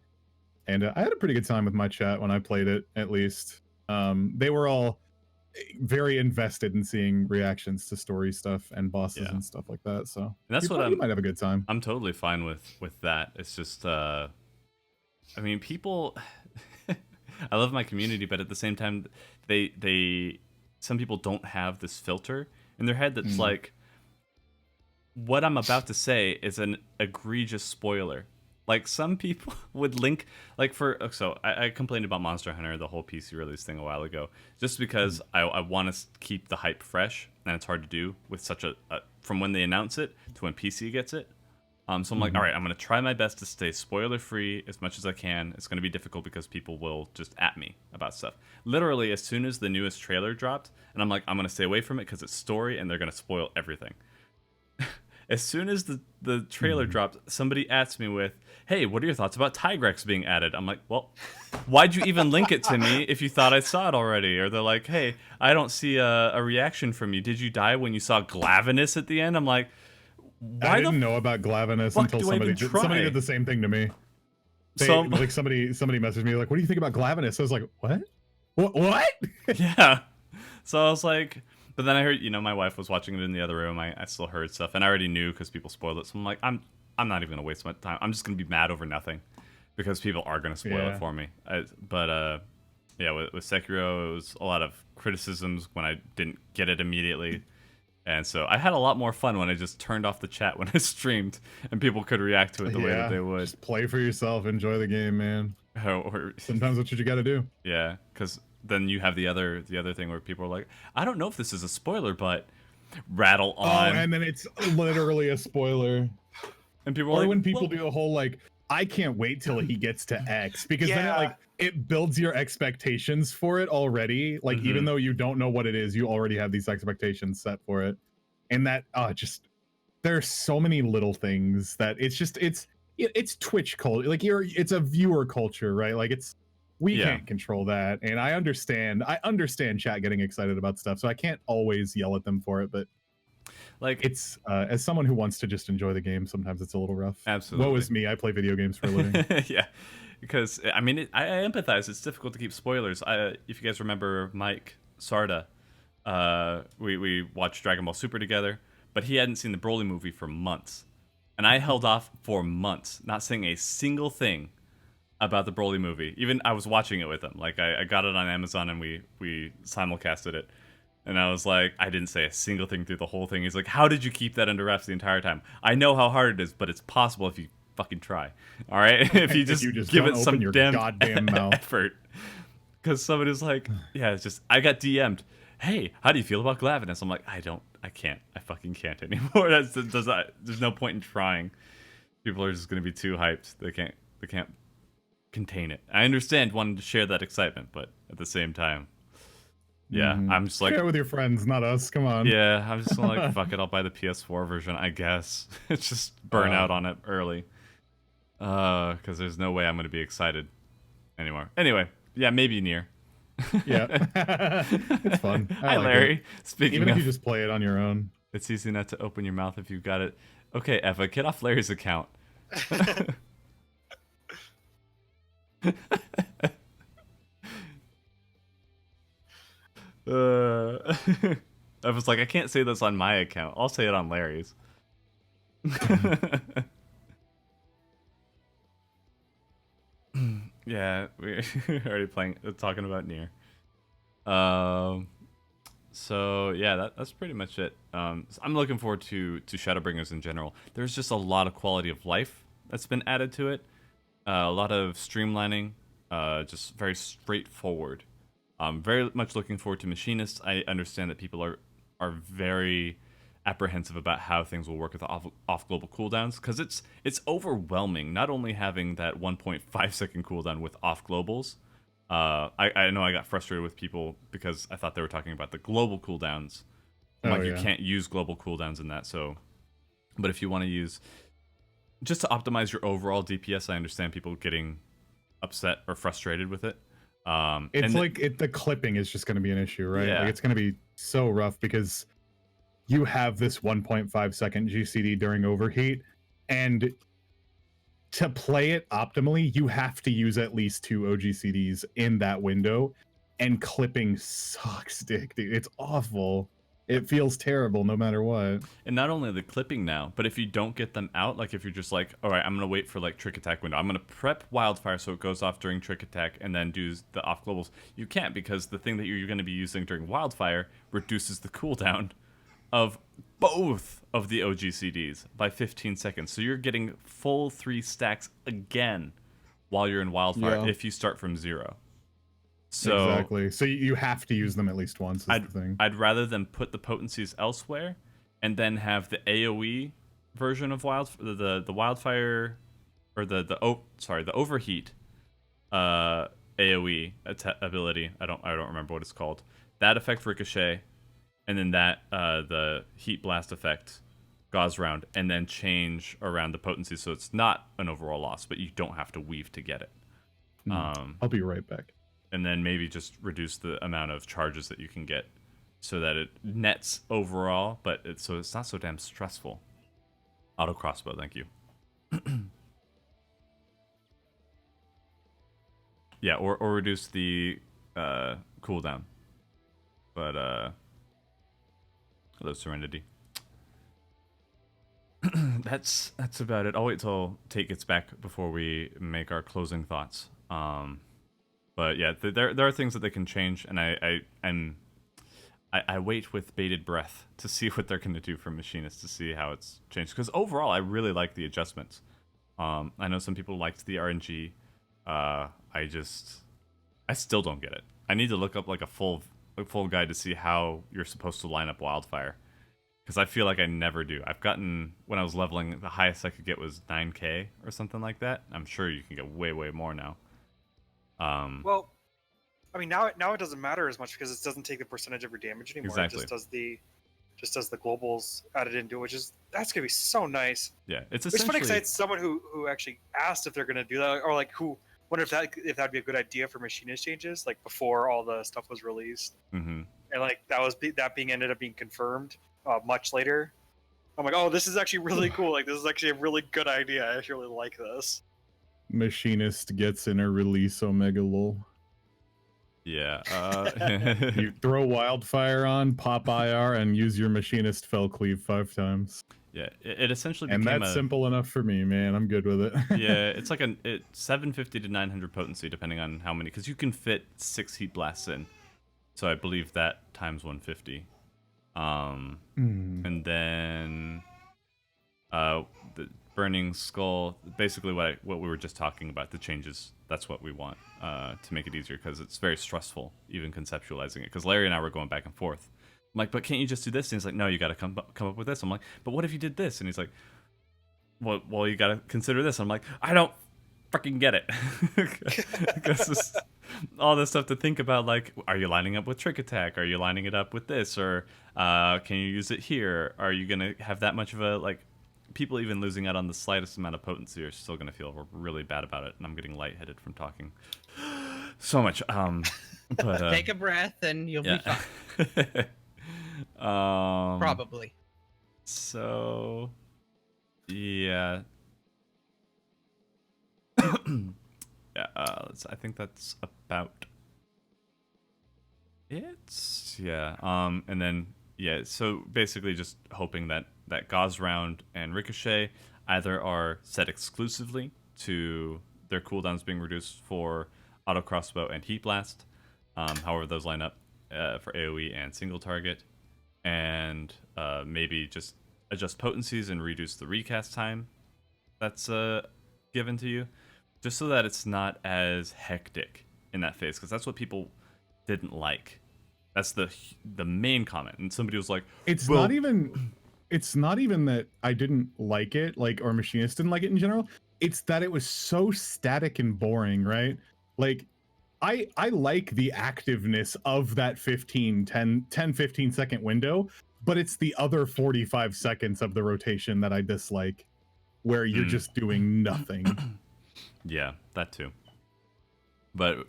And I had a pretty good time with my chat when I played it, at least. They were all... very invested in seeing reactions to story stuff and bosses Yeah. and stuff like that. So And that's what you might have a good time. I'm totally fine with that. It's just I mean, people I love my community, but at the same time they some people don't have this filter in their head that's like, what I'm about to say is an egregious spoiler. Like, some people would link, like, so I complained about Monster Hunter, the whole PC release thing a while ago, just because I want to keep the hype fresh, and it's hard to do with such from when they announce it to when PC gets it. So I'm like, all right, I'm going to try my best to stay spoiler free as much as I can. It's going to be difficult because people will just at me about stuff. Literally, as soon as the newest trailer dropped, and I'm like, I'm going to stay away from it because it's story and they're going to spoil everything. As soon as the trailer dropped, somebody asked me with, hey, what are your thoughts about Tigrex being added? I'm like, well, why'd you even link it to me if you thought I saw it already? Or they're like, hey, I don't see a reaction from you. Did you die when you saw Glavenus at the end? I'm like, why I didn't know about Glavenus until somebody did the same thing to me. Like somebody messaged me like, what do you think about Glavenus? I was like, what? Yeah. So I was like, but then I heard, my wife was watching it in the other room. I still heard stuff, and I already knew because people spoiled it. So I'm like, I'm not even gonna waste my time. I'm just gonna be mad over nothing because people are gonna spoil it for me. But with Sekiro, it was a lot of criticisms when I didn't get it immediately, and so I had a lot more fun when I just turned off the chat when I streamed, and people could react to it the way that they would. Just play for yourself, enjoy the game, man. Sometimes that's what you got to do. Yeah, because then you have the other thing where people are like, I don't know if this is a spoiler, but rattle on. Oh, and then it's literally a spoiler. And people or are like, when people do a whole like, I can't wait till he gets to X, because then it builds your expectations for it already. Like, even though you don't know what it is, you already have these expectations set for it. And that there's so many little things that it's Twitch culture. Like, it's a viewer culture, right? Like, we can't control that. And I understand chat getting excited about stuff, so I can't always yell at them for it, but like, it's as someone who wants to just enjoy the game, sometimes it's a little rough. Absolutely. Woe is me, I play video games for a living. Yeah, because I mean, I empathize. It's difficult to keep spoilers. If you guys remember Mike Sarda, we watched Dragon Ball Super together, but he hadn't seen the Broly movie for months, and I held off for months, not saying a single thing about the Broly movie. Even I was watching it with him. Like, I got it on Amazon and we simulcasted it. And I was like, I didn't say a single thing through the whole thing. He's like, how did you keep that under wraps the entire time? I know how hard it is, but it's possible if you fucking try. All right? if you just give it some damn goddamn mouth. Effort. Because somebody's like, yeah, it's just, I got DM'd. Hey, how do you feel about Glavenus? I'm like, I fucking can't anymore. There's no point in trying. People are just going to be too hyped. They can't contain it. I understand wanting to share that excitement, but at the same time, I'm just like, share it with your friends, not us. Come on. Yeah, I'm just like, fuck it, I'll buy the PS4 version, I guess. It's just burn out on it early, because there's no way I'm gonna be excited anymore. Anyway, yeah, maybe Nier. Yeah, it's fun. Hi, Larry. Speaking even of, if you just play it on your own, it's easy not to open your mouth if you've got it. Okay, Eva, get off Larry's account. I was like, I can't say this on my account. I'll say it on Larry's. Yeah, we're already talking about Nier. So yeah, that's pretty much it. So I'm looking forward to Shadowbringers in general. There's just a lot of quality of life that's been added to it. A lot of streamlining, just very straightforward. Very much looking forward to Machinist. I understand that people are very apprehensive about how things will work with off global cooldowns, because it's overwhelming. Not only having that 1.5 second cooldown with off globals. I know I got frustrated with people because I thought they were talking about the global cooldowns. You can't use global cooldowns in that. So, but if you want to use just to optimize your overall DPS, I understand people getting upset or frustrated with it. The clipping is just going to be an issue, right? Yeah. Like, it's going to be so rough because you have this 1.5 second GCD during overheat, and to play it optimally, you have to use at least 2 OGCDs in that window. and clipping sucks dick, dude. It's awful. It feels terrible no matter what. And not only the clipping now, but if you don't get them out, like if you're just like, all right, I'm gonna wait for like trick attack window, I'm gonna prep wildfire so it goes off during trick attack and then do the off globals. You can't, because the thing that you're gonna be using during wildfire reduces the cooldown of both of the OGCDs by 15 seconds. So you're getting full 3 stacks again while you're in wildfire if you start from 0. So exactly. So you have to use them at least once. Is the thing. I'd rather them put the potencies elsewhere, and then have the AOE version of the wildfire, or the overheat AOE ability. I don't remember what it's called. That effect ricochet, and then that the heat blast effect gauze round, and then change around the potency so it's not an overall loss, but you don't have to weave to get it. I'll be right back. And then maybe just reduce the amount of charges that you can get so that it nets overall, but it's not so damn stressful. Auto crossbow, thank you. Yeah, or reduce the cooldown. But hello, Serenity. That's about it. I'll wait till Tate gets back before we make our closing thoughts. But yeah, there are things that they can change, and I wait with bated breath to see what they're going to do for Machinist, to see how it's changed. Because overall, I really like the adjustments. I know some people liked the RNG. I still don't get it. I need to look up like a full guide to see how you're supposed to line up wildfire, because I feel like I never do. I've gotten, when I was leveling, the highest I could get was 9k or something like that. I'm sure you can get way more now. Well, I mean, now it doesn't matter as much because it doesn't take the percentage of your damage anymore. Exactly. It just does the globals added into it, that's gonna be so nice. Yeah, it's It's funny essentially. because it's someone who actually asked if they're gonna do that, or like who wonder if that'd be a good idea for Machinist changes, like before all the stuff was released, and like that ended up being confirmed much later. I'm like, oh, this is actually really cool. Like, this is actually a really good idea. I actually really like this. Machinist gets in a release Omega lol. Yeah. You throw wildfire on, pop IR, and use your Machinist fell cleave 5 times. Yeah, it essentially And became that's simple enough for me, man. I'm good with it. Yeah, it's like 750 to 900 potency, depending on how many, because you can fit 6 heat blasts in. So I believe that times 150. And then the burning skull, basically what we were just talking about, the changes. That's what we want to make it easier, because it's very stressful even conceptualizing it. Because Larry and I were going back and forth. I'm like, but can't you just do this? And he's like, no, you got to come up with this. I'm like, but what if you did this? And he's like, well, you got to consider this. I'm like, I don't fucking get it. Because all this stuff to think about, like, are you lining up with trick attack? Are you lining it up with this? Or can you use it here? Are you going to have that much of a, like, people even losing out on the slightest amount of potency are still going to feel really bad about it. And I'm getting lightheaded from talking so much. But take a breath and you'll be fine. Probably. So, yeah. Yeah, I think that's about it. Yeah. And then, yeah, so basically just hoping that gauze round and ricochet either are set exclusively to their cooldowns being reduced for auto crossbow and heat blast, however those line up for AoE and single target, and maybe just adjust potencies and reduce the recast time that's given to you, just so that it's not as hectic in that phase, because that's what people didn't like. That's the main comment. And somebody was like, it's not even that I didn't like it, like, or Machinist didn't like it in general. It's that it was so static and boring, right? Like, I like the activeness of that 10, 15 second window, but it's the other 45 seconds of the rotation that I dislike, where you're just doing nothing. Yeah, that too. But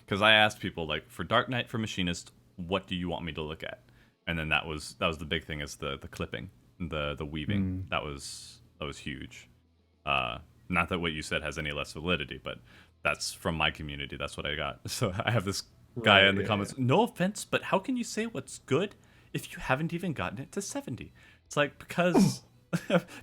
because I asked people, like, for Dark Knight, for Machinist, what do you want me to look at? And then that was the big thing, is the clipping, the weaving. That was huge. Not that what you said has any less validity, but that's from my community. That's what I got. So I have this guy Right, in the yeah, comments. No offense, but how can you say what's good if you haven't even gotten it to 70? It's like because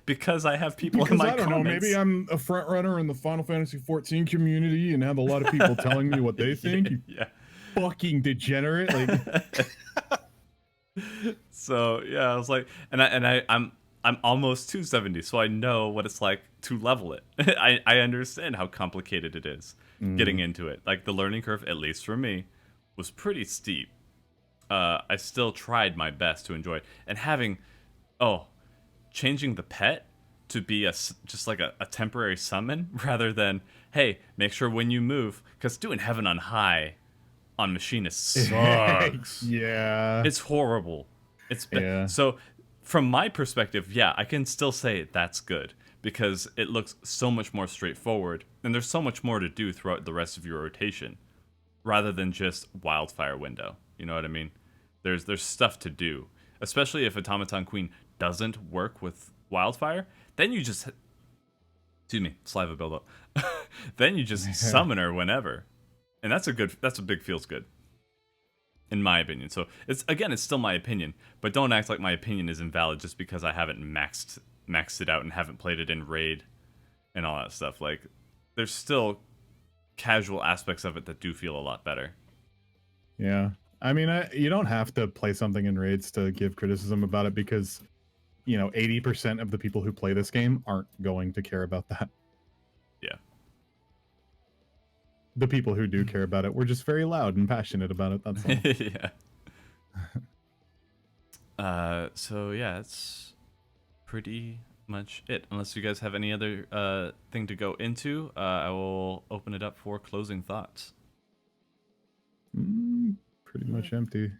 because I have people in Because my I don't know, comments. maybe I'm a front runner in the Final Fantasy 14 community and have a lot of people telling me what they think. You Yeah. fucking degenerate! Like, So yeah, I was like, I'm almost 270, so I know what it's like to level it. I understand how complicated it is getting into it. Like the learning curve, at least for me, was pretty steep. I still tried my best to enjoy it, and changing the pet to be just like a temporary summon rather than hey, make sure when you move, because doing heaven on high on Machinist sucks. yeah, It's horrible. Yeah. So from my perspective, yeah, I can still say that's good because it looks so much more straightforward and there's so much more to do throughout the rest of your rotation rather than just wildfire window. You know what I mean? There's stuff to do, especially if Automaton Queen doesn't work with wildfire, then you just excuse me, saliva buildup. Then you just summon her whenever. And that's a big feels good. In my opinion. So it's still my opinion, but don't act like my opinion is invalid just because I haven't maxed it out and haven't played it in raid and all that stuff. Like there's still casual aspects of it that do feel a lot better. Yeah. I mean, you don't have to play something in raids to give criticism about it because, 80% of the people who play this game aren't going to care about that. Yeah. The people who do care about it were just very loud and passionate about it. That's all. Yeah. So yeah, it's pretty much it. Unless you guys have any other thing to go into, I will open it up for closing thoughts. Pretty much empty.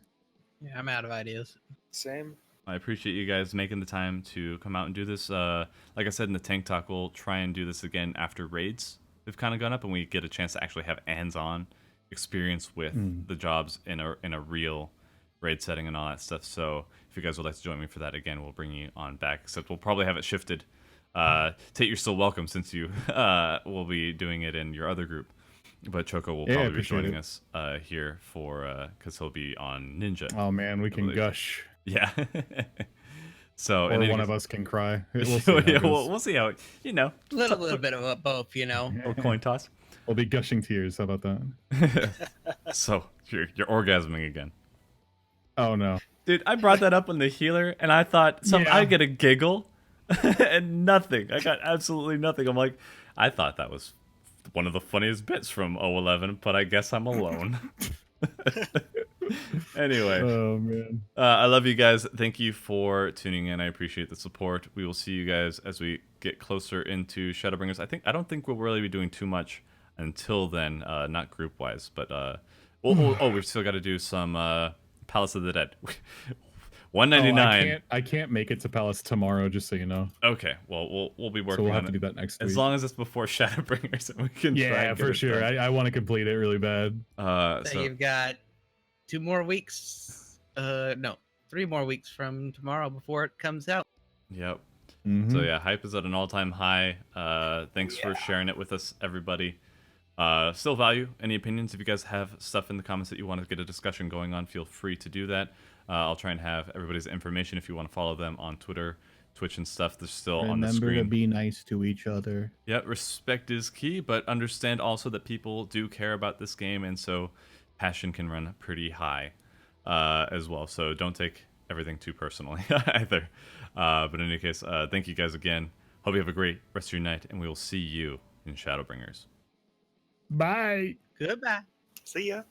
Yeah, I'm out of ideas. Same. I appreciate you guys making the time to come out and do this. Like I said in the Tank Talk, we'll try and do this again after raids. We've kind of gone up and we get a chance to actually have hands-on experience with the jobs in a real raid setting and all that stuff. So if you guys would like to join me for that again, we'll bring you on back. Except we'll probably have it shifted. Tate, you're still welcome since you will be doing it in your other group. But Choco will probably be joining us here for because he'll be on Ninja. Oh man, we can gush. Yeah. So Or one of us can cry. We'll see how it goes. we'll see how A little bit of both, or coin toss. We'll be gushing tears. How about that? So you're orgasming again. Oh no, Dude, I brought that up on the healer, and I thought I'd get a giggle, and nothing. I got absolutely nothing. I'm like, I thought that was one of the funniest bits from 011, but I guess I'm alone. Anyway, oh man, I love you guys. Thank you for tuning in. I appreciate the support. We will see you guys as we get closer into Shadowbringers. I don't think we'll really be doing too much until then, not group wise, but we've still got to do some Palace of the Dead. 199. I can't make it to Palace tomorrow, just so you know. Okay, well we'll be working So we'll on have to do that next week. as long as it's before Shadowbringers, and we can try Yeah, and get for it sure. done. I want to complete it really bad. So So you've got 2 more weeks. No, 3 more weeks from tomorrow before it comes out. yep. Mhm. So yeah, hype is at an all-time high. Thanks for sharing it with us, everybody. Still value any opinions. If you guys have stuff in the comments that you want to get a discussion going on, feel free to do that. I'll try and have everybody's information if you want to follow them on Twitter, Twitch, and stuff. They're still on the screen. Remember to be nice to each other. Yeah, respect is key, but understand also that people do care about this game, and so passion can run pretty high as well. So don't take everything too personally either. But in any case, thank you guys again. Hope you have a great rest of your night, and we will see you in Shadowbringers. Bye. Goodbye. See ya.